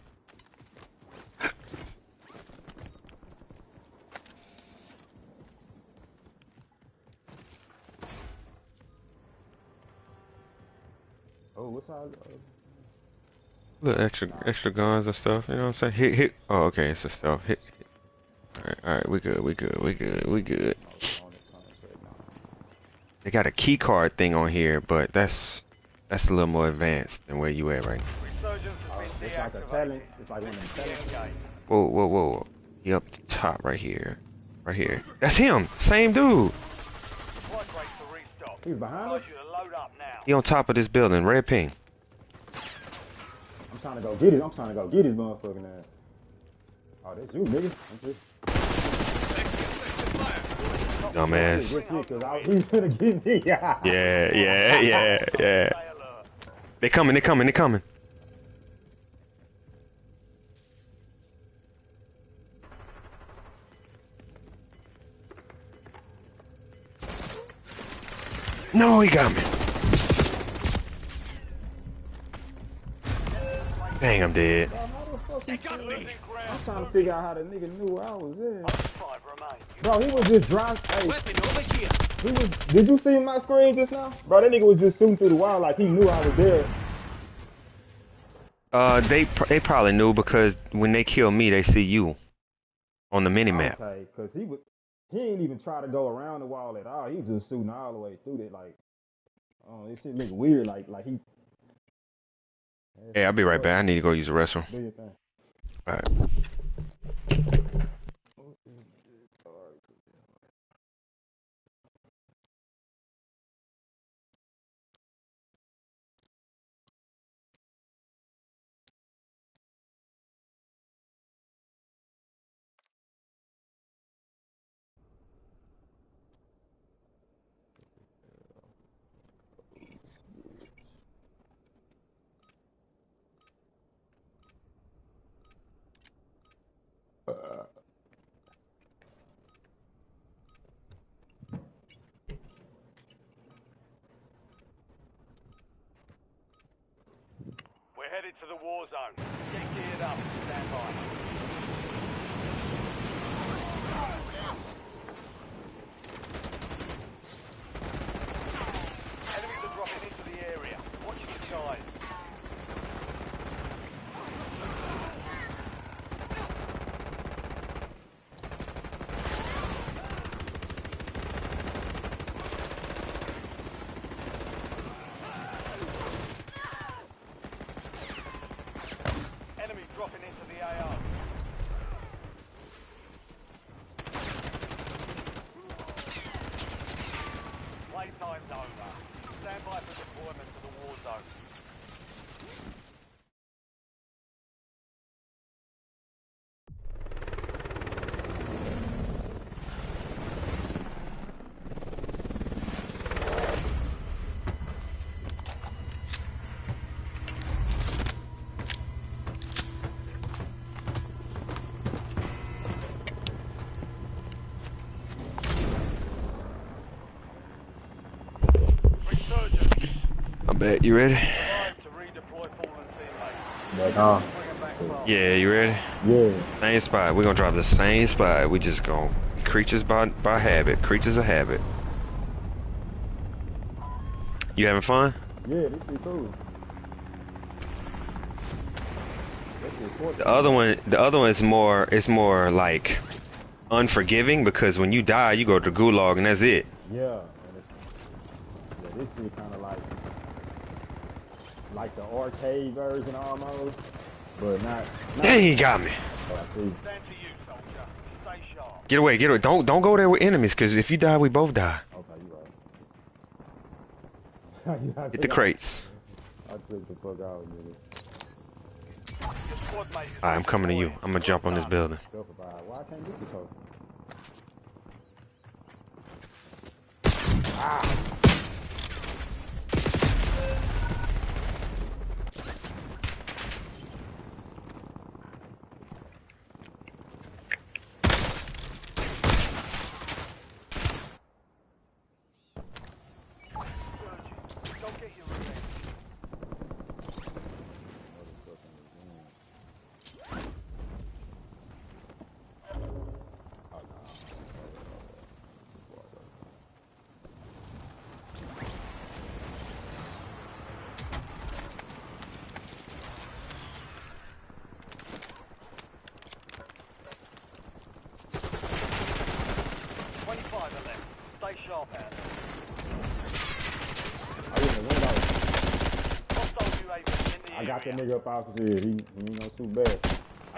Oh, what's all? Little extra guns and stuff. You know what I'm saying? Hit. Oh, okay, it's the stuff. Hit. All right, we good. They got a key card thing on here, but that's a little more advanced than where you at right now. It's like a challenge. It's like one of them challenges. Whoa. He up the top right here. Right here. That's him. Same dude. He's behind us? He on top of this building. Red ping. I'm trying to go get it. I'm trying to go get his motherfucking ass. Oh, that's you, nigga. Dumbass. He's gonna get me. Yeah. They coming. No, he got me. Dang, I'm dead. I'm trying to figure out how the nigga knew I was there. Bro, he was just driving. Hey, did you see my screen just now? Bro, that nigga was just shooting through the wall like he knew I was there. They probably knew because when they kill me, they see you on the mini map. Okay, cause he ain't even try to go around the wall at all. He was just shooting all the way through that. Like, oh, this shit look weird. Like he. Hey, I'll be right back. I need to go use the restroom. Do your thing. All right. headed to the war zone. Get geared up. Stand by. Enemies are dropping into the area. Watch your skies. Enemy dropping into the AO. Playtime's over. Stand by for deployment to the war zone. I'm back. You ready? Back on. Yeah, you ready? Yeah. Same spot. We're gonna drop the same spot. We just gonna creatures by habit. Creatures of habit. You having fun? Yeah, this is cool. The other one is more. It's more like unforgiving because when you die, you go to gulag and that's it. Yeah. This shit kind of like the arcade version almost, but not. Dang, he got me. Get away, get away. Don't go there with enemies, cause if you die, we both die. Okay, you right. Hit the crates. I took the fuck out with it. Alright, I'm coming to you. I'm gonna jump on this building. Why I can't get this hoe? Ah. I got that nigga up off his head. He ain't gonna shoot bad.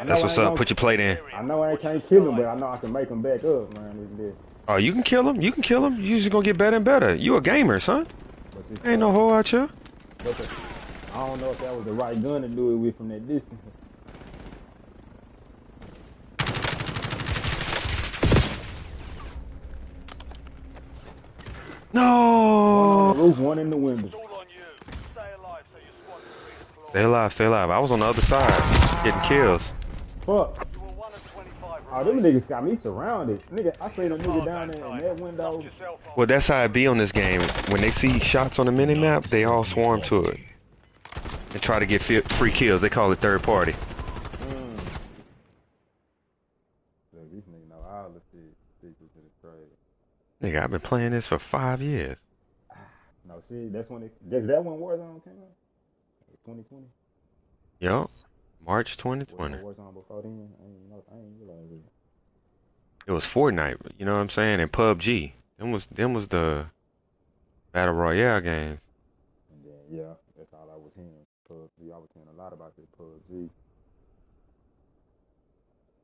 That's what's up. Put your plate in. I know I can't kill him, but I know I can make him back up, man. Oh, you can kill him. You can kill him. You just gonna get better and better. You a gamer, son. Ain't no hole out here. I don't know if that was the right gun to do it with from that distance. No. One on the roof, one in the window. Stay alive, stay alive. I was on the other side, getting kills. Fuck. Oh, them niggas got me surrounded. Nigga, I seen a nigga down there in that window. Well, that's how it be on this game. When they see shots on the mini-map, they all swarm to it. And try to get free kills. They call it third party. These niggas know all the secrets to the trade. Nigga, I've been playing this for 5 years. No, see, that's when guess that when Warzone came out? 2020? Yup. March 2020. Warzone before then? I ain't realize it. It was Fortnite, you know what I'm saying? And PUBG. Them was the Battle Royale games. And then, yeah, that's all I was hearing. PUBG, I was hearing a lot about this PUBG.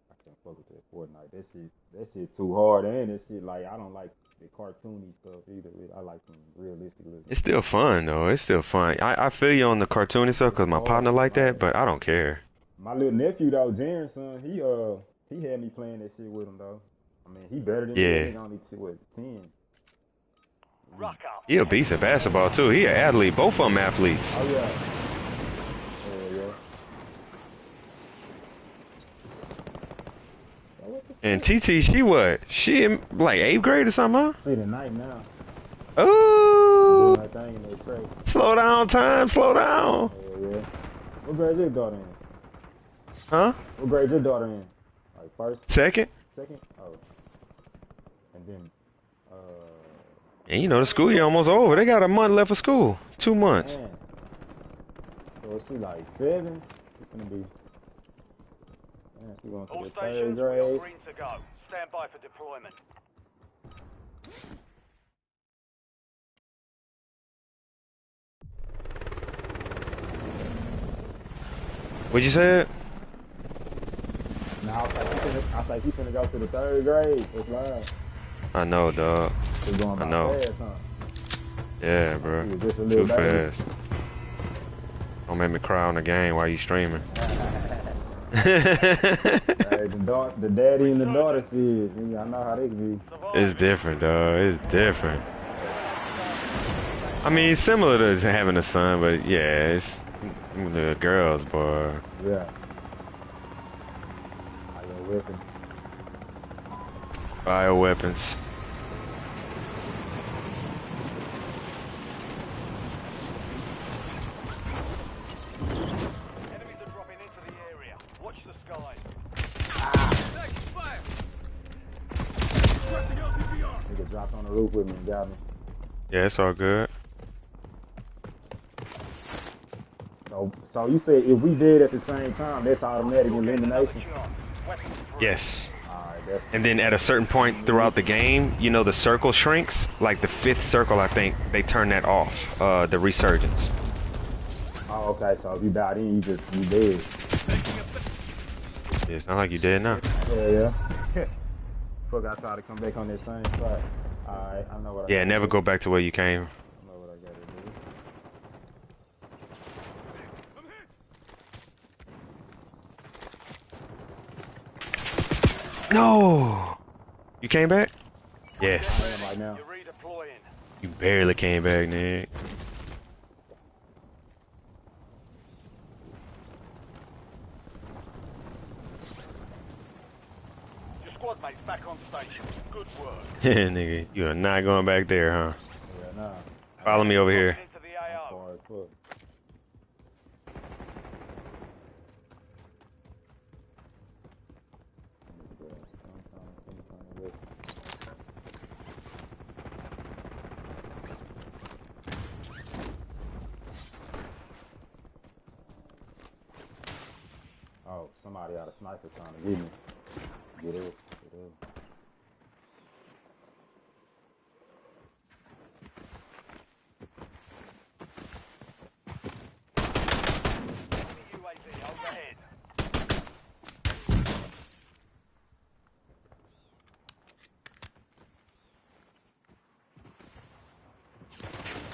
I can't fuck with that Fortnite. That shit too hard, and that shit, like, I don't like the cartoony stuff either. I like some realistic looking. It's still fun, though. It's still fun. I feel you on the cartoony stuff because my partner like that, but I don't care. My little nephew, though, Jaren's son, he had me playing that shit with him, though. I mean, he better than me. He's only 10. He a beast at basketball, too. He an athlete. Both of them athletes. Oh, yeah. And TT, she what? She in like 8th grade or something, huh? She the 9th now. Oh! Slow down, time. Slow down. Yeah. What grade your daughter in? Huh? What grade your daughter in? Like first? Second? Second? Oh. And then, And you know the school year almost over. They got a month left of school. 2 months. man. So is she like 7? She's gonna be. Man, she going to All the stations, 3rd we are grade. green to go. Stand by for deployment. What'd you say? Now I was like, she finna go to the 3rd grade. It's live. I know, dog. It's going I by know. fast, huh? Yeah, bro. She was just a little Too baby. fast. Don't make me cry on the game while you streaming. Hey, the daddy and the daughter see it. I know how they be. It's different, dog. It's different. I mean, similar to having a son, but yeah, it's the girls, boy. Yeah. Weapon. Bioweapons. Enemies are dropping into the area. Watch the skies. Nigga dropped on the roof with me and got me. Yeah, it's all good. So you said if we did at the same time, that's automatic elimination? Yes. Alright, and then at a certain point throughout the game, you know, the circle shrinks. Like the 5th circle, I think, they turn that off. The resurgence. Oh, okay. So if you died in, you dead. Yeah, it's not like you did now. Yeah. Fuck, I try to come back on that same spot. Alright, I know what I Yeah, never go back to where you came. I know what I gotta do. No! You came back? Yes. Right now. You barely came back, Nick. Your squad mates back on station. Good work. Nigga, you are not going back there, huh? Yeah, nah. Follow me over here. Into the AO. Oh, somebody out of sniper trying to get me. Get up, get up. UAV overhead.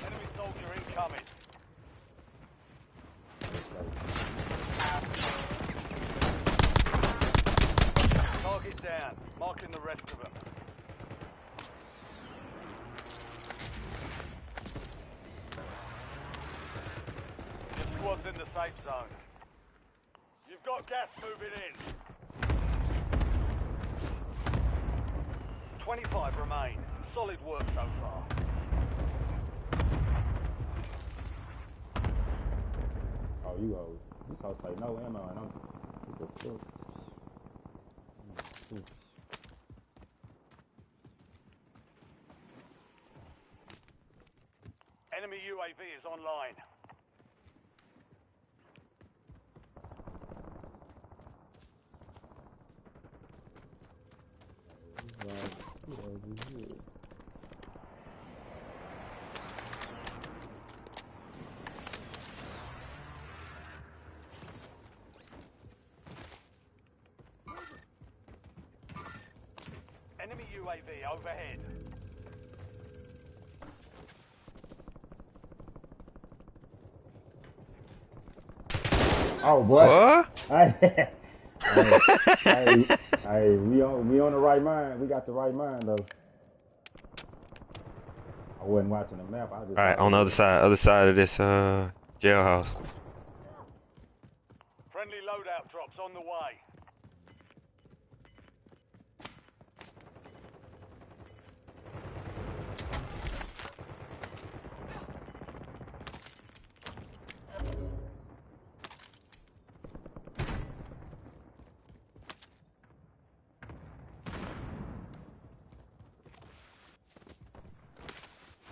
Enemy soldier incoming. Target down. Marking the rest of them. Your squad's in the safe zone. You've got gas moving in. 25 remain. Solid work so far. Oh, you go. This house say no ammo and I'm. What the fuck? Enemy UAV is online. Enemy UAV overhead. Oh boy. What? Hey, we on the right mind. We got the right mind though. I wasn't watching the map. I just. Alright, on the other side of this jailhouse. Friendly loadout drops on the way.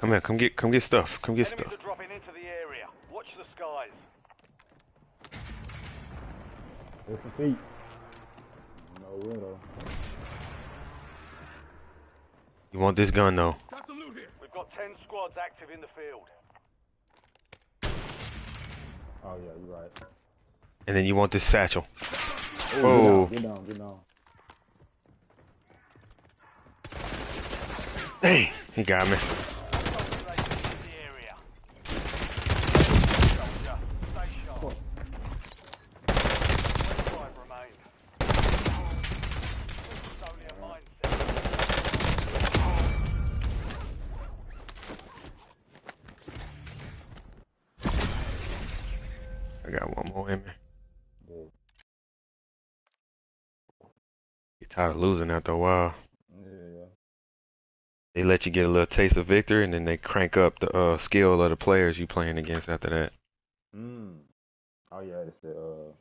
Come here, come get stuff. Come get Enemies stuff. are dropping into the area. Watch the skies. There's some feet. No window. You want this gun though? We've got 10 squads active in the field. Oh yeah, you're right. And then you want this satchel. Oh, Oh. get down, get down. Dang, he got me. I got one more in me. Get tired of losing after a while. Yeah. They let you get a little taste of victory, and then they crank up the skill of the players you playing against after that. Oh yeah, it's the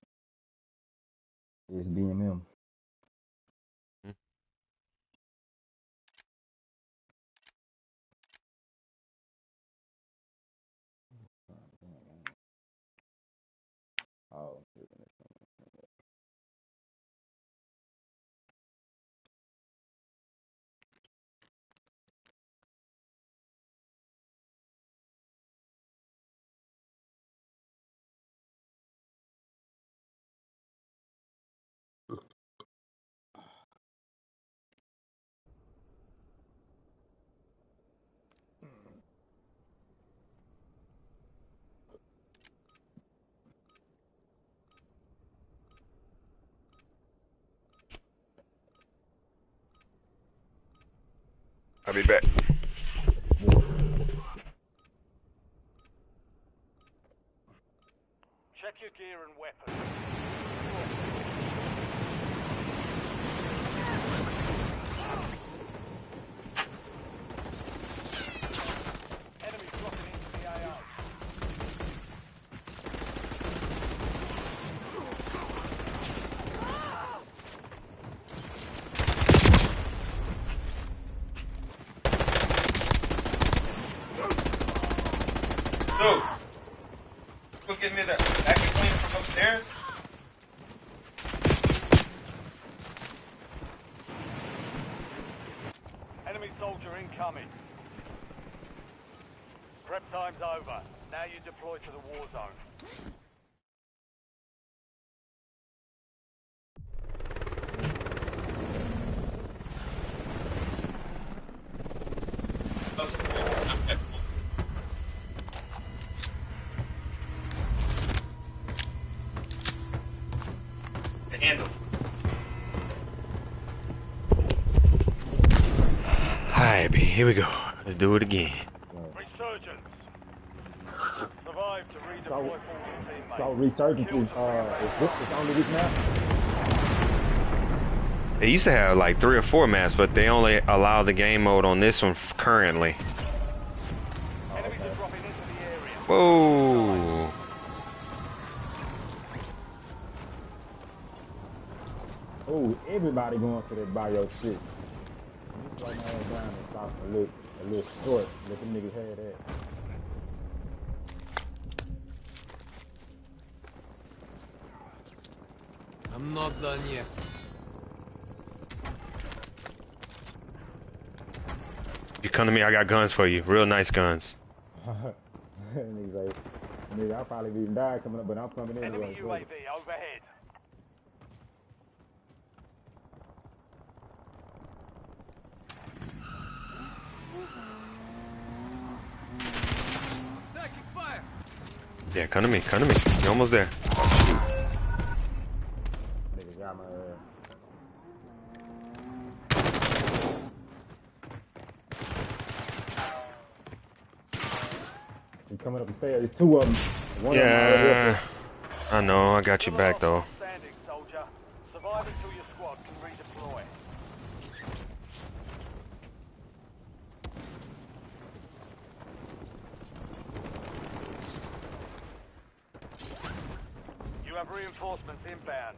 it's B&M. Oh. I'll be back. Check your gear and weapons. Enemies dropping into the AO. Dude, go get me that vacuum cleaner from upstairs. Enemy soldier incoming. Prep time's over. Now you deploy to the war zone. The handle. Hi, B. Here we go. Let's do it again. Resurgence. Survive to redeploy fallen teammates. So resurgence is only this map? They used to have like 3 or 4 maps, but they only allow the game mode on this one currently. Enemies are dropping into the area. Whoa. Oh, everybody going for that bio shit. Just right now down and stop a little short. Let them niggas have that. I'm not done yet. You come to me, I got guns for you. Real nice guns. Niggas like, nigga, I'll probably be die coming up, but I'm coming in. Enemy UAV overhead. Taking fire. Yeah, come to me, come to me. You're almost there. Nigga got my He coming up the stairs. There's 2 of them. One of them already up there. I know, I got you back though. Standing, soldier. Survive until your squad can redeploy. You have reinforcements inbound.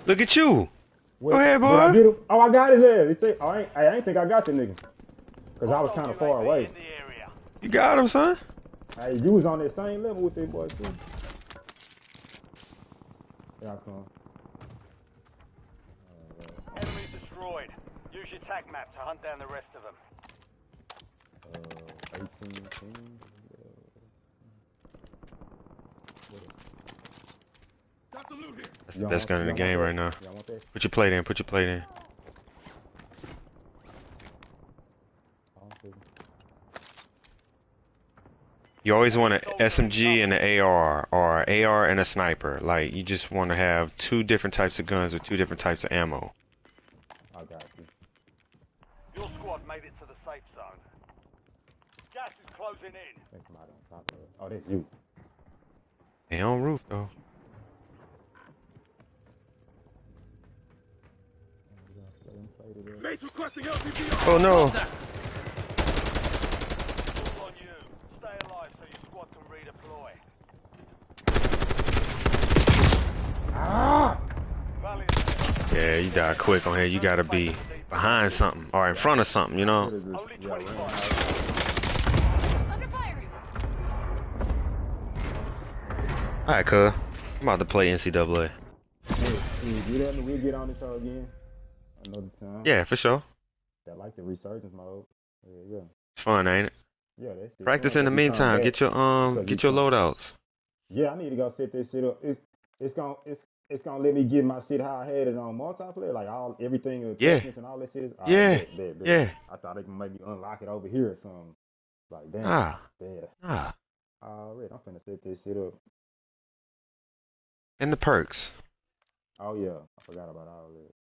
Look at you. Wait, Go ahead, did I boy. get him? Oh, I got his ass. He said, oh, I ain't think I got the nigga. Because I was kind of far away. You got him, son. Hey, you was on that same level with that boy, too. Here I come. Enemy destroyed. Use your tac map to hunt down the rest of them. 18 teams. That's the best gun in the game right now. Put your plate in. Put your plate in. You always want an SMG and an AR, or AR and a sniper. Like, you just want to have 2 different types of guns with 2 different types of ammo. I got you. Your squad made it to the safe zone. Gas is closing in. Think somebody on top of it. Oh, that's you. They on roof, though. Oh, no. On you. Stay alive so your squad can redeploy. Yeah, you die quick on here. You gotta be behind something or in front of something, you know? Alright, cuz. I'm about to play NCAA. We'll get on this show again another time. Yeah, for sure. I like the resurgence mode. Yeah. It's fun, ain't it? Yeah, that's it. Practice in the meantime. Get your loadouts. Yeah, I need to go set this shit up. It's gonna let me get my shit how I had it on multiplayer, like everything, the attachments and all that shit. Yeah. I thought they can maybe unlock it over here or something. Like damn. Alright, I'm finna set this shit up. And the perks. Oh yeah, I forgot about all that.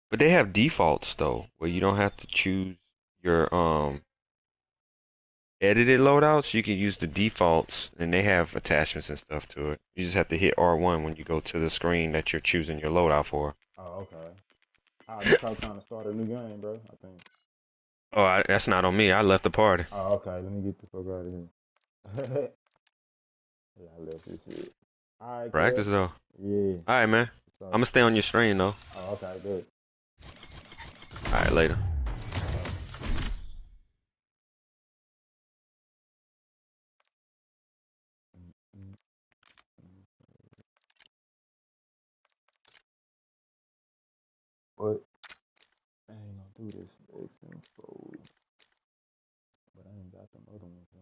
But they have defaults though, where you don't have to choose your edited loadouts. You can use the defaults, and they have attachments and stuff to it. You just have to hit R1 when you go to the screen that you're choosing your loadout for. Oh, okay. This how trying to start a new game, bro. I think. Oh, that's not on me. I left the party. Oh, okay. Let me get the fuck out of here. Yeah, I left this shit. All right. Practice though. Yeah. All right, man. I'm gonna stay on your stream though. Oh, okay, good. All right, later. But I ain't gonna do this next info. But I ain't got them other ones though.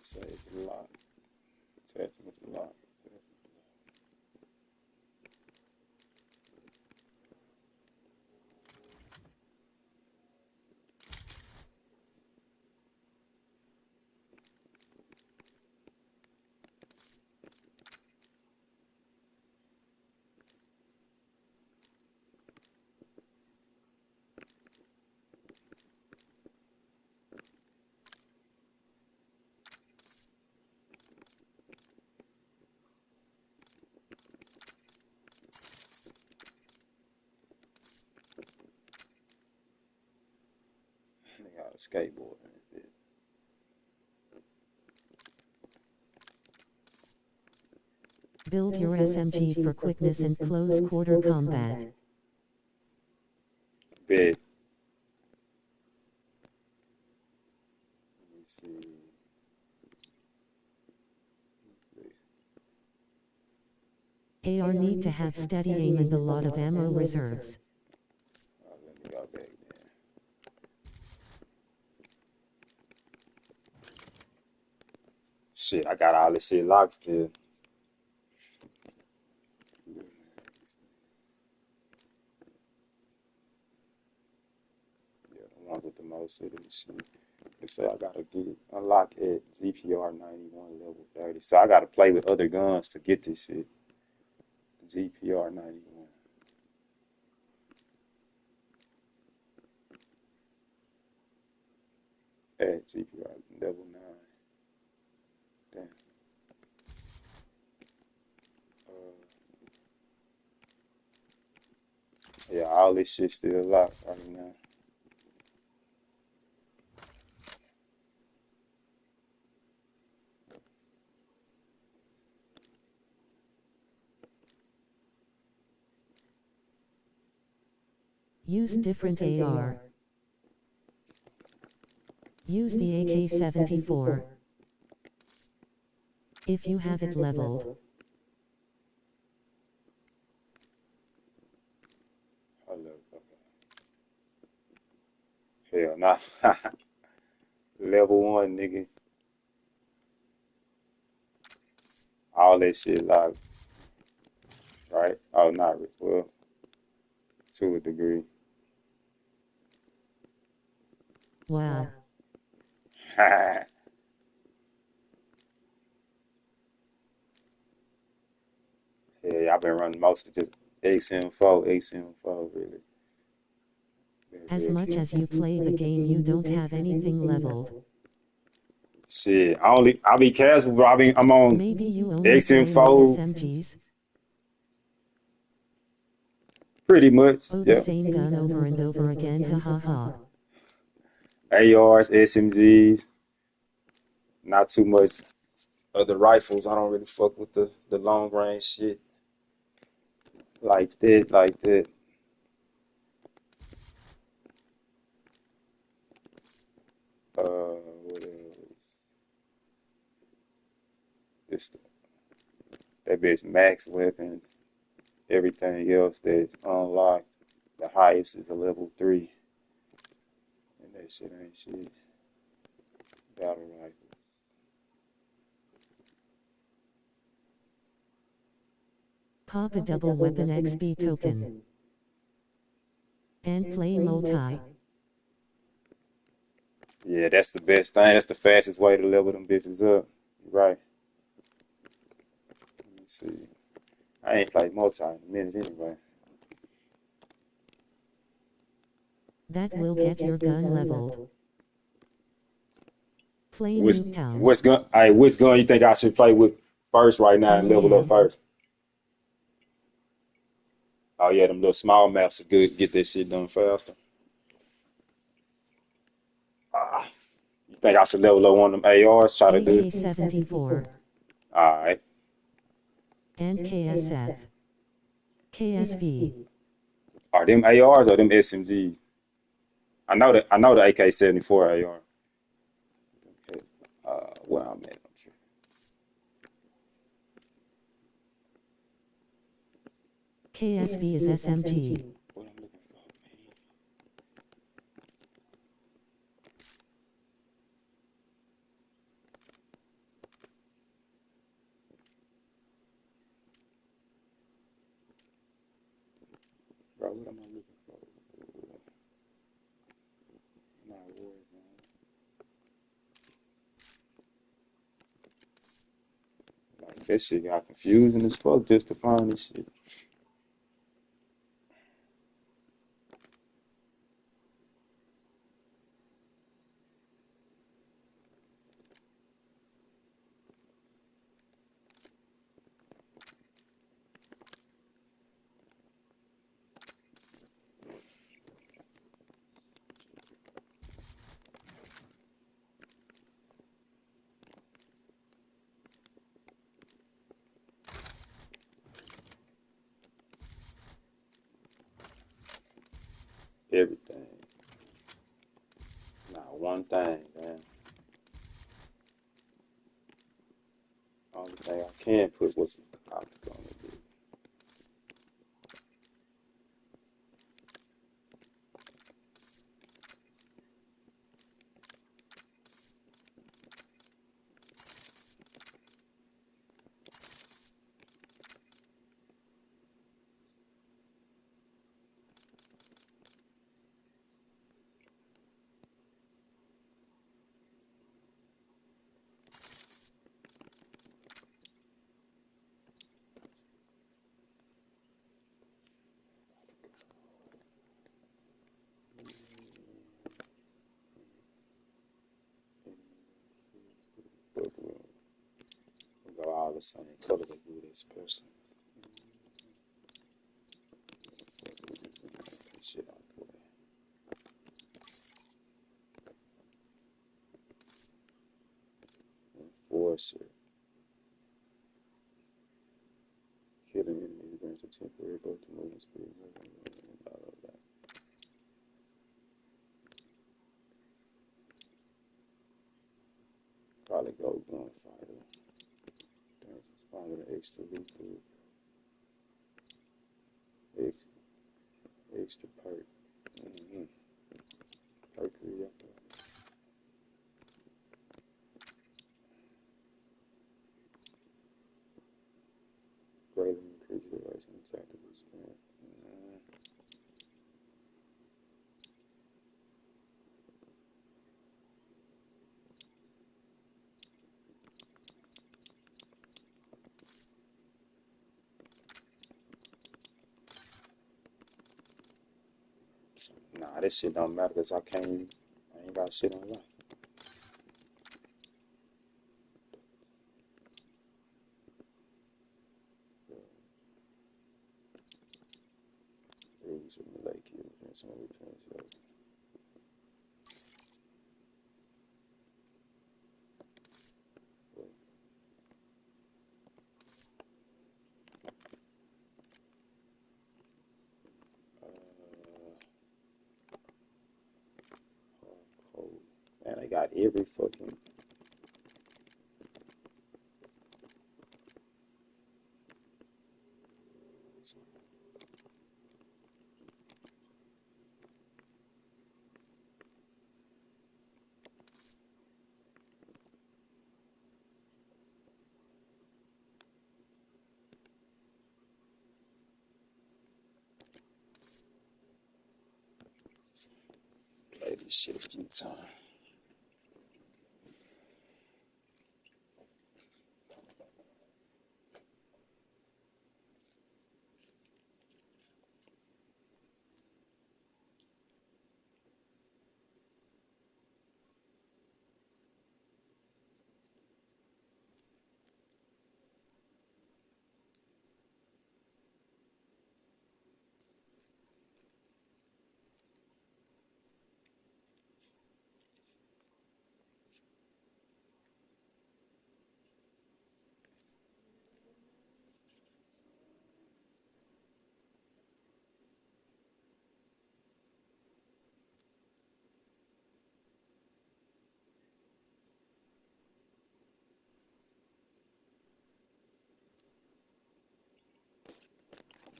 Say it's a lot. Attachments a lot. skateboard. Build your SMG for quickness and close quarter combat. Bet. Let me see. AR need to have steady aim and a lot of ammo reserves. Let me go back there. Shit, I got all this shit locked still. Yeah, the ones with the most of this shit. They say I gotta get it unlocked at GPR 91 level 30. So I gotta play with other guns to get this shit. GPR 91. At GPR level 9. Damn. Yeah, all this shit still locked right now. Use different AR. Use the AK-74. If you have it leveled. Hold up, okay. Hell nah. Level 1, nigga. All that shit locked. Right? Oh, not really. Well, to a degree. Wow. Yeah, I've been running mostly just XM4, really. As much as you play the game, you don't have anything leveled. Shit, I be casual, bro. I'm on Maybe you only play with XM4. SMGs. Pretty much, Oh, the yeah. same gun over and over again, ha ha ha. ARs, SMGs. Not too much of the rifles. I don't really fuck with the long range shit. Like that. What else? Just that bitch max weapon. Everything else that's unlocked. The highest is a level 3. And that shit ain't shit. Battle rifles. Pop a double weapon XP token. And play multi. Yeah, that's the best thing. That's the fastest way to level them bitches up. Right. Let me see. I ain't played multi in a minute anyway. That will get your gun leveled. Play Which Nuketown. which gun you think I should play with first right now and level up first? Oh yeah, them little small maps are good to get this shit done faster. You think I should level up one of them ARs? Try to do it. AK-74. Alright. And KSF. KSV. Are them ARs or them SMGs? I know the AK-74 AR. Okay. Where I'm at. KSV is SMG. Bro, what am I looking for? Not Warzone. Like, that shit got confusing as fuck just to find this shit. everything. Not one thing, man. Only thing I can put was an optic on it. But we'll go all the same color to do this person. Shit out the way. Enforcer. Killing enemy brings a temporary both to movement speed. Blah, blah, blah. Probably go gunfighter. Damage respond with an extra lethal. Extra perk. Perk 3 after. Greatly increase duration and tactical sprint. Nah, this shit don't matter because I ain't got shit on lock. Rules of the lake here. Some of the things. Man, I got every fucking. Play this shit a few times.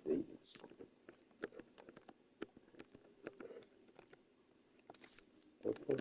These. Okay.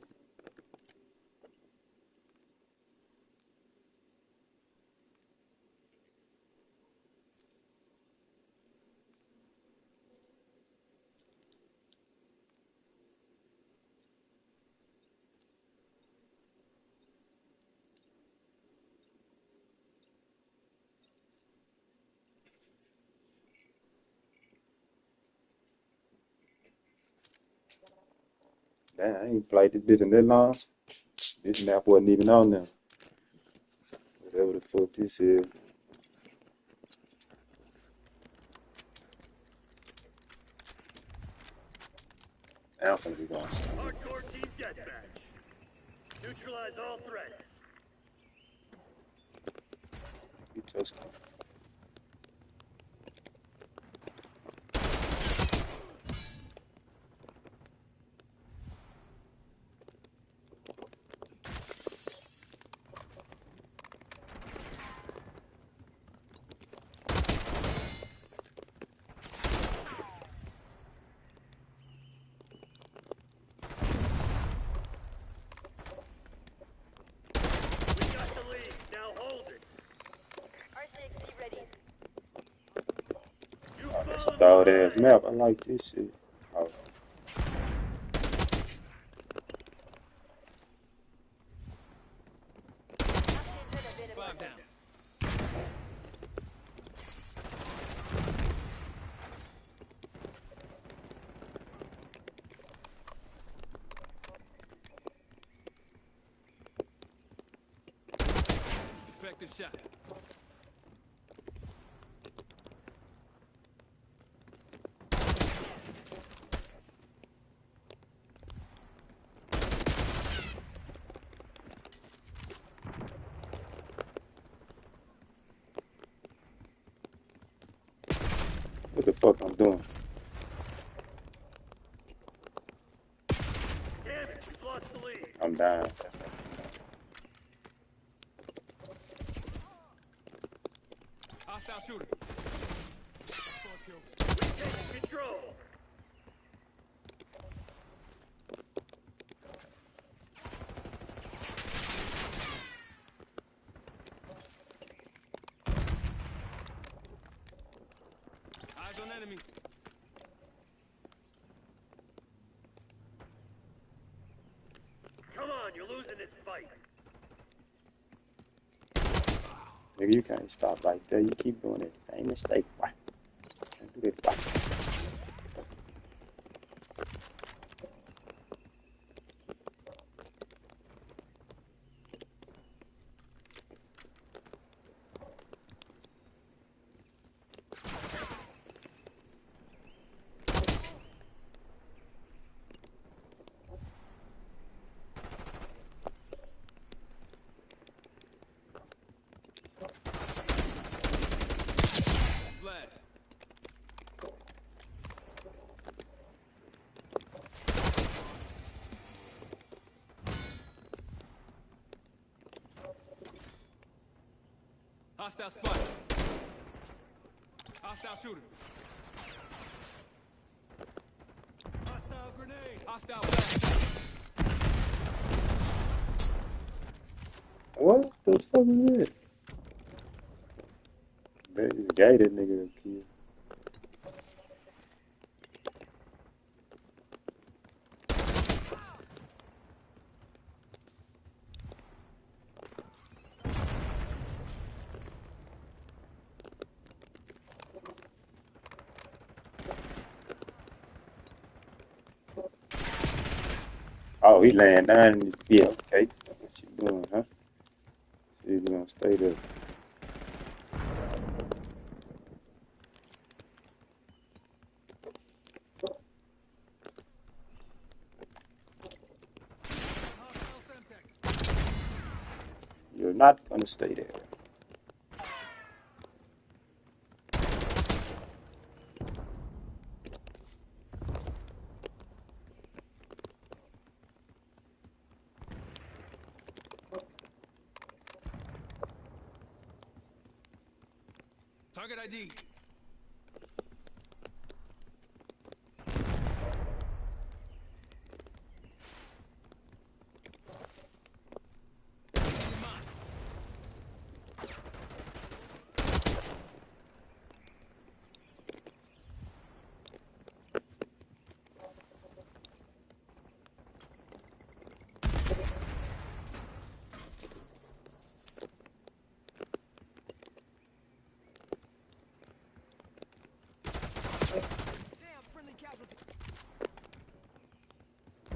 Damn, I ain't played this bitch in that long. This map wasn't even on there. Whatever the fuck this is. I don't think we're going to Hardcore team deathmatch. Neutralize all threats. You just That's a dog ass map. I like this shit. Oh. Bomb down. Effective shot. What the fuck I'm doing? Damn it, we've lost the lead. I'm dying. Hostile shooter. We've taken control. Eyes on enemy. Come on, you're losing this fight. Nigga, you can't stop right there. You keep doing it. Same mistake. Why? Can't do that. Why? Flash. Hostile spot. Hostile shooter. Hostile grenade. Hostile flash. What the fuck is that? Man, this guy, that nigga kid. Oh, he laying down. Yeah, okay. What you doing, huh? See if you gonna stay there. You're not gonna stay there. Target ID.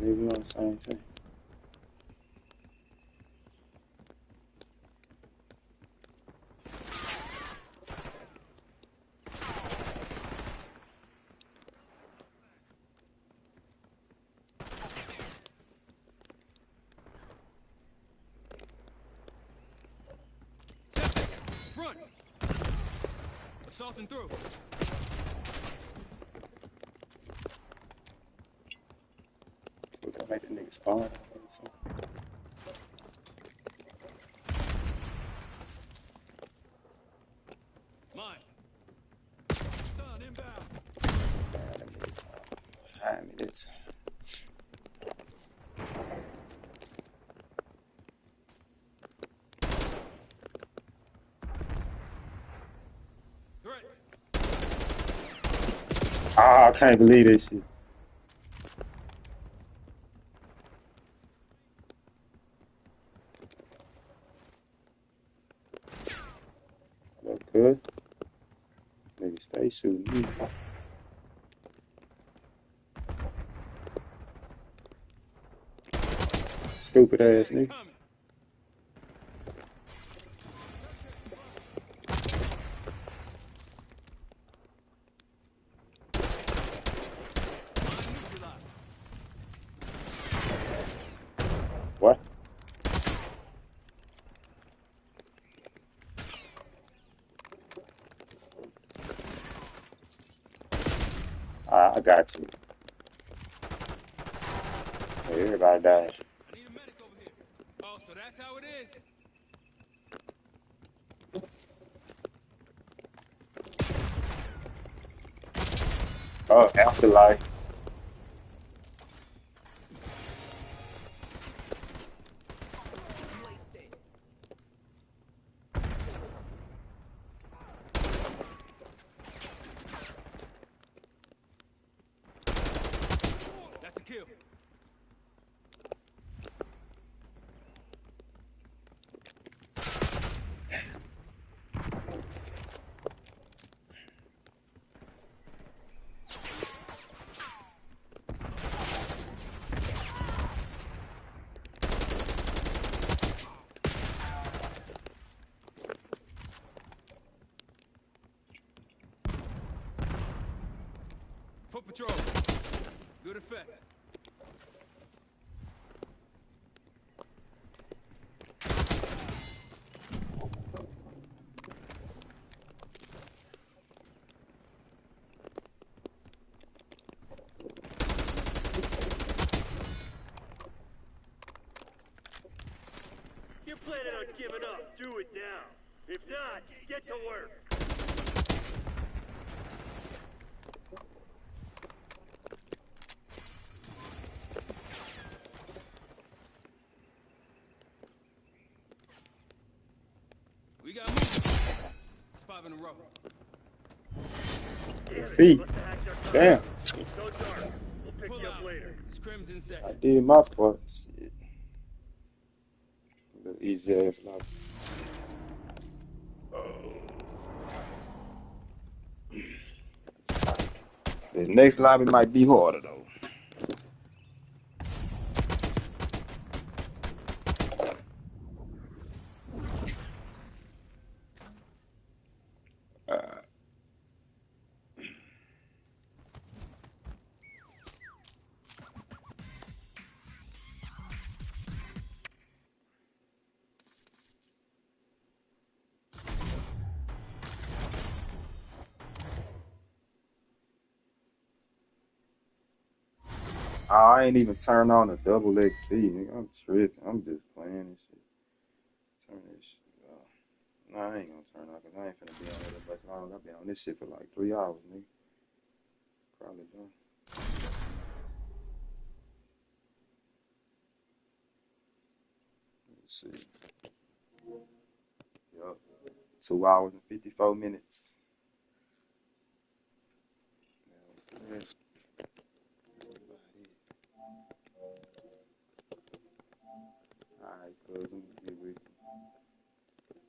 Maybe we on the same thing. Front. Assaulting through. We're gonna make the nigga spawn. Mine. Stun inbound. Behind me, that's Threat. Ah, I can't believe this shit. Look good. Nigga, stay shooting me. Stupid ass nigga. What? I got you. Hey, everybody died. I need a medic over here. Oh, so that's how it is. Oh, afterlife. That's a kill. Foot patrol. Good effect. You're planning on giving up, do it now. If not, get to work. We got movement. It's 5 in a row. Feet. Damn. Go dark. We'll pick you up later. It's Crimson's day. I did my part. Shit. The easy ass lobby. The next lobby might be harder though. I ain't even turn on a double XP, nigga. I'm tripping. I'm just playing this shit. Turn this shit off. Nah, I ain't gonna turn on because I ain't finna be on here much long. I've been on this shit for like 3 hours, nigga. Probably done. Let's see. Yup. 2 hours and 54 minutes. Alright, cuz.